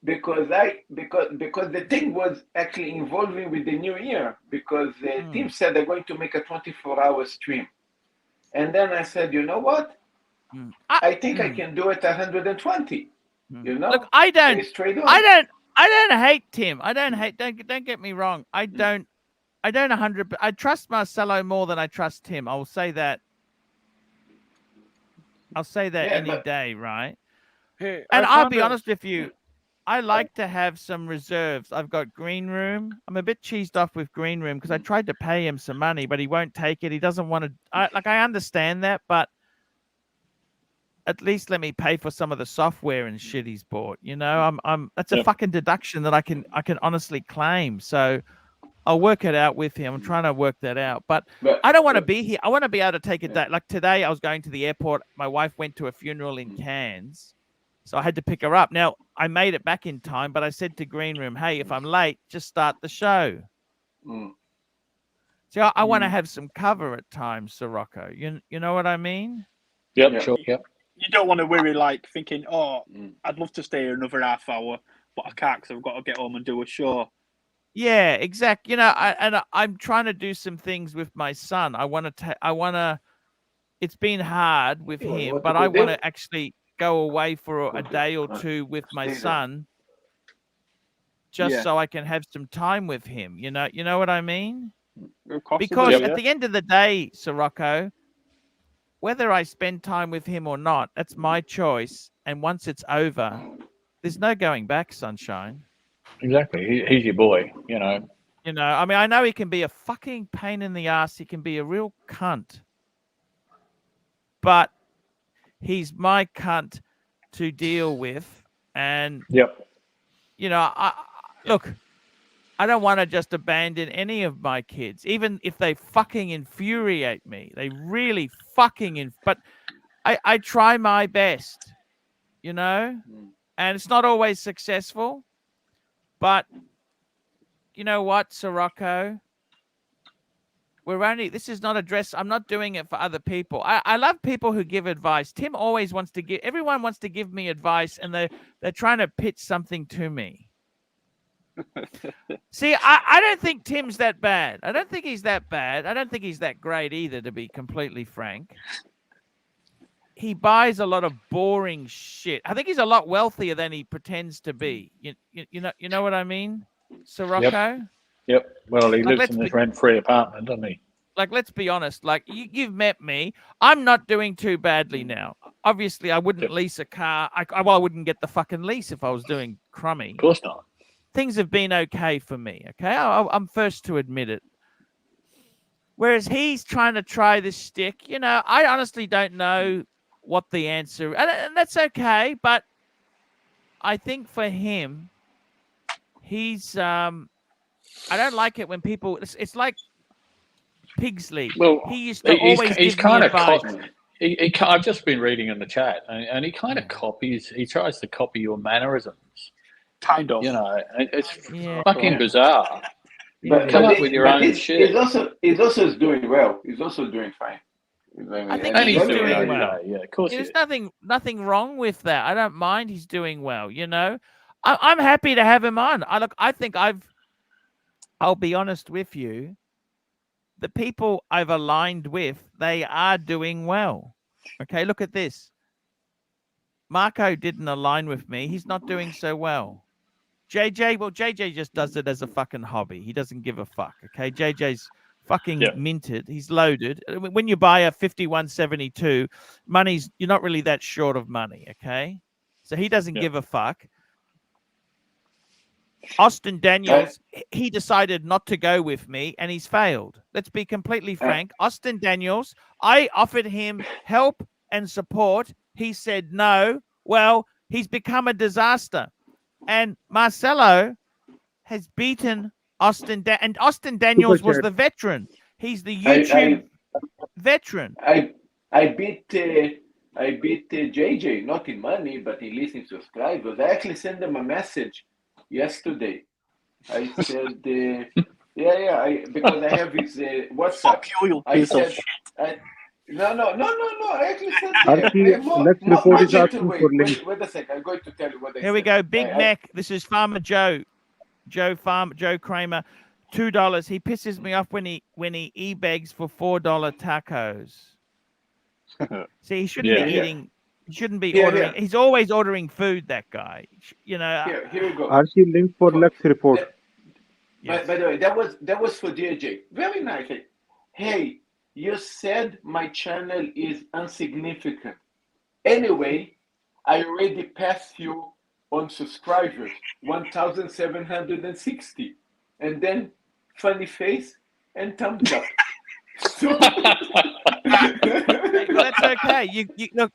Because the thing was actually involving with the new year, because the team said they're going to make a 24-hour stream, and then I said, you know what, I think I can do it 120. You know, look, I don't hate Tim. Don't get me wrong. I don't 100. I trust Marcelo more than I trust Tim. I'll say that. Any day, right? Hey, and I'll be honest with you. I like to have some reserves. I've got Green Room. I'm a bit cheesed off with Green Room because I tried to pay him some money, but he won't take it. He doesn't want to. I understand that, but at least let me pay for some of the software and shit he's bought. You know, that's a fucking deduction that I can honestly claim. So I'll work it out with him. I'm trying to work that out, but I don't want to be here. I want to be able to take a day. Like today, I was going to the airport. My wife went to a funeral in Cairns. So I had to pick her up. Now, I made it back in time, but I said to Green Room, hey, if I'm late, just start the show. So I want to have some cover at times, Sirocco. You know what I mean? Yep, sure. Yep. You don't want to worry, like, thinking, oh, I'd love to stay here another half hour, but I can't because I've got to get home and do a show. Yeah, exactly. You know, I'm trying to do some things with my son. I want to. It's been hard with him, but I want to actually go away for a day or two with my son, just so I can have some time with him. You know what I mean? Because at the end of the day, Sirocco, whether I spend time with him or not, that's my choice. And once it's over, there's no going back, sunshine. Exactly. He's your boy, you know. You know, I mean, I know he can be a fucking pain in the ass. He can be a real cunt. But he's my cunt to deal with. And, you know, look, I don't want to just abandon any of my kids, even if they fucking infuriate me. They really fucking but I try my best, you know, and it's not always successful. But you know what, Sirocco? This is not a dress. I'm not doing it for other people. I love people who give advice. Tim always wants to give, everyone wants to give me advice, and they're trying to pitch something to me. See, I don't think Tim's that bad. I don't think he's that bad. I don't think he's that great either, to be completely frank. He buys a lot of boring shit. I think he's a lot wealthier than he pretends to be. You know what I mean, Sirocco? Yep. Well, he lives in this rent-free apartment, doesn't he? Like, let's be honest. Like, you've met me. I'm not doing too badly now. Obviously, I wouldn't lease a car. I wouldn't get the fucking lease if I was doing crummy. Of course not. Things have been okay for me. Okay, I'm first to admit it. Whereas he's trying to try this stick. You know, I honestly don't know what the answer is, and that's okay. But I think for him, he's I don't like it when people. It's like Pigsley. Well, he used to always give me advice. I've just been reading in the chat, and he kind of copies. He tries to copy your mannerisms. Kind of. You know, it's fucking bizarre. But come up with your own shit. He's also doing well. He's also doing fine. I think he's doing well. Yeah, of course. There's nothing wrong with that. I don't mind. He's doing well. You know, I'm happy to have him on. I think I'll be honest with you. The people I've aligned with, they are doing well. Okay, look at this. Marco didn't align with me. He's not doing so well. JJ just does it as a fucking hobby. He doesn't give a fuck. Okay, JJ's fucking minted. He's loaded. When you buy a 5172, you're not really that short of money. Okay, so he doesn't give a fuck. Austin Daniels, he decided not to go with me, and he's failed. Let's be completely frank. Austin Daniels, I offered him help and support. He said no. Well, he's become a disaster. And Marcelo has beaten Austin, and Austin Daniels was the veteran. He's the YouTube veteran. I beat JJ, not in money, but in listening subscribers. I actually sent them a message yesterday. I said, because I have his WhatsApp. I said, no. I actually said, Archie, let's report his asking for link. Wait a second. I'm going to tell you what I said. Here we go. Big Mac. This is Farmer Joe Kramer. $2. He pisses me off when he e-begs for $4 tacos. See, he shouldn't be eating. He shouldn't be ordering. He's always ordering food. That guy. You know. Here we go. Archie, link for Lex report. By the way, that was for JJ. Very nice. Hey, you said my channel is insignificant. Anyway, I already passed you on subscribers, 1,760, and then funny face and thumbs up. So... Well, that's okay. You look,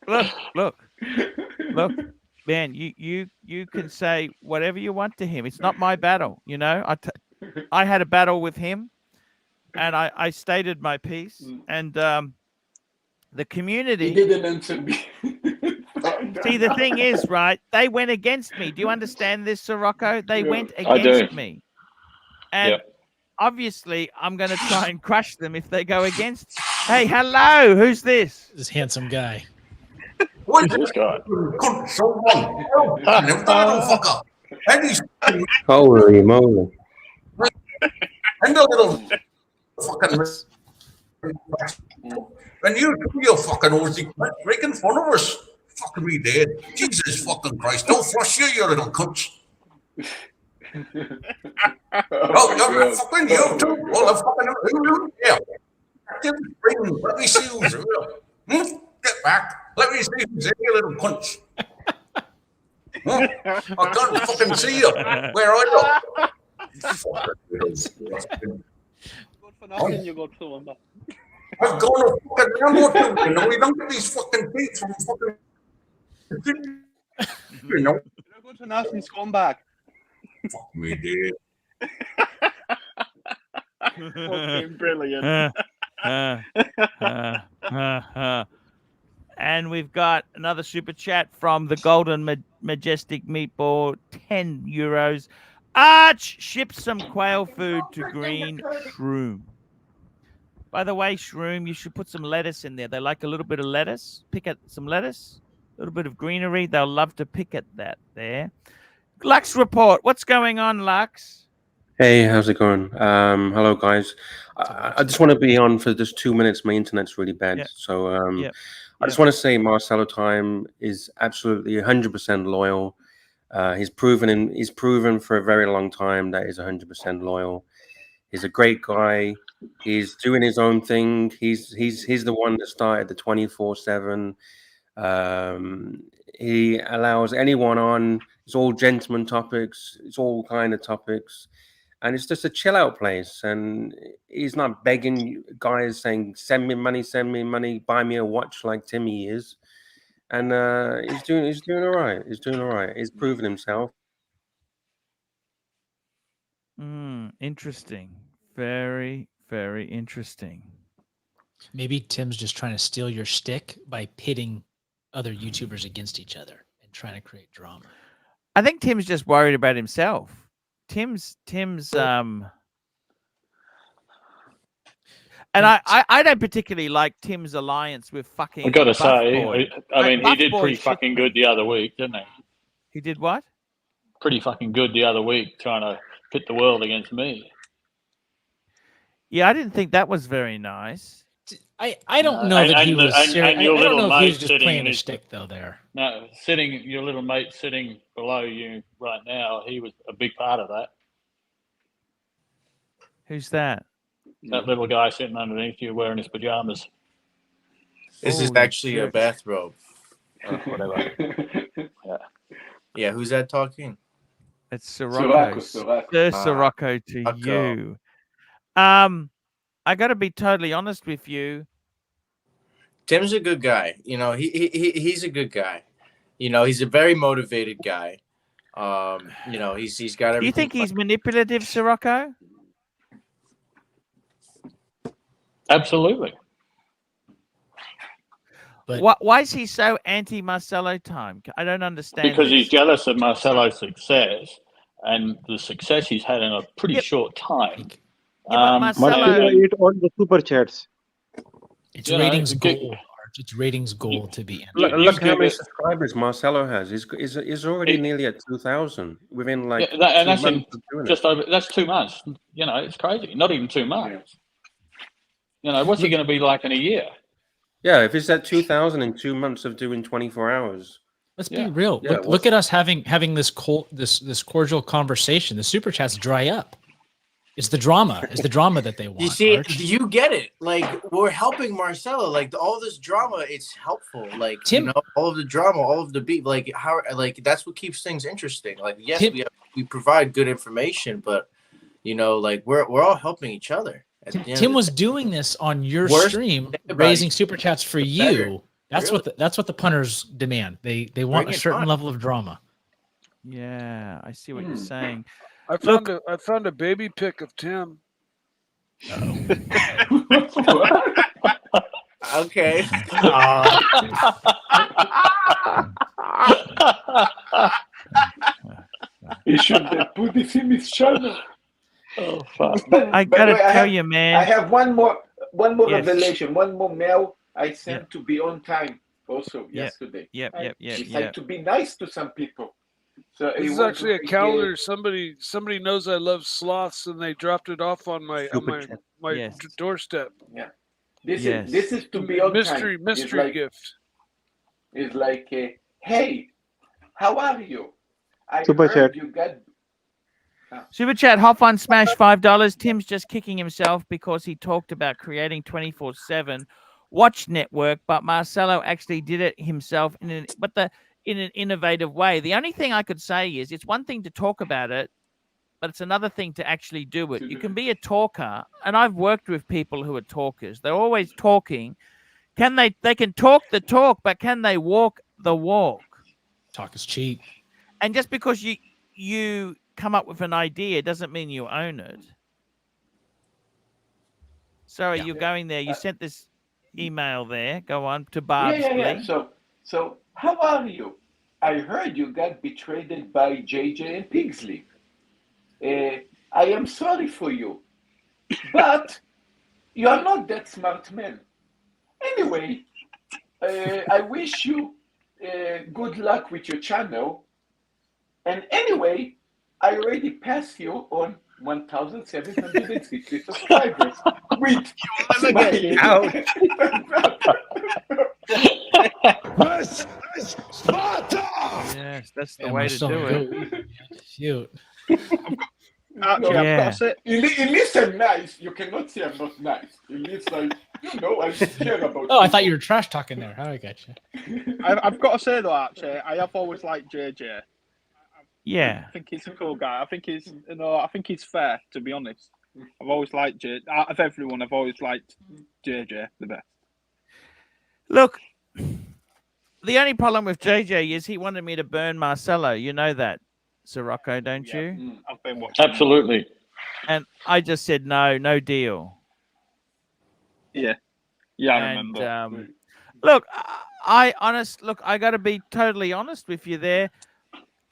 man. You can say whatever you want to him. It's not my battle. You know, I had a battle with him, and I stated my piece, and the community. He didn't answer me. See, the thing is, right? They went against me. Do you understand this, Sirocco? They went against me, and obviously, I'm going to try and crush them if they go against. Hey, hello. Who's this? This handsome guy. Who's this guy? Holy moly. And the little fucking... And you fucking Aussie cunt, making fun of us. Fucking me dead. Jesus fucking Christ. Don't flush you little cunts. Oh, you're fucking you too. Well, fucking yeah. Let me see who's real. Get back. Let me see who's in, you little cunts. I can't fucking see you. Where are you? Good for nothing, you good for one. I've gone to fucking download, you know. We don't get these fucking beats from fucking. You know. You're good for nothing, scumbag. Fuck me, dude. Fucking brilliant. And we've got another super chat from the Golden Majestic Meatball, €10. Arch, ship some quail food to Green Shroom. By the way, Shroom, you should put some lettuce in there. They like a little bit of lettuce. Pick at some lettuce, a little bit of greenery. They'll love to pick at that there. Lux report. What's going on, Lux? Hey, how's it going? Hello, guys. I just want to be on for just 2 minutes. My internet's really bad. Yep. So Yep. I just want to say Marcelo Time is absolutely 100% loyal. He's proven for a very long time that he's 100% loyal. He's a great guy. He's doing his own thing. He's the one that started the 24/7. He allows anyone on. It's all gentleman topics. It's all kind of topics. And it's just a chill out place. And he's not begging guys saying, send me money, buy me a watch like Timmy is. And he's doing all right. He's doing all right. He's proven himself. Interesting. Very, very interesting. Maybe Tim's just trying to steal your shtick by pitting other YouTubers against each other and trying to create drama. I think Tim's just worried about himself. Tim's and I don't particularly like Tim's alliance with fucking. I've got to Buff say, Boy. I mean, he did Buff Boy pretty fucking good the other week, didn't he? He did what? Pretty fucking good the other week, trying to pit the world against me. Yeah, I didn't think that was very nice. I don't know that he was serious. I don't know if he was just playing a shtick though there. No, your little mate sitting below you right now, he was a big part of that. Who's that? That little guy sitting underneath you wearing his pajamas. This is actually a bathrobe. Whatever. Yeah, who's that talking? It's Sirocco. Sirocco to you. I got to be totally honest with you. Tim's a good guy. You know, he's a good guy. You know, he's a very motivated guy. You know, he's got everything. Do you think he's manipulative, Sirocco? Absolutely. But why is he so anti-Marcelo Time? I don't understand. Because he's jealous of Marcelo's success and the success he's had in a pretty short time. Marcelo ate all the super chats. It's ratings goal, Arch. It's ratings goal to be in. Look how many subscribers Marcelo has. He's already nearly at 2,000 within like. And that's in just over. That's 2 months. You know, it's crazy. Not even 2 months. You know, what's he going to be like in a year? Yeah, if it's at 2,000 in 2 months of doing 24 hours. Let's be real. Yeah, look at us having this cordial conversation. The super chats dry up. It's the drama. It's the drama that they want. You see, Arch. you get it. Like, we're helping Marcelo. Like, all this drama, it's helpful. Like, Tim, you know, all of the drama, all of the beat. Like, that's what keeps things interesting. Like, yes, Tim, we provide good information, but you know, like we're all helping each other. Tim was doing this on your stream, raising super chats for you. That's what the punters demand. They want a certain level of drama. Yeah, I see what you're saying. I found a baby pic of Tim. Okay. He should put this in his channel. Oh fuck! I gotta tell you, man. I have one more Yes. revelation, one more mail I sent to be on time also yesterday. Yep. It's like to be nice to some people. So This is actually a calendar. Somebody knows I love sloths, and they dropped it off on my doorstep. Yeah, this is to be on mystery time. gift. It's like, hey, how are you? I Super heard chat. you got. Super chat, hop on smash $5. Tim's just kicking himself because he talked about creating 24/7 watch network, but Marcelo actually did it himself in an innovative way. The only thing I could say is it's one thing to talk about it, but it's another thing to actually do it. You can be a talker, and I've worked with people who are talkers. They're always talking. They can talk the talk, but can they walk the walk? Talk is cheap. And just because you come up with an idea doesn't mean you own it. Sorry, you're going there. You sent this email there. Go on to Barb's. Yeah. So how are you? I heard you got betrayed by JJ and Pigsley. I am sorry for you, but you are not that smart man. Anyway, I wish you good luck with your channel. And anyway, I already passed you on 1,760 subscribers with smiley. This is Sparta! Yes, that's the way to do it. Shoot. Actually, I've got to say, It listen nice. You cannot say I'm not nice. It looks like, I care about Oh, I thought you were trash talking there. How I get you. I've got to say though, Archie, I have always liked JJ. Yeah. I think he's a cool guy. I think he's fair, to be honest. I've always liked JJ. Out of everyone, I've always liked JJ the best. Look, the only problem with JJ is he wanted me to burn Marcelo. You know that, Sirocco, don't you? I've been watching. Absolutely. And I just said no deal. Yeah, I remember. Look, I got to be totally honest with you there.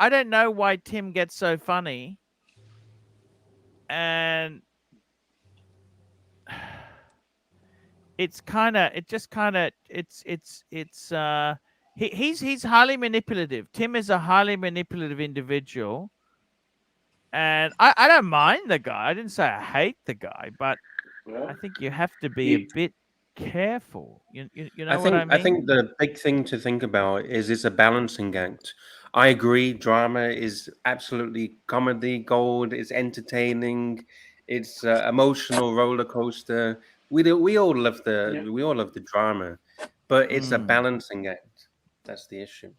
I don't know why Tim gets so funny, and he's highly manipulative. Tim is a highly manipulative individual, and I don't mind the guy. I didn't say I hate the guy, but I think you have to be a bit careful. You know what I mean? I think the big thing to think about is it's a balancing act. I agree, drama is absolutely comedy gold. It's entertaining. It's emotional roller coaster. We all love the drama, but it's a balancing act. That's the issue.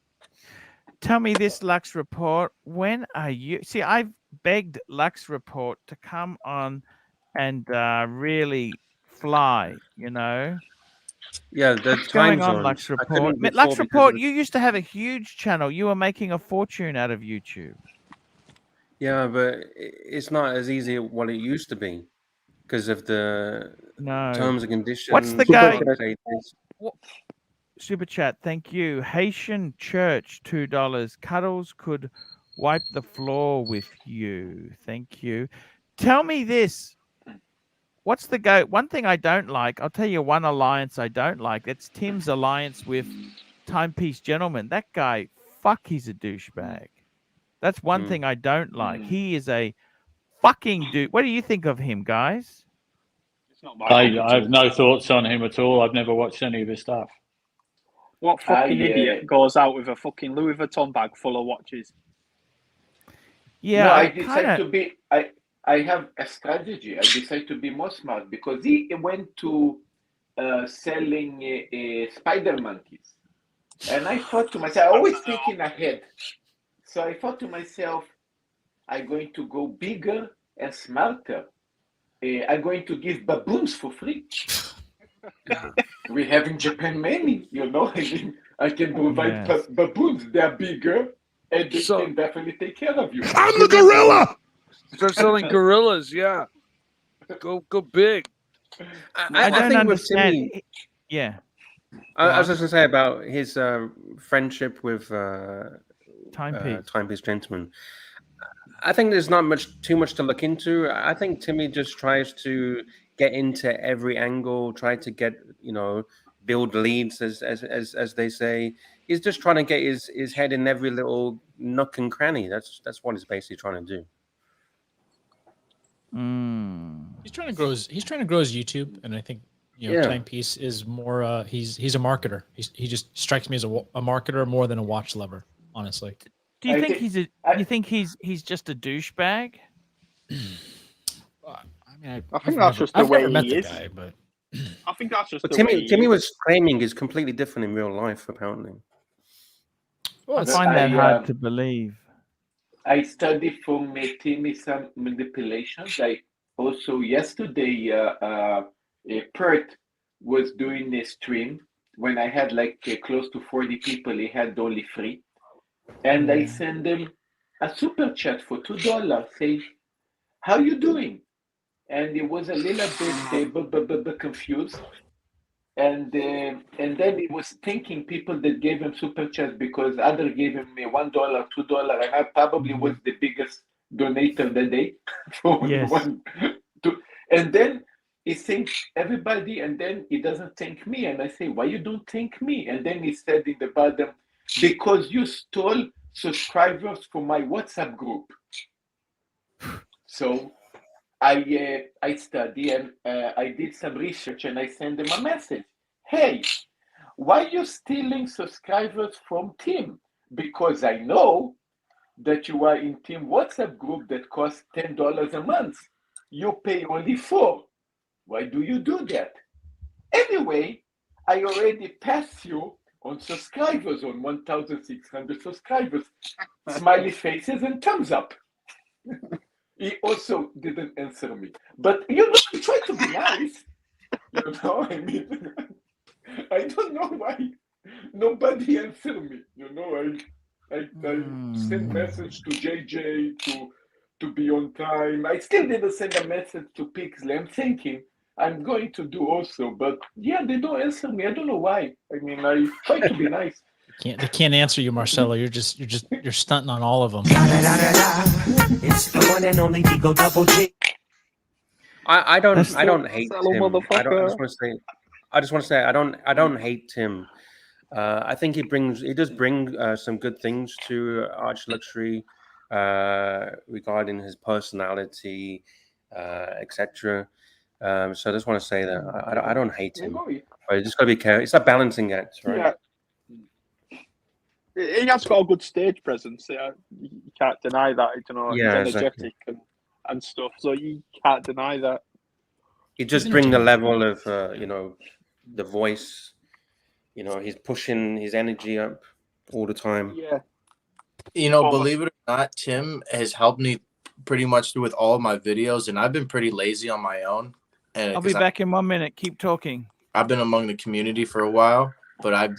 Tell me this, Lux Report. When are you? See, I've begged Lux Report to come on and really fly. Yeah, the What's going time on, zones. Lux I Report? couldn't before Lux because Report, of you used to have a huge channel. You were making a fortune out of YouTube. Yeah, but it's not as easy as what it used to be because of the terms and conditions. What's the guy? What? Super chat, thank you. Haitian Church, $2. Cuddles could wipe the floor with you. Thank you. Tell me this. What's the go? One thing I don't like, I'll tell you one alliance I don't like. It's Tim's alliance with Timepiece Gentleman. That guy, he's a douchebag. That's one thing I don't like. He is a fucking dude. What do you think of him, guys? I have no thoughts on him at all. I've never watched any of his stuff. What fucking idiot goes out with a fucking Louis Vuitton bag full of watches? Yeah, no, I decided to be. I have a strategy. I decided to be more smart because he went to selling spider monkeys, and I thought to myself, I always thinking ahead. So I thought to myself, I'm going to go bigger and smarter. I'm going to give baboons for free. We have in Japan many, I can provide baboons. They're bigger and they can definitely take care of you. I'm the gorilla. Start selling gorillas, yeah. Go big. I don't think with understand. Timmy, Yeah. I was just gonna say about his friendship with Timepiece Gentleman. I think there's not too much to look into. I think Timmy just tries to get into every angle, try to get build leads, as they say. He's just trying to get his head in every little nook and cranny. That's what he's basically trying to do. He's trying to grow his YouTube, and I think Timepiece is more. He's a marketer. He just strikes me as a marketer more than a watch lover, honestly. Do you think he's just a douchebag? I think that's just the way he is. Guy, but I think that's just but the way Timmy was claiming is completely different in real life, apparently. Well, I find that hard to believe. I studied from Timmy some manipulations. I also yesterday, Pert was doing a stream when I had like close to 40 people. He had only 3, and I sent him a super chat for $2. Say, "How you doing?" And he was a little bit confused, and then he was thanking people that gave him super chats because other gave him $1, $2, and I probably was the biggest donator that day for one, two, and then he thanks everybody, and then he doesn't thank me, and I say, "Why you don't thank me?" And then he said in the bottom, "Because you stole subscribers from my WhatsApp group." So I study and I did some research, and I sent him a message. "Hey, why you stealing subscribers from Tim? Because I know that you are in Tim WhatsApp group that costs $10 a month. You pay only $4. Why do you do that? Anyway, I already passed you on subscribers, on 1,600 subscribers. Smiley faces and thumbs up." He also didn't answer me. But, he tried to be nice. I mean, I don't know why nobody answered me. I sent message to JJ to be on time. I still didn't send a message to Pixley. I'm thinking I'm going to do also. But, yeah, they don't answer me. I don't know why. I mean, I try to be nice. They can't answer you, Marcelo. You're stunting on all of them. It's the one and only Digo Double G. I don't hate Tim. I just want to say I don't hate Tim. I think he does bring some good things to Archieluxury regarding his personality, etc. So I just want to say that I don't hate him. But you just got to be careful. It's a balancing act, right? Yeah. He has got a good stage presence. You can't deny that. He's energetic and stuff. So you can't deny that. He just brings the level of the voice. He's pushing his energy up all the time. Yeah. Believe it or not, Tim has helped me pretty much with all of my videos, and I've been pretty lazy on my own. And I'll be back in 1 minute. Keep talking. I've been among the community for a while, but I've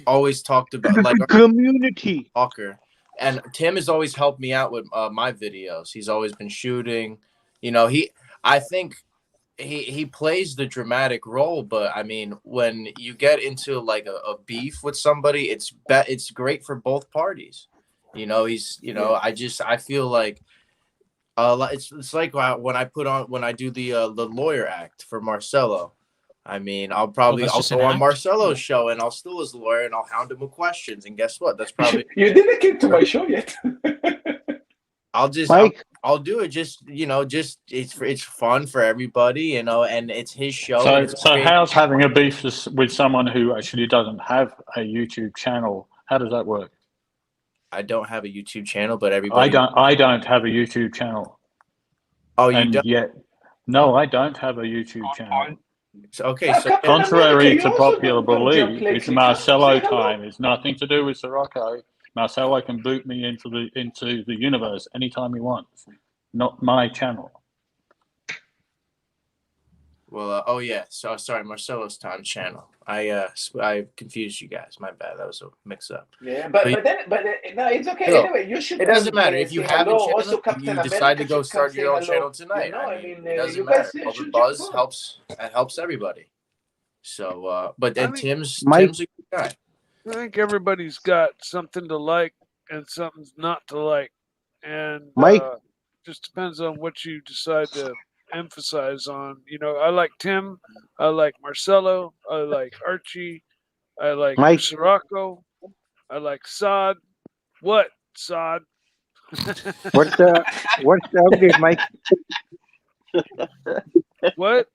always talked about like community talker, and Tim has always helped me out with my videos. He's always been shooting. I think he plays the dramatic role, but I mean, when you get into like a beef with somebody, it's great for both parties. I feel like it's like when I do the lawyer act for Marcelo. I mean, I'll go on Marcelo's show and I'll steal his lawyer and I'll hound him with questions. And guess what? That's probably you didn't get to my show yet. I'll do it. It's fun for everybody, and it's his show. So how's having a beef with someone who actually doesn't have a YouTube channel? How does that work? I don't have a YouTube channel, but everybody. I don't have a YouTube channel. Oh, you don't? Yet, no, I don't have a YouTube channel. So contrary to popular belief, it's Marcelo time. It's nothing to do with Sirocco. Marcelo can boot me into the universe anytime he wants. Not my channel. Well, so sorry, Marcelo's time channel. I confused you guys. My bad. That was a mix-up. Yeah, but no, it's okay. Look, anyway, you should. It doesn't matter if you have a channel. You decide to go start your own channel tonight. It doesn't matter. Over buzz helps everybody. So, but then Tim's a good guy. I think everybody's got something to like and something not to like, and Mike, just depends on what you decide to emphasize on. You know, I like Tim, I like Marcelo, I like Archie, I like Mike. Sirocco, I like Saad. What, Saad? What's the update, Mike? What?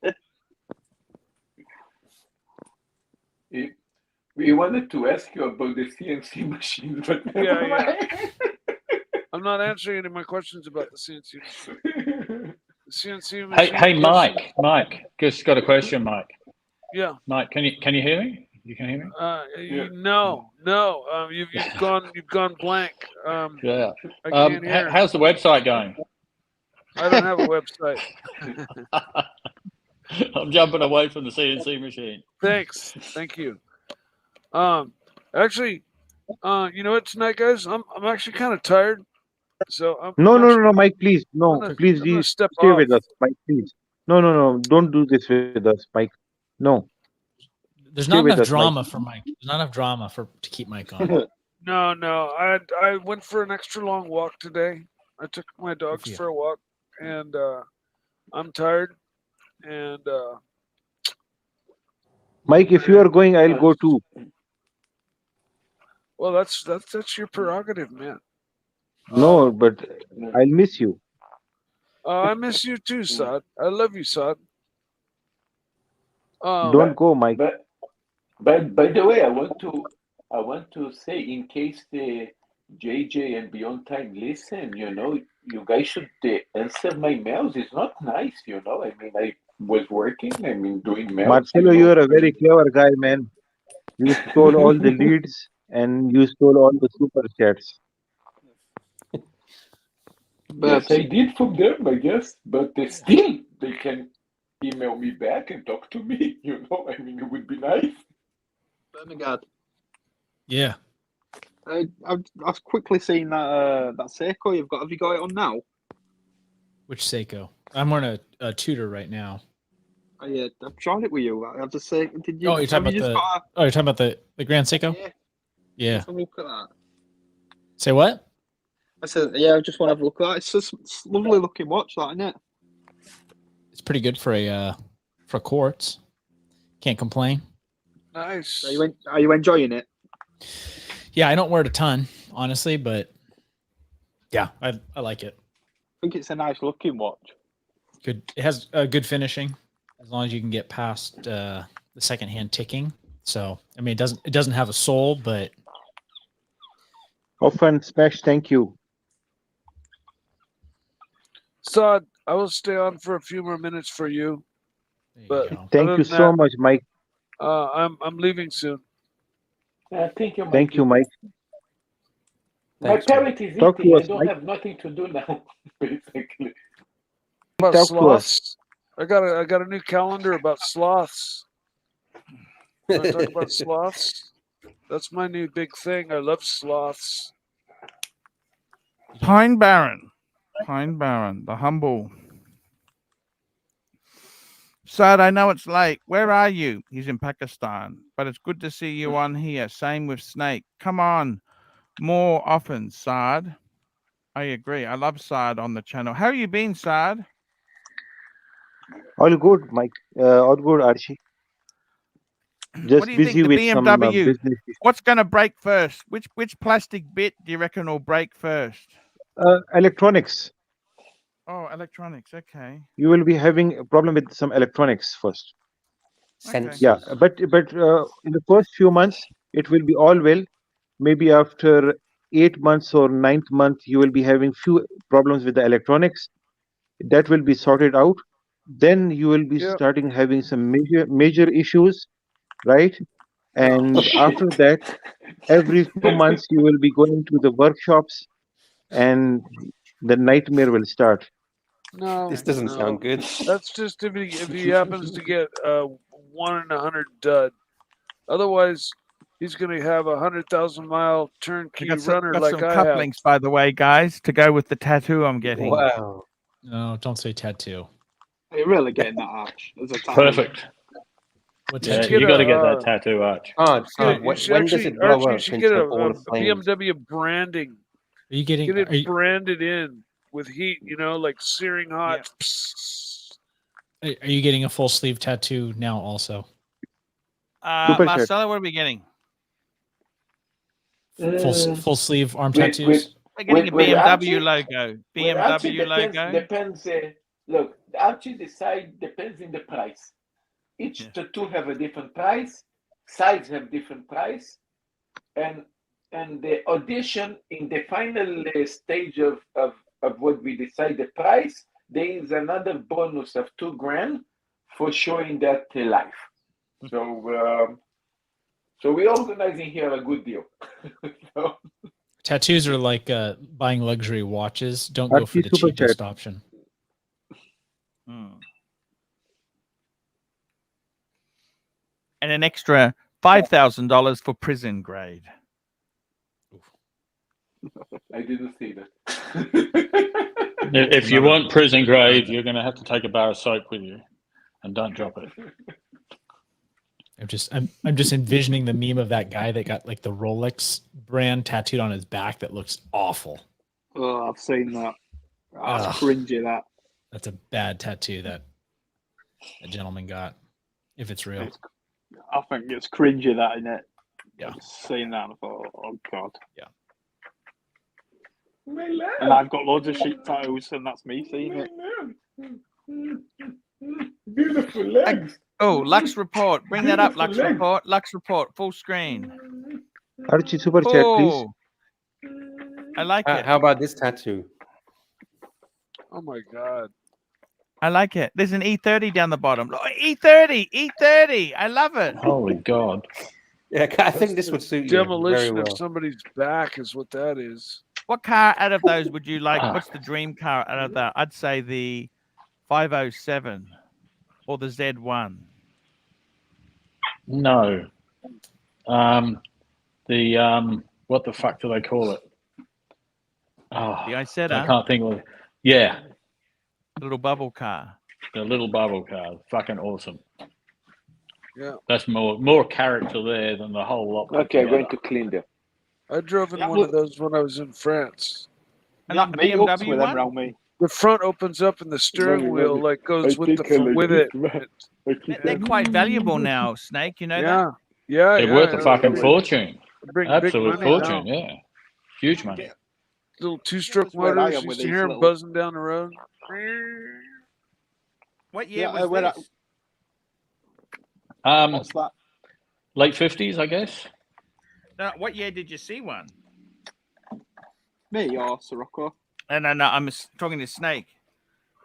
We wanted to ask you about the CNC machine, but never mind. I'm not answering any of my questions about the CNC machine. The CNC machine. Hey, Mike, just got a question, Mike. Yeah. Mike, can you hear me? You can hear me? No. You've gone blank. Yeah. I can't hear. How's the website going? I don't have a website. I'm jumping away from the CNC machine. Thanks. Thank you. Actually, you know what, tonight, guys? I'm actually kind of tired. So No, Mike, please. Please step stay off. with us, Mike, please. No. Don't do this with us, Mike. No. There's Stay not with enough us, drama Mike. for Mike. There's not enough drama to keep Mike on. No. I went for an extra long walk today. I took my dogs for a walk, and I'm tired. And Mike, if you are going, I'll go too. well, that's your prerogative, man. No, but I'll miss you. I miss you too, Saad. I love you, Saad. Don't go, Mike. But by the way, I want to say, in case the JJ and Beyond Time listen, you guys should answer my mails. It's not nice, I mean, I was working, doing mails. Marcelo, you are a very clever guy, man. You stole all the leads and you stole all the super chats. Yes, I did from them, I guess, but they can email me back and talk to me, I mean, it would be nice. Bernard. Yeah. I've quickly seen that Seiko you've got. Have you got it on now? Which Seiko? I'm wearing a tutor right now. Yeah, I've tried it with you. I've just say, did you? Oh, you're talking about the Grand Seiko? Yeah. Have a look at that. Say what? I said, yeah, I just want to have a look at that. It's just a lovely looking watch, that, isn't it? It's pretty good for quartz. Can't complain. Nice. Are you enjoying it? Yeah, I don't wear it a ton, honestly, but yeah, I like it. I think it's a nice looking watch. Good. It has good finishing, as long as you can get past the secondhand ticking. So, I mean, it doesn't have a soul, but Often Smash, thank you. Saad, I will stay on for a few more minutes for you. But Thank you so much, Mike. I'm leaving soon. Thank you, Mike. Thank you, Mike. My parrot is Talk to eating. I us, don't Mike. have nothing to do now, basically. About Talk to sloths. I got a new calendar about sloths. Want to talk about sloths? That's my new big thing. I love sloths. Pine Baron, the humble. Saad, I know it's late. Where are you? He's in Pakistan, but it's good to see you on here. Same with Snake. Come on more often, Saad. I agree. I love Saad on the channel. How you been, Saad? All good, Mike. All good, Archie. Just What do you busy think, the with some BMW? business. What's going to break first? Which plastic bit do you reckon will break first? Electronics. Oh, electronics. Okay. You will be having a problem with some electronics first. Okay. Yeah, but in the first few months it will be all well. Maybe after 8 months or 9th month, you will be having few problems with the electronics. That will be sorted out. Then you will be starting having some major issues, right? And after that, every few months you will be going to the workshops, and the nightmare will start. No, This doesn't sound good. That's just if he happens to get 1 in 100 dud. Otherwise, he's going to have 100,000-mile turnkey runner got like some I have. cufflinks, by the way, guys, to go with the tattoo I'm getting. Wow. No, don't say tattoo. Are you really getting that, Arch? As a tattoo? Perfect. What Yeah, tattoo? you got to get that tattoo, Arch. When does it blow Archie, you up should into get a a ball of flames? BMW branding. Are you getting? Get it branded in with heat, like searing hot. Are you getting a full sleeve tattoo now also? Marcelo, what are we getting? Full sleeve arm With, tattoos? We're getting a with BMW Archie, logo. with Archie BMW logo. depends. Look, Archie decide depends in the price. Each tattoo have a different price. Sides have different price, and the audition in the final stage of what we decide the price, there is another bonus of $2,000 for showing that live. So we're organizing here a good deal. So, Tattoos are like buying luxury watches. Don't go for Archie the super cheapest chat. option. And an extra $5,000 for prison grade. I didn't see that. If you want prison grade, you're going to have to take a bar of soap with you, and don't drop it. I'm just envisioning the meme of that guy that got like the Rolex brand tattooed on his back. That looks awful. Oh, I've seen that. That's Ugh. cringy. That's a bad tattoo that a gentleman got. If it's real, I think it's cringy, that, isn't it? Yeah. I've seen that and I thought, oh god. Yeah. And I've got loads of sheep tattoos, and that's me seeing it. Beautiful legs. Oh, Lux Report. Bring that up, Lux Beautiful legs. Report. Lux Report, full screen. Archie super chat, please. I like it. How about this tattoo? Oh my god. I like it. There's an E30 down the bottom. Look, E30, E30. I love it. Holy God. Yeah, I think this would suit you very Demolition well. of somebody's back is what that is. What car out of those would you like? What's the dream car out of that? I'd say the 507 or the Z1. No. What the fuck do they call it? Oh, The Isetta. I can't think of it. Yeah. Little bubble car. The little bubble car. Fucking awesome. Yeah. That's more character there than the whole lot. Okay, I'm going to clean them. I drove in one of those when I was in France. And not the BMW with them one? around me. The front opens up and the steering wheel like goes with it. They're quite valuable now, Snake. You know that? Yeah. They're worth a fucking fortune. Big Absolute money fortune, now. yeah. Huge money. Little two-stroke where I motors. am Used with to these hear them little- buzzing down the road. What year Yeah, was this? What's that? Late 50s, I guess. No, what year did you see one? Me or Sirocco? No. I'm talking to Snake.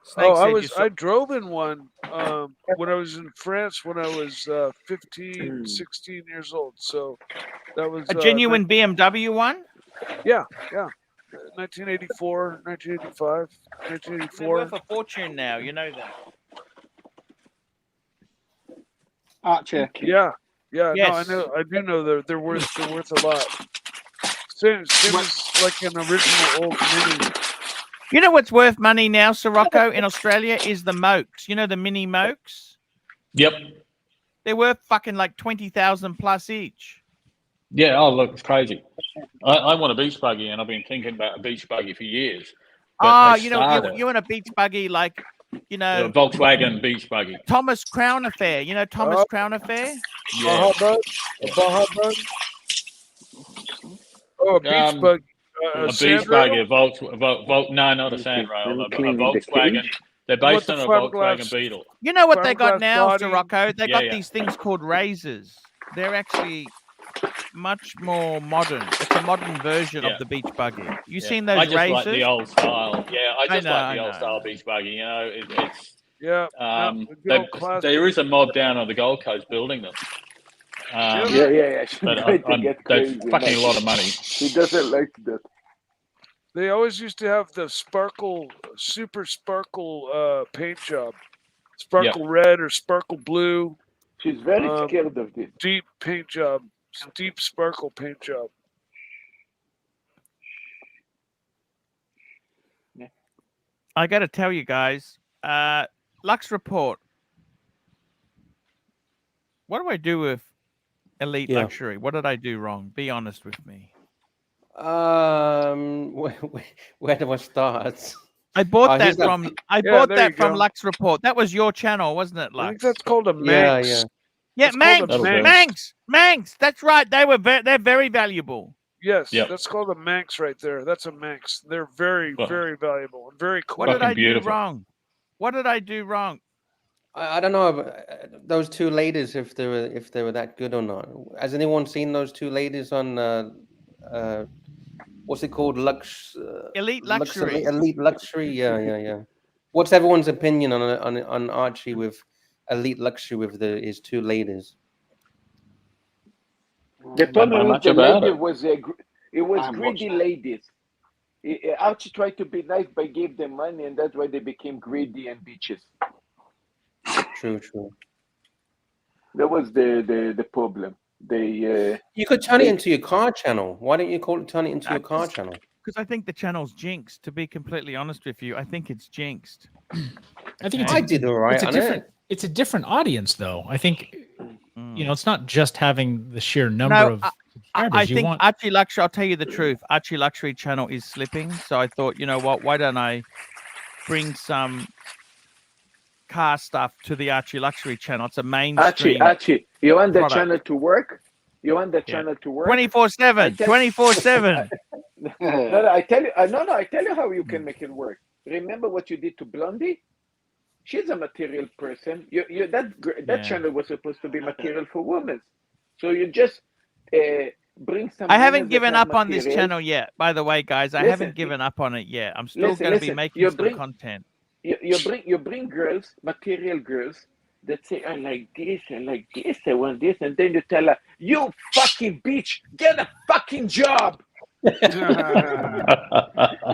Snake said you saw- I drove in one when I was in France when I was 15, 16 years old. So that was a genuine BMW one? Yeah. 1984, 1985, They're 1984. worth a fortune now. You know that. Archie. Yeah. Yes. No, I know. I do know they're worth a lot. Same as like an original old Mini. You know what's worth money now, Sirocco, in Australia is the Mokes. You know the mini Mokes? Yep. They're worth fucking like 20,000 plus each. Yeah, oh, look, it's crazy. I want a beach buggy, and I've been thinking about a beach buggy for years. Oh, But you know, you want a beach buggy like, you know, the Volkswagen beach buggy. Thomas Crown Affair. You know Thomas Crown Affair? Yeah. A Baja Bug? Oh, a beach bug. A beach Sandro? buggy, no, not a Sandrail, a Volkswagen. They're based on a Volkswagen Beetle. You know what they got fiberglass now, body. Sirocco? They got Yeah. these things called razors. They're actually much more modern. It's a modern version of the beach buggy. You seen those I just razors? like the old style. Yeah, I just know, like the I old know. style beach buggy. You know, it's Yeah. there is a mob down on the Gold Coast building them. Yeah. She's But going to get they're crazy. fucking a lot of money. He doesn't like that. They always used to have the super sparkle paint job. Sparkle red or sparkle blue. She's very scared of this. Deep paint job. Deep sparkle paint job. I got to tell you guys, Lux Report. What do I do with Elite Luxury? What did I do wrong? Be honest with me. Where do I start? I bought that here's from Yeah, there you go. Lux Report. That was your channel, wasn't it, Lux? I think that's called a Yeah, Manx. yeah. Yeah, It's called a Manx. That's right. They're very valuable. Yes, Yep. that's called a Manx right there. That's a Manx. They're very, Well, very valuable and very cool. What did I Fucking beautiful. do wrong? What did I do wrong? I don't know those two ladies if they were that good or not. Has anyone seen those two ladies on what's it called? Elite Luxury. Elite Luxury. Yeah. What's everyone's opinion on Archie with Elite Luxury with his two ladies? The problem much with the about lady it. was it was greedy ladies. Archie tried to be nice by gave them money, and that's why they became greedy and bitches. True. That was the problem. They You could turn it into your car channel. Why don't you turn it into your car channel? Because I think the channel's jinxed. To be completely honest with you, I think it's jinxed. I think I did all right it's a on different. it. It's a different audience, though. I think it's not just having the sheer number of subscribers. I you think want Archieluxury. I'll tell you the truth. Archieluxury channel is slipping. So I thought, you know what? Why don't I bring some car stuff to the Archieluxury channel? It's a mainstream. Archie, you want the product. channel to work? You want the channel to work? 24/7. 24/7. No, I tell you. I tell you how you can make it work. Remember what you did to Blondie? She's a material person. That channel was supposed to be material for women. So you just bring some. I haven't women given that have up on this material. channel yet. By the way, guys, I haven't given up on it yet. I'm still going to be making some content. You bring girls, material girls, that say, I like this, I want this, and then you tell her, you fucking bitch, get a fucking job. Yeah,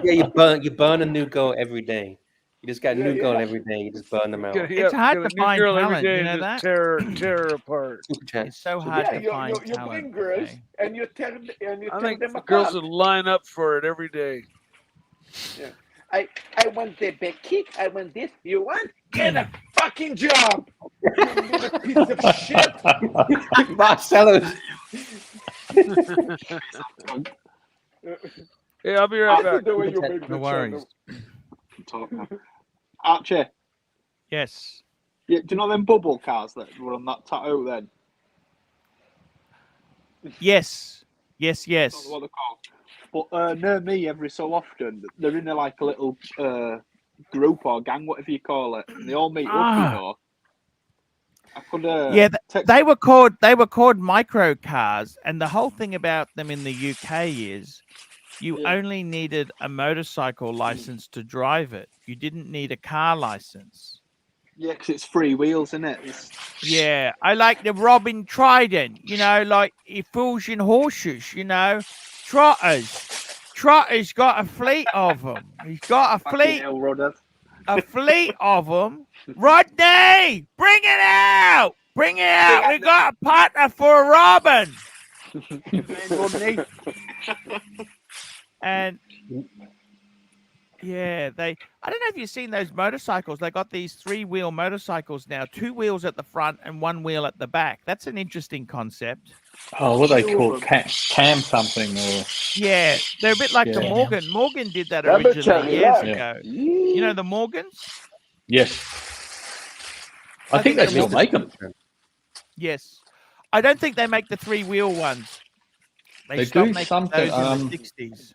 you burn a new girl every day. You just got a new girl every day. You just burn them out. It's hard to find talent, you know that? Tear apart. It's so hard to find you talent. bring girls and you tear them I think apart. the girls would line up for it every day. Yeah. I want the back kick. I want this. You want? Get a fucking job. You little piece of shit. Marcelo. Yeah, I'll be right back. The way you make the No worries. Archie. Yes. Yeah, do you know them bubble cars that were on that tattoo then? Yes. What they're called. But near me, every so often, they're in like a little group or gang, whatever you call it. And they all meet up, you know. I could, they were called micro cars, and the whole thing about them in the UK is you only needed a motorcycle license to drive it. You didn't need a car license. Yeah, because it's free wheels, isn't it? Yeah, I like the Robin Trident, you know, like Effusion horses, you know, Trotters. Trotter's got a fleet of them. He's got a fleet of them. Rodney, bring it out. Bring it out. We got a partner for Robin. And yeah, I don't know if you've seen those motorcycles. They got these 3-wheel motorcycles now, 2 wheels at the front and 1 wheel at the back. That's an interesting concept. Oh, what they call cam something or yeah, they're a bit like the Morgan. Morgan did that originally years ago. You know the Morgans? Yes. I think they still make them. Yes. I don't think they make the 3-wheel ones. They stopped do making something. those in the 60s.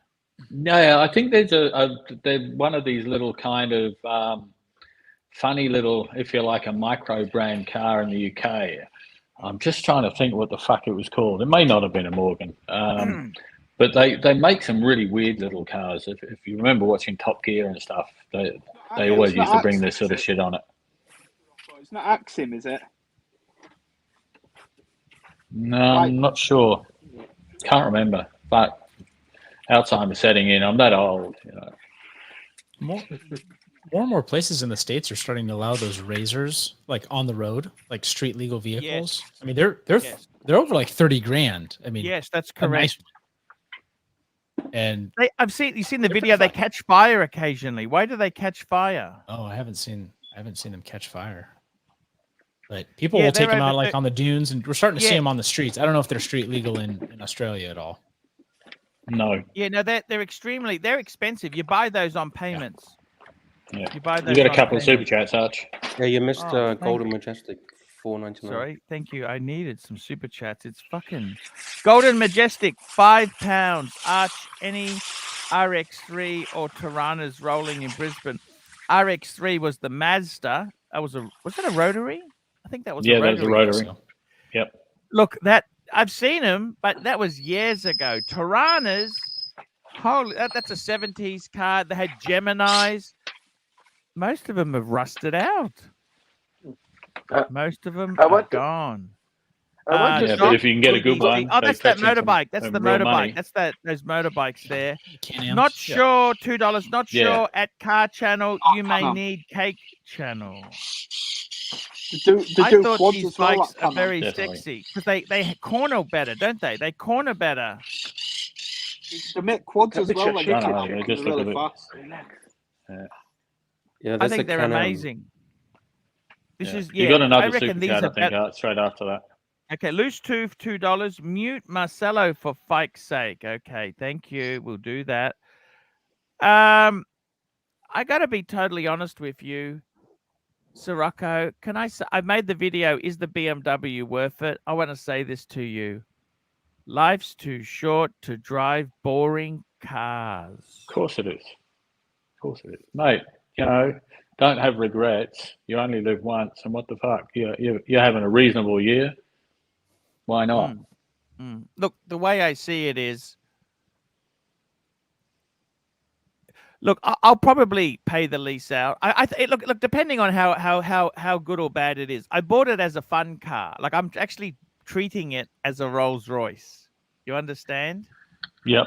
No, I think there's they're one of these little kind of funny little, if you like, a micro brand car in the UK. I'm just trying to think what the fuck it was called. It may not have been a Morgan, but they make some really weird little cars. If you remember watching Top Gear and stuff, they always used to bring this sort of shit on it. It's not Axim, is it? No, I'm not sure. Can't remember, but Alzheimer's setting in. I'm that old, you know. More and more places in the States are starting to allow those razors like on the road, like street legal vehicles. Yes. I mean, they're over like 30 grand. I mean, yes, that's a correct. nice one. And you've seen the video. They catch fire occasionally. Why do they catch fire? Oh, I haven't seen them catch fire. But people will take them out like on the dunes, and we're starting to see them on the streets. I don't know if they're street legal in Australia at all. No. Yeah, no, they're expensive. You buy those on payments. Yeah. You buy You those got a on couple of super Penny. chats, Arch. Yeah, you missed Oh, Golden Majestic, $4.99. Sorry, thank you. I needed some super chats. It's fucking Golden Majestic, £5. Arch, any RX3 or Tiranas rolling in Brisbane. RX3 was the Mazda. Was that a rotary? I think that was a Yeah, rotary. that was a rotary. Yep. Look, that I've seen them, but that was years ago. Tiranas, holy, that's a 70s car. They had Geminis. Most of them have rusted out. Most of them are gone. Yeah, but if you can get a good one, oh, they that's that fetch in motorbike. That's the real motorbike. money. That's those motorbikes there. Can-Ams. Not sure, $2. Not Yeah. sure at Car Channel. You may need Cake Channel. They I do thought quads these as well, bikes that are Can-Am. very Definitely. sexy because they corner better, don't they? They corner better. They make quads as well. Like No, they just look a really bit. fast. Yeah, I think they're amazing. This is You got I another reckon super these chat, are I think, Art, straight after that. Okay, loose tooth, $2. Mute Marcelo for fike's sake. Okay, thank you. We'll do that. I gotta be totally honest with you, Sirocco. Can I say I made the video? Is the BMW worth it? I want to say this to you. Life's too short to drive boring cars. Of course it is. Of course it is, mate. You know, don't have regrets. You only live once, and what the fuck? You're having a reasonable year. Why not? Look, the way I see it is, look, I'll probably pay the lease out. Look, depending on how good or bad it is. I bought it as a fun car. Like I'm actually treating it as a Rolls Royce. You understand? Yep.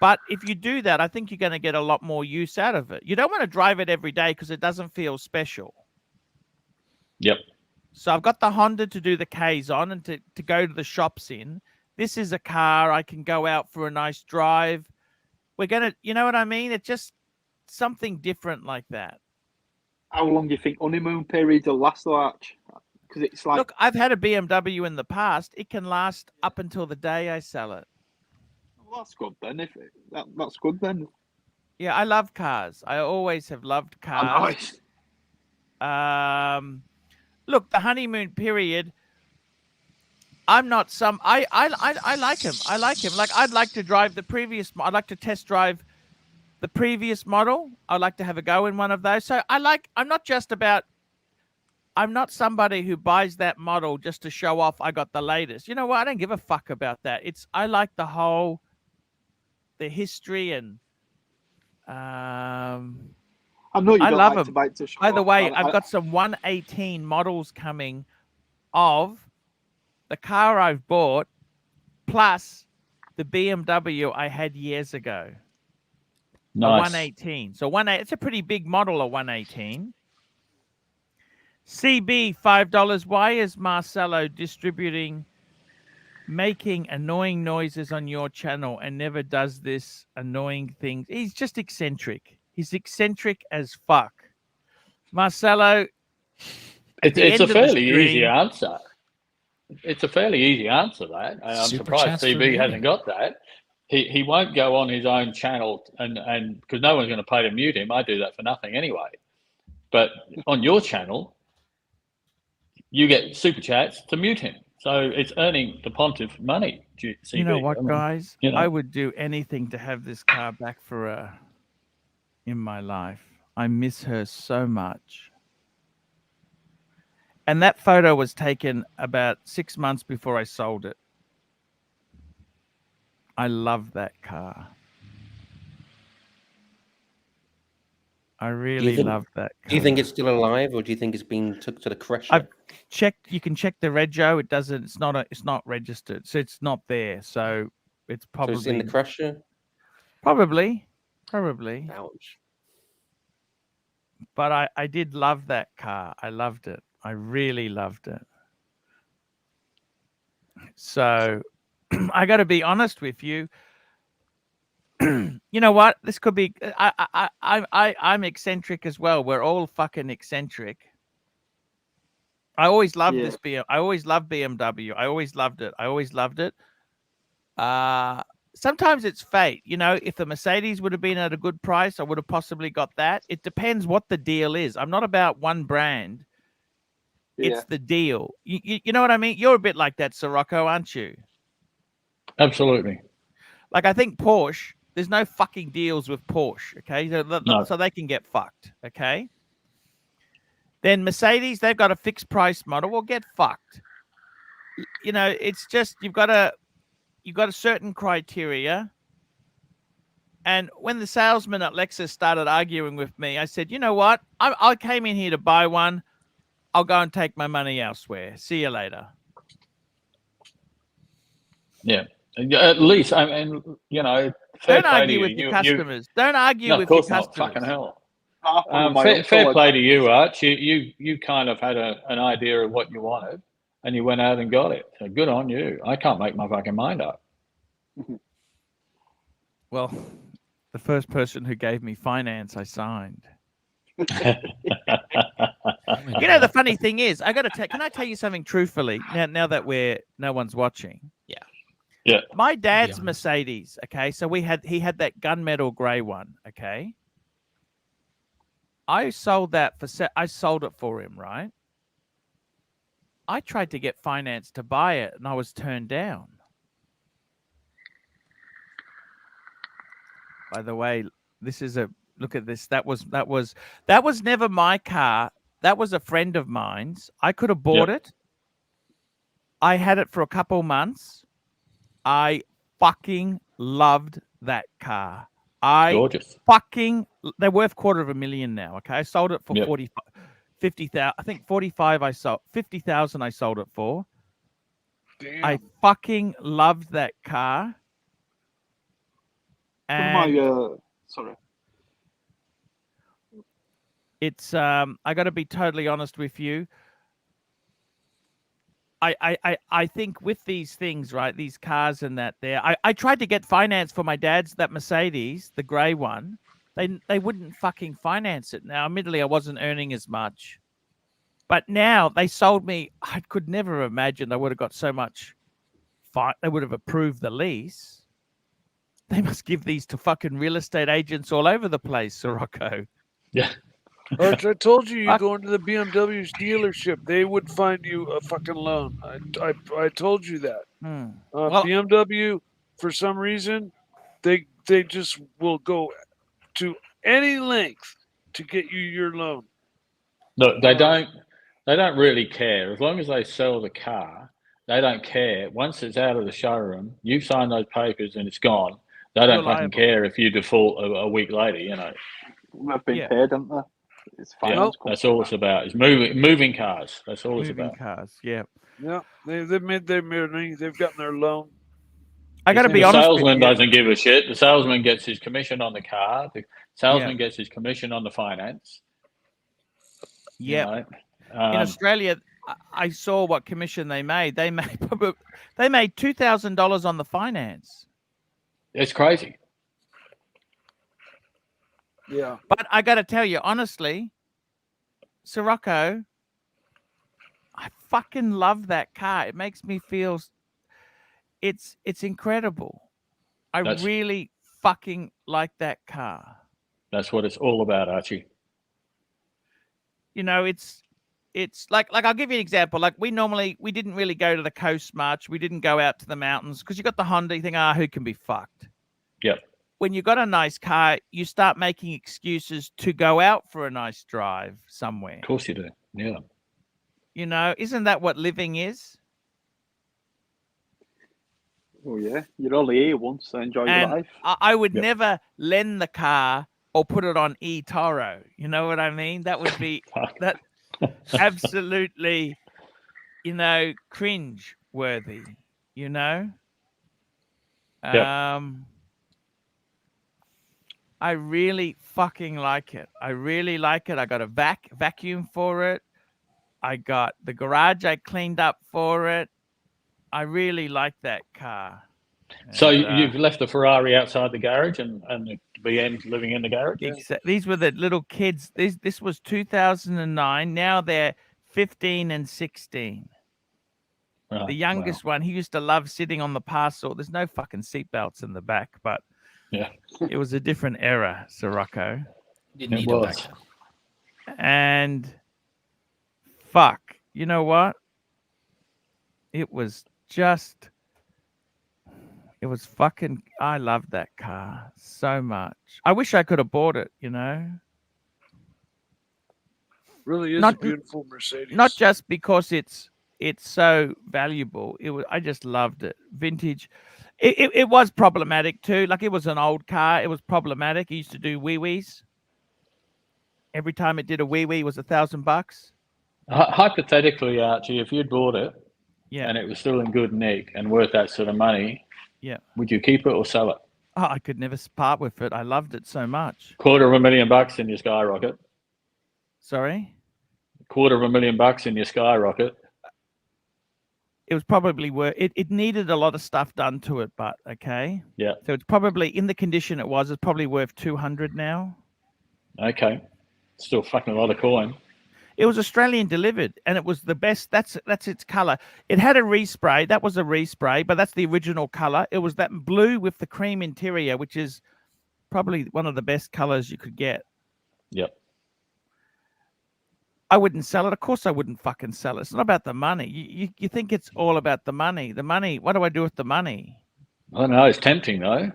But if you do that, I think you're going to get a lot more use out of it. You don't want to drive it every day because it doesn't feel special. Yep. So I've got the Honda to do the Ks on and to go to the shops in. This is a car I can go out for a nice drive. We're going to, you know what I mean? It's just something different like that. How long do you think honeymoon period will last, though, Arch? Because it's like... Look, I've had a BMW in the past. It can last up until the day I sell it. Well, that's good then. That's good then. Yeah, I love cars. I always have loved cars. Nice. Look, the honeymoon period. I'm not some. I like him. I like him. Like I'd like to drive the previous. I'd like to test drive the previous model. I'd like to have a go in one of those. So I'm not just about. I'm not somebody who buys that model just to show off I got the latest. You know what? I don't give a fuck about that. I like the history and I know you I don't love like them. to buy it to show By the off, way, but I've got some 118 models coming of the car I've bought plus the BMW I had years ago. Nice. A 118. So it's a pretty big model, a 118. CB, $5. Why is Marcelo making annoying noises on your channel and never does this annoying things? He's just eccentric. He's eccentric as fuck. Marcelo, it's a fairly easy answer. It's a fairly easy answer, that. I'm surprised CB hasn't got that. He won't go on his own channel and because no one's going to pay to mute him. I do that for nothing anyway. But on your channel, you get super chats to mute him. So it's earning the pontiff money. CB. You know what, I mean, guys? you know. I would do anything to have this car back in my life. I miss her so much. And that photo was taken about 6 months before I sold it. I love that car. I really love that car. Do you think it's still alive, or do you think it's been took to the crusher? I've checked. You can check the rego. It doesn't. It's not registered, so it's not there. So it's probably. So it's in the crusher. Probably. Ouch. But I did love that car. I loved it. I really loved it. So I got to be honest with you. You know what? This could be. I'm eccentric as well. We're all fucking eccentric. I always loved this I always loved BMW. I always loved it. sometimes it's fate. You know, if the Mercedes would have been at a good price, I would have possibly got that. It depends what the deal is. I'm not about one brand. It's the deal. You know what I mean? You're a bit like that, Sirocco, aren't you? Absolutely. Like, I think Porsche, there's no fucking deals with Porsche, okay? So they can get fucked, okay? Then Mercedes, they've got a fixed price model. Well, get fucked. You know, it's just you've got a certain criteria. And when the salesman at Lexus started arguing with me, I said, you know what? I came in here to buy one. I'll go and take my money elsewhere. See you later. Yeah. At least, I mean, you know, fair Don't play argue to with you. your customers. Don't argue No, with of course your not. customers. Fucking hell. My Fair uncle play to had- you, Arch. You kind of had an idea of what you wanted, and you went out and got it. So good on you. I can't make my fucking mind up. Well, the first person who gave me finance, I signed. You know, the funny thing is, can I tell you something truthfully? Now that no one's watching. Yeah. My dad's Mercedes, okay? So he had that gunmetal grey one, okay? I sold it for him, right? I tried to get finance to buy it and I was turned down. By the way, look at this. That was never my car. That was a friend of mine's. I could have bought it. I had it for a couple months. I fucking loved that car. Gorgeous. They're worth $250,000 now. Okay. I sold it for 50,000. I think 45 I sold. 50,000 I sold it for. Damn. I fucking loved that car. And sorry. It's I got to be totally honest with you. I think with these things, right, these cars and that I tried to get finance for my dad's, that Mercedes, the grey one. They wouldn't fucking finance it. Now, admittedly, I wasn't earning as much. But now they sold me, I could never imagine they would have got so much. They would have approved the lease. They must give these to fucking real estate agents all over the place, Sirocco. Yeah. Arch, I told you, you go into the BMW's dealership, they would find you a fucking loan. I told you that. BMW, for some reason, they just will go to any length to get you your loan. Look, they don't really care. As long as they sell the car, they don't care. Once it's out of the showroom, you sign those papers and it's gone. They don't fucking care if you default a week later, you know. They've been paid, haven't they? It's finance. That's all it's about. It's moving cars. That's all it's about. Moving cars, yeah. Yeah, they've made their money. They've gotten their loan. I got to be honest with you. The salesman doesn't give a shit. The salesman gets his commission on the car. The salesman gets his commission on the finance. Yeah. You know? In Australia, I saw what commission they made. They made $2,000 on the finance. It's crazy. Yeah. But I got to tell you, honestly, Sirocco, I fucking love that car. It makes me feel it's incredible. I really fucking like that car. That's what it's all about, Archie. You know, it's like I'll give you an example. Like we didn't really go to the coast much. We didn't go out to the mountains because you got the Honda. You think, who can be fucked? Yep. When you got a nice car, you start making excuses to go out for a nice drive somewhere. Of course you do. Yeah. You know, isn't that what living is? Oh yeah, you're only here once, so enjoy your life. I would never lend the car or put it on eToro. You know what I mean? That would be that absolutely, you know, cringe worthy. You know. Yep. I really fucking like it. I really like it. I got a vacuum for it. I got the garage I cleaned up for it. I really like that car. So you've left the Ferrari outside the garage and the BM's living in the garage? These were the little kids. This was 2009. Now they're 15 and 16. Right, The youngest one, he used to love sitting on the parcel. There's no fucking seatbelts in the back, but yeah, it was a different era, Sirocco. Didn't it need them back was. then. And fuck, you know what? It was just, it was fucking, I loved that car so much. I wish I could have bought it, you know? Really is Not- a beautiful Mercedes. Not just because it's so valuable. I just loved it. Vintage. It was problematic too. Like, it was an old car. It was problematic. It used to do wee-wees. Every time it did a wee-wee, it was $1,000. Hypothetically, Archie, if you'd bought it Yeah. and it was still in good nick and worth that sort of money, Yeah. would you keep it or sell it? Oh, I could never part with it. I loved it so much. $250,000 in your skyrocket. Sorry? $250,000 in your skyrocket. It was probably worth it needed a lot of stuff done to it, but okay. Yeah. So it's probably, in the condition it was, it's probably worth 200 now. Okay. Still fucking a lot of coin. It was Australian delivered, and it was the best. That's its color. It had a respray. That was a respray, but that's the original color. It was that blue with the cream interior, which is probably one of the best colors you could get. Yep. I wouldn't sell it. Of course I wouldn't fucking sell it. It's not about the money. You think it's all about the money. The money, what do I do with the money? I don't know. It's tempting, though.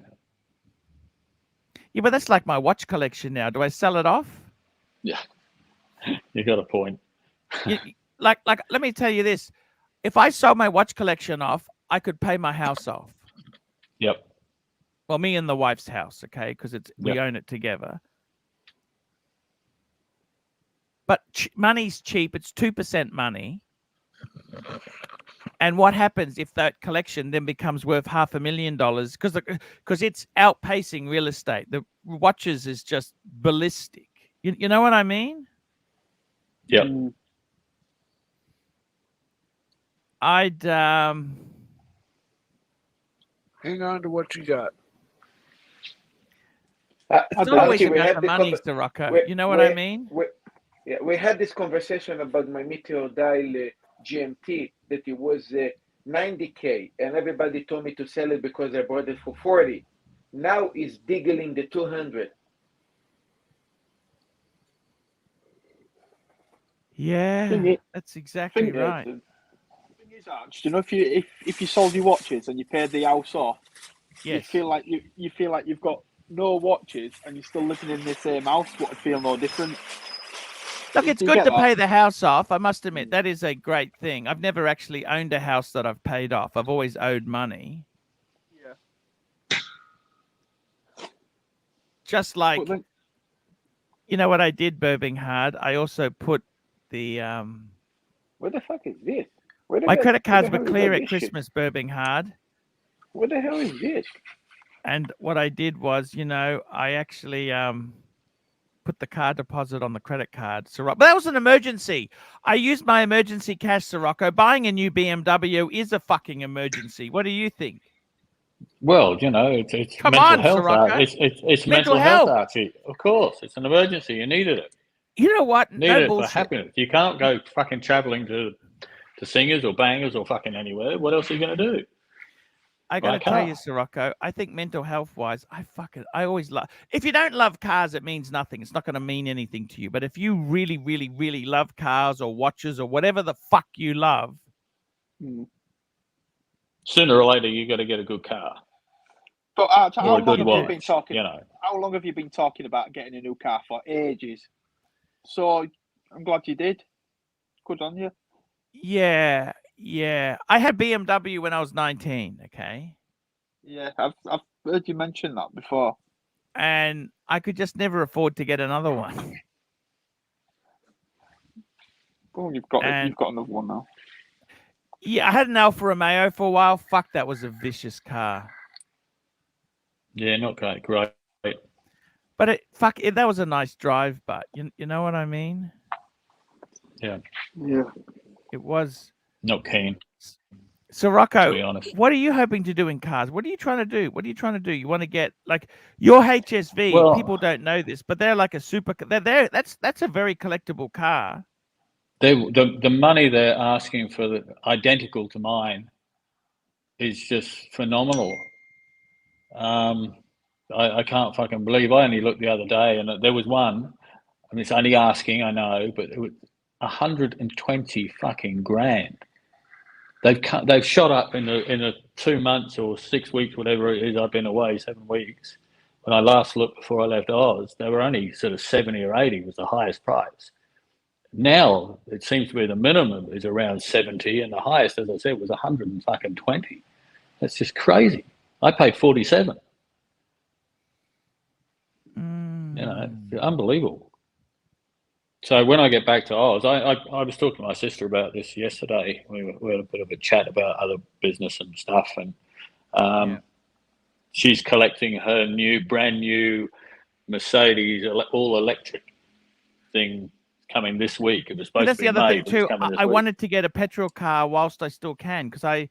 Yeah, but that's like my watch collection now. Do I sell it off? Yeah. You got a point. Like, let me tell you this. If I sold my watch collection off, I could pay my house off. Yep. Well, me and the wife's house, okay? Because we Yep. own it together. But money's cheap. It's 2% money. And what happens if that collection then becomes worth $500,000? Because it's outpacing real estate. The watches is just ballistic. You know what I mean? Yep. I'd hang on to what you got. It's not always about the money, Sirocco. You know what I mean? We had this conversation about my Meteor Dial GMT that it was $90K, and everybody told me to sell it because I bought it for $40. Now it's diggling the $200. Yeah, that's exactly right. The thing is, Arch, you know, if you sold your watches and you paid the house off, you Yes. feel like you've got no watches and you're still living in the same house. What would feel no different? Look, it's Do you good get to that? pay the house off. I must admit, that is a great thing. I've never actually owned a house that I've paid off. I've always owed money. Yeah. Just like, you know what I did, Burbing Hard? I also put the What the fuck is this? Where the my hell- credit where cards the were hell is clear all at this shit? Christmas, Burbing Hard. What the hell is this? And what I did was, you know, I actually put the card deposit on the credit card. But that was an emergency. I used my emergency cash, Sirocco. Buying a new BMW is a fucking emergency. What do you think? Well, you know, it's Come mental on, health. Sirocco. It's mental health, Archie. Of course, it's an emergency. You needed it. You know what? Needed No it bullshit. for happiness. You can't go fucking traveling to singers or bangers or fucking anywhere. What else are you going to do? I got to Buy a tell car. you, Sirocco, I think mental health wise, I always love. If you don't love cars, it means nothing. It's not going to mean anything to you. But if you really, really, really love cars or watches or whatever the fuck you love, Sooner or later, you got to get a good car. But Or how a long good have watch, you been talking? you know. How long have you been talking about getting a new car for? Ages. So I'm glad you did. Good on you. yeah. I had BMW when I was 19, okay? Yeah, I've heard you mention that before. And I could just never afford to get another one. Oh, you've got And- you've got another one now. Yeah, I had an Alfa Romeo for a while. Fuck, that was a vicious car. Yeah, not great. Great. But that was a nice drive, but you know what I mean? Yeah. Yeah. It was. Not keen. So Rocco, To be honest. what are you hoping to do in cars? What are you trying to do? What are you trying to do? You want to get like your HSV? Well- People don't know this, but they're like a super. That's a very collectible car. The money they're asking for the identical to mine is just phenomenal. I can't fucking believe. I only looked the other day, and there was one. I mean, it's only asking, I know, but it was 120 fucking grand. They've shot up in the 2 months or 6 weeks, whatever it is. I've been away 7 weeks. When I last looked before I left Oz, they were only sort of 70 or 80 was the highest price. Now it seems to be the minimum is around 70, and the highest, as I said, was 120. That's just crazy. I paid 47. You know, it's unbelievable. So when I get back to Oz, I was talking to my sister about this yesterday. We had a bit of a chat about other business and stuff, and she's collecting her brand new Mercedes all electric thing coming this week. It was supposed That's to be the other May, thing too. but it's coming this I week. wanted to get a petrol car whilst I still can, because I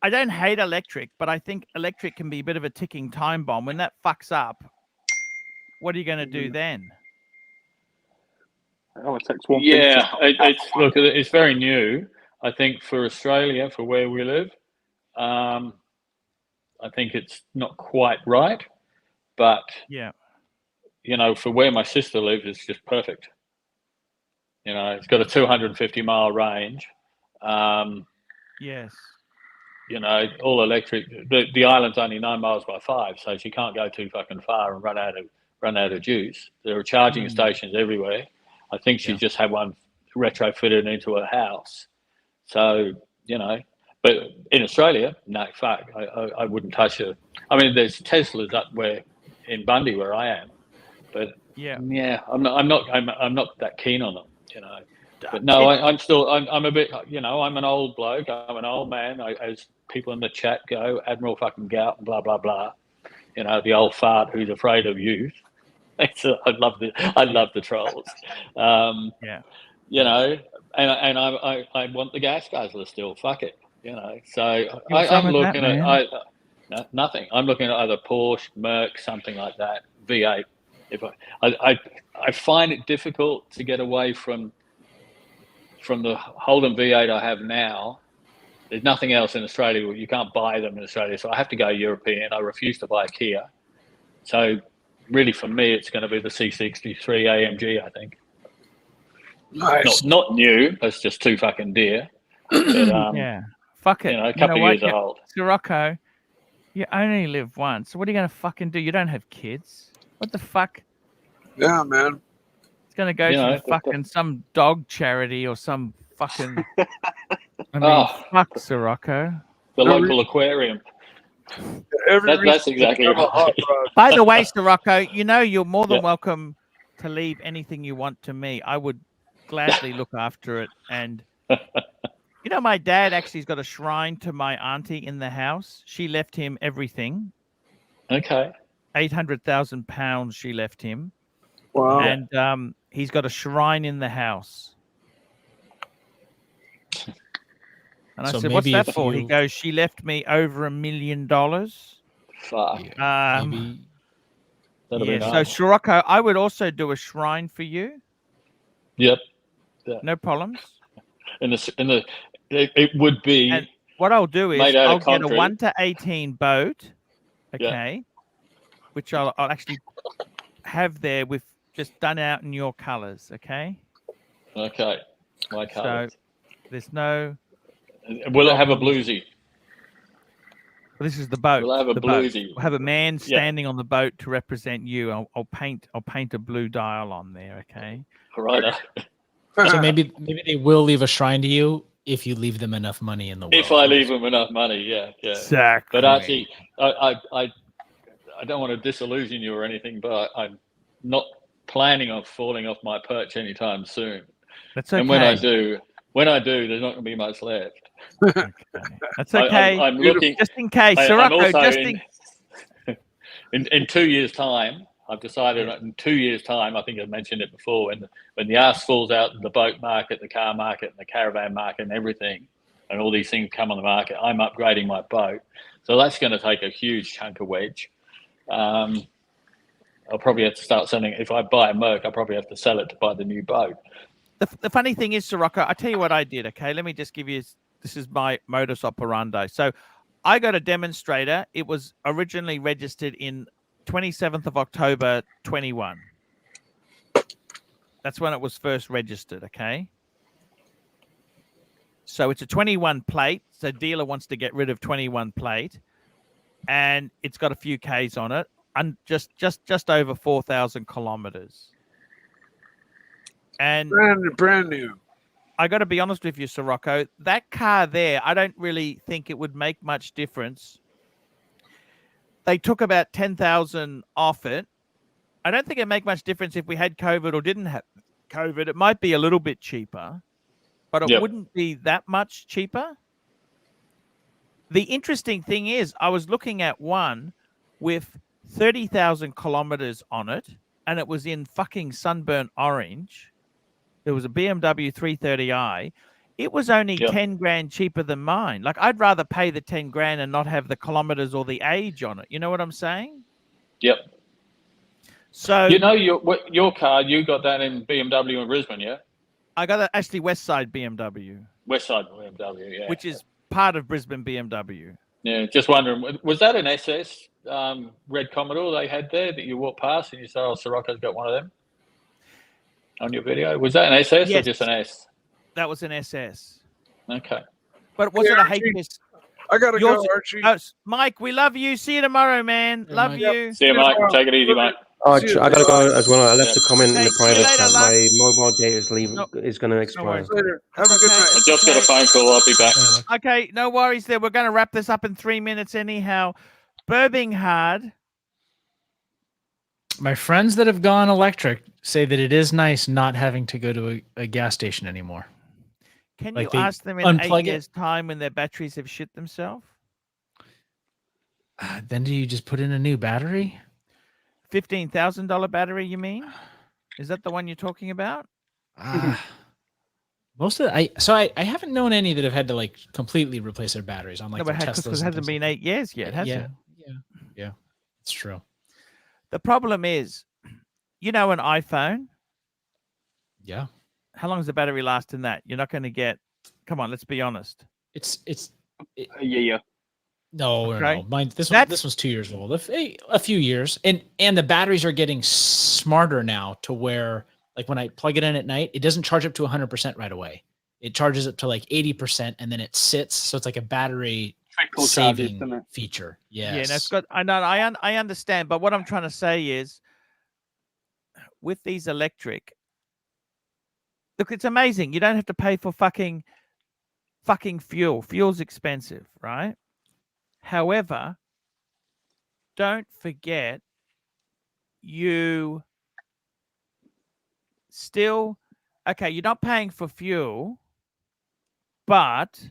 don't hate electric, but I think electric can be a bit of a ticking time bomb. When that fucks up, what are you going to do then? Oh, it takes one Yeah, it's very new. I think for Australia, for where we live, I think it's not quite right, but you know, for where my sister lives, it's just perfect. You know, it's got a 250-mile range. Yes. You know, all electric. The island's only 9 miles by 5, so she can't go too fucking far and run out of juice. There are charging stations everywhere. I think she just had one retrofitted into her house. So, you know, but in Australia, no, fuck, I wouldn't touch her. I mean, there's Teslas up in Bundy where I am, but I'm not that keen on them, you know. But no, I'm a bit, you know, I'm an old bloke. I'm an old man. As people in the chat go, Admiral fucking Gout and blah, blah, blah. You know, the old fart who's afraid of youth. I love the trolls. You know, and I want the gas guzzler still. Fuck it. You know, so I'm looking at nothing. I'm looking at either Porsche, Merc, something like that, V8. If I find it difficult to get away from the Holden V8 I have now. There's nothing else in Australia. You can't buy them in Australia, so I have to go European. I refuse to buy a Kia. So really, for me, it's going to be the C63 AMG, I think. Nice. Not new. That's just too fucking dear. But, fuck it. You know, a couple of years old. Sirocco, you only live once. So what are you going to fucking do? You don't have kids. What the fuck? Yeah, man. It's going to go to fucking some dog charity or some fucking... I mean, fuck Sirocco. The local aquarium. That's exactly right. By the way, Sirocco, you know you're more than welcome to leave anything you want to me. I would gladly look after it. And you know, my dad actually's got a shrine to my auntie in the house. She left him everything. Okay. 800,000 pounds she left him. Wow. And he's got a shrine in the house. And I said, what's that for? He goes, she left me over $1 million. Fuck. Yeah, so Sirocco, I would also do a shrine for you. Yep. No problems. It would be. And what I'll do is I'll get a 1 to 18 boat, okay, which I'll actually have there with just done out in your colours, okay? Okay, my colours. So there's no. Will it have a bluesy? Well, this is the boat. We'll have a bluesy. We'll have a man standing on the boat to represent you. I'll paint a blue dial on there, okay? Right. So maybe they will leave a shrine to you if you leave them enough money in the world. If I leave them enough money, yeah. Exactly. But actually, I don't want to disillusion you or anything, but I'm not planning on falling off my perch anytime soon. That's okay. And when I do, there's not going to be much left. Okay. That's okay. I'm looking just in case. Sirocco, in 2 years' time, I've decided in 2 years' time, I think I mentioned it before, when the arse falls out in the boat market, the car market, and the caravan market and everything, and all these things come on the market, I'm upgrading my boat. So that's going to take a huge chunk of wedge. I'll probably have to start selling. If I buy a Merc, I'll probably have to sell it to buy the new boat. The funny thing is, Sirocco, I tell you what I did. Okay, let me just give you. This is my modus operandi. So, I got a demonstrator. It was originally registered in 27th of October 21. That's when it was first registered. Okay. So it's a 21 plate. So dealer wants to get rid of 21 plate, and it's got a few Ks on it, and just over 4,000 kilometers. And brand new. I got to be honest with you, Sirocco. That car there, I don't really think it would make much difference. They took about 10,000 off it. I don't think it'd make much difference if we had COVID or didn't have COVID. It might be a little bit cheaper, but it wouldn't be that much cheaper. The interesting thing is, I was looking at one with 30,000 kilometers on it, and it was in fucking sunburnt orange. It was a BMW 330i. It was only 10 grand cheaper than mine. Like, I'd rather pay the 10 grand and not have the kilometers or the age on it. You know what I'm saying? Yep. So you know your car, you got that in BMW in Brisbane, yeah? I got it actually West Side BMW. West Side BMW, yeah. Which is part of Brisbane BMW. Yeah, just wondering, was that an SS red Commodore they had there that you walked past and you said, oh, Sirocco's got one of them on your video? Was that an SS or just an S? That was an SS. Okay. But was it a HS? I gotta go, Archie. Oh, Mike, we love you. See you tomorrow, man. Love you. See you, Mike. Take it easy, mate. Arch, I gotta go as well. I left a comment in the private chat. My mobile data is going to expire. Later. Have a good night. I just got a phone call. I'll be back. Okay, no worries there. We're going to wrap this up in 3 minutes anyhow. Birminghard. My friends that have gone electric say that it is nice not having to go to a gas station anymore. Can Like you they ask them in unplug 8 years' time when their batteries have shit themselves? Then do you just put in a new battery? $15,000 battery, you mean? Is that the one you're talking about? Most of I haven't known any that have had to like completely replace their batteries on like their Teslas. Because it hasn't been 8 years yet, has it? Yeah, it's true. The problem is, you know, an iPhone. Yeah. How long does the battery last in that? You're not going to get. Come on, let's be honest. Yeah. No. Mine. This one's 2 years old. A few years, and the batteries are getting smarter now to where, like, when I plug it in at night, it doesn't charge up to 100% right away. It charges up to like 80%, and then it sits. So it's like a battery saving feature. Yes. Yeah, that's good. I know. I understand, but what I'm trying to say is, with these electric, look, it's amazing. You don't have to pay for fucking fuel. Fuel's expensive, right? However, don't forget, you still, okay, you're not paying for fuel, but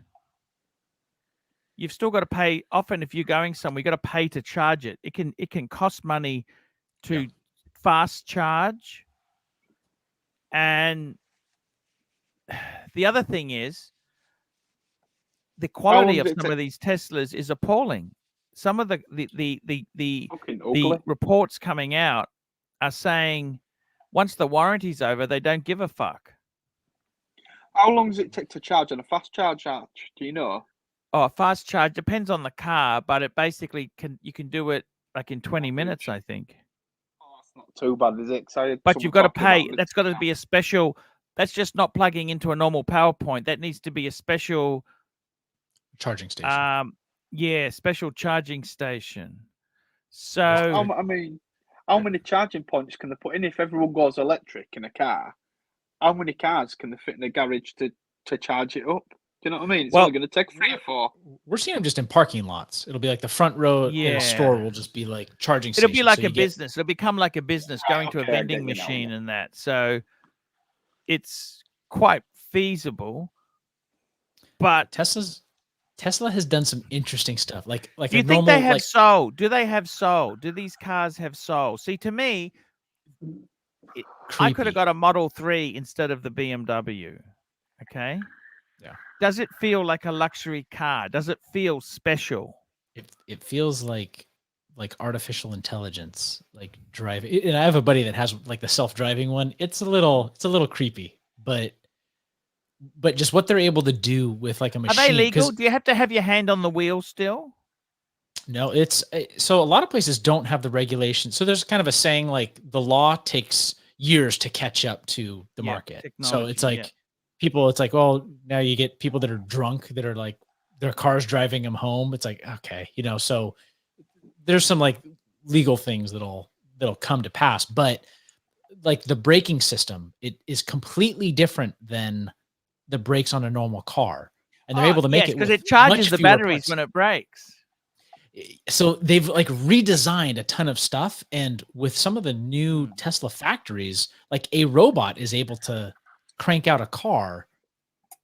you've still got to pay. Often if you're going somewhere, you got to pay to charge it. It can cost money to fast charge. And the other thing is, the quality of some of these Teslas is appalling. Some of the reports coming out are saying once the warranty's over, they don't give a fuck. How long does it take to charge on a fast charge, Arch? Do you know? Oh, a fast charge depends on the car, but it basically you can do it like in 20 minutes, I think. Oh, that's not too bad, is it? But you've got to pay. That's got to be a special. That's just not plugging into a normal PowerPoint. That needs to be a special charging station. Special charging station. So I mean, how many charging points can they put in if everyone goes electric in a car? How many cars can they fit in a garage to charge it up? Do you know what I mean? It's only going to take 3 or 4. We're seeing them just in parking lots. It'll be like the front row in a store will just be like charging stations. It'll be like a business. It'll become like a business going to a vending machine and that. So it's quite feasible. But Tesla has done some interesting stuff. Like do you think they have soul? Do they have soul? Do these cars have soul? See, to me, I could have got a Model 3 instead of the BMW. Okay. Yeah. Does it feel like a luxury car? Does it feel special? It feels like artificial intelligence, like driving. And I have a buddy that has like the self-driving one. It's a little creepy. but just what they're able to do with like a machine. Are they legal? Do you have to have your hand on the wheel still? No, it's so a lot of places don't have the regulation. So there's kind of a saying like the law takes years to catch up to the market. So it's like people, it's like, well, now you get people that are drunk that are like their cars driving them home. It's like, okay, you know, so there's some like legal things that'll come to pass, but like the braking system, it is completely different than the brakes on a normal car. And they're able to make it because it charges the batteries when it brakes. So they've like redesigned a ton of stuff, and with some of the new Tesla factories, like a robot is able to crank out a car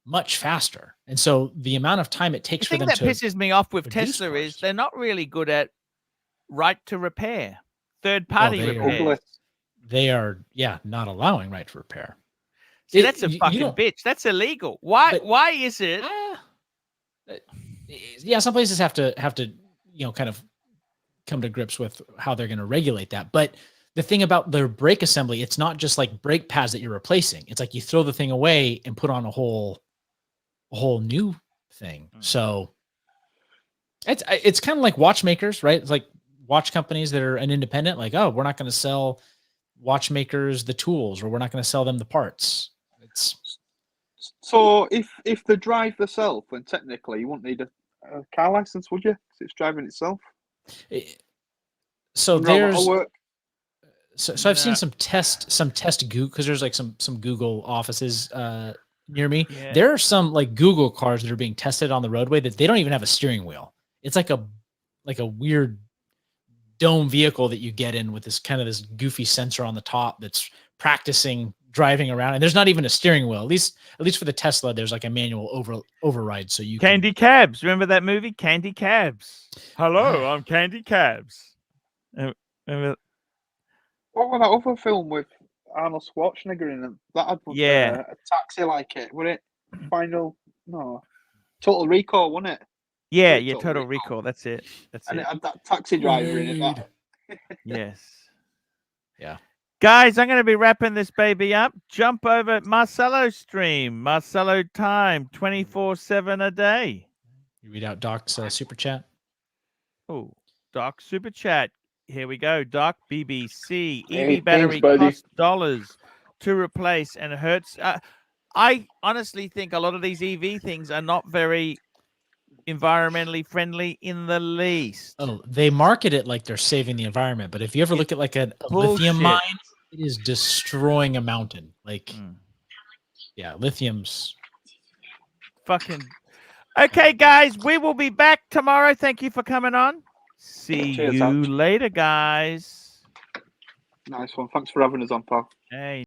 much faster. And so the amount of time it takes for them to... The thing that pisses me off with Tesla is they're not really good at right to repair, third-party repair. They are, not allowing right to repair. See, that's a fucking bitch. That's illegal. Why is it? Yeah, some places have to kind of come to grips with how they're going to regulate that. But the thing about their brake assembly, it's not just like brake pads that you're replacing. It's like you throw the thing away and put on a whole new thing. So it's kind of like watchmakers, right? It's like watch companies that are an independent, like, oh, we're not going to sell watchmakers the tools, or we're not going to sell them the parts. So if they drive themselves, then technically you wouldn't need a car license, would you? Because it's driving itself. So there's so I've seen some test Google, because there's like some Google offices near me. Yeah. There are some like Google cars that are being tested on the roadway that they don't even have a steering wheel. It's like a weird dome vehicle that you get in with this kind of this goofy sensor on the top that's practicing driving around, and there's not even a steering wheel. At least for the Tesla, there's like a manual override, so you Candy Cabs. Remember that movie, Candy Cabs? Hello, I'm Candy Cabs. Remember? What was that other film with Arnold Schwarzenegger in it? That had a taxi like it. Would it? Total Recall, wasn't it? Yeah, Total Recall. That's it. And it had that taxi driver in it. Yes. Yeah. Guys, I'm going to be wrapping this baby up. Jump over Marcelo stream. Marcelo time, 24/7 a day. You read out Doc's super chat? Oh, Doc super chat. Here we go. Doc BBC. Hey, EV battery thanks, buddy. costs dollars to replace and hurts. I honestly think a lot of these EV things are not very environmentally friendly in the least. Oh, they market it like they're saving the environment, but if you ever look at like a lithium mine, it is destroying a mountain. Like, lithium's fucking. Okay, guys, we will be back tomorrow. Thank you for coming on. See Cheers, you Arch. later, guys. Nice one. Thanks for having us on, pal. Hey.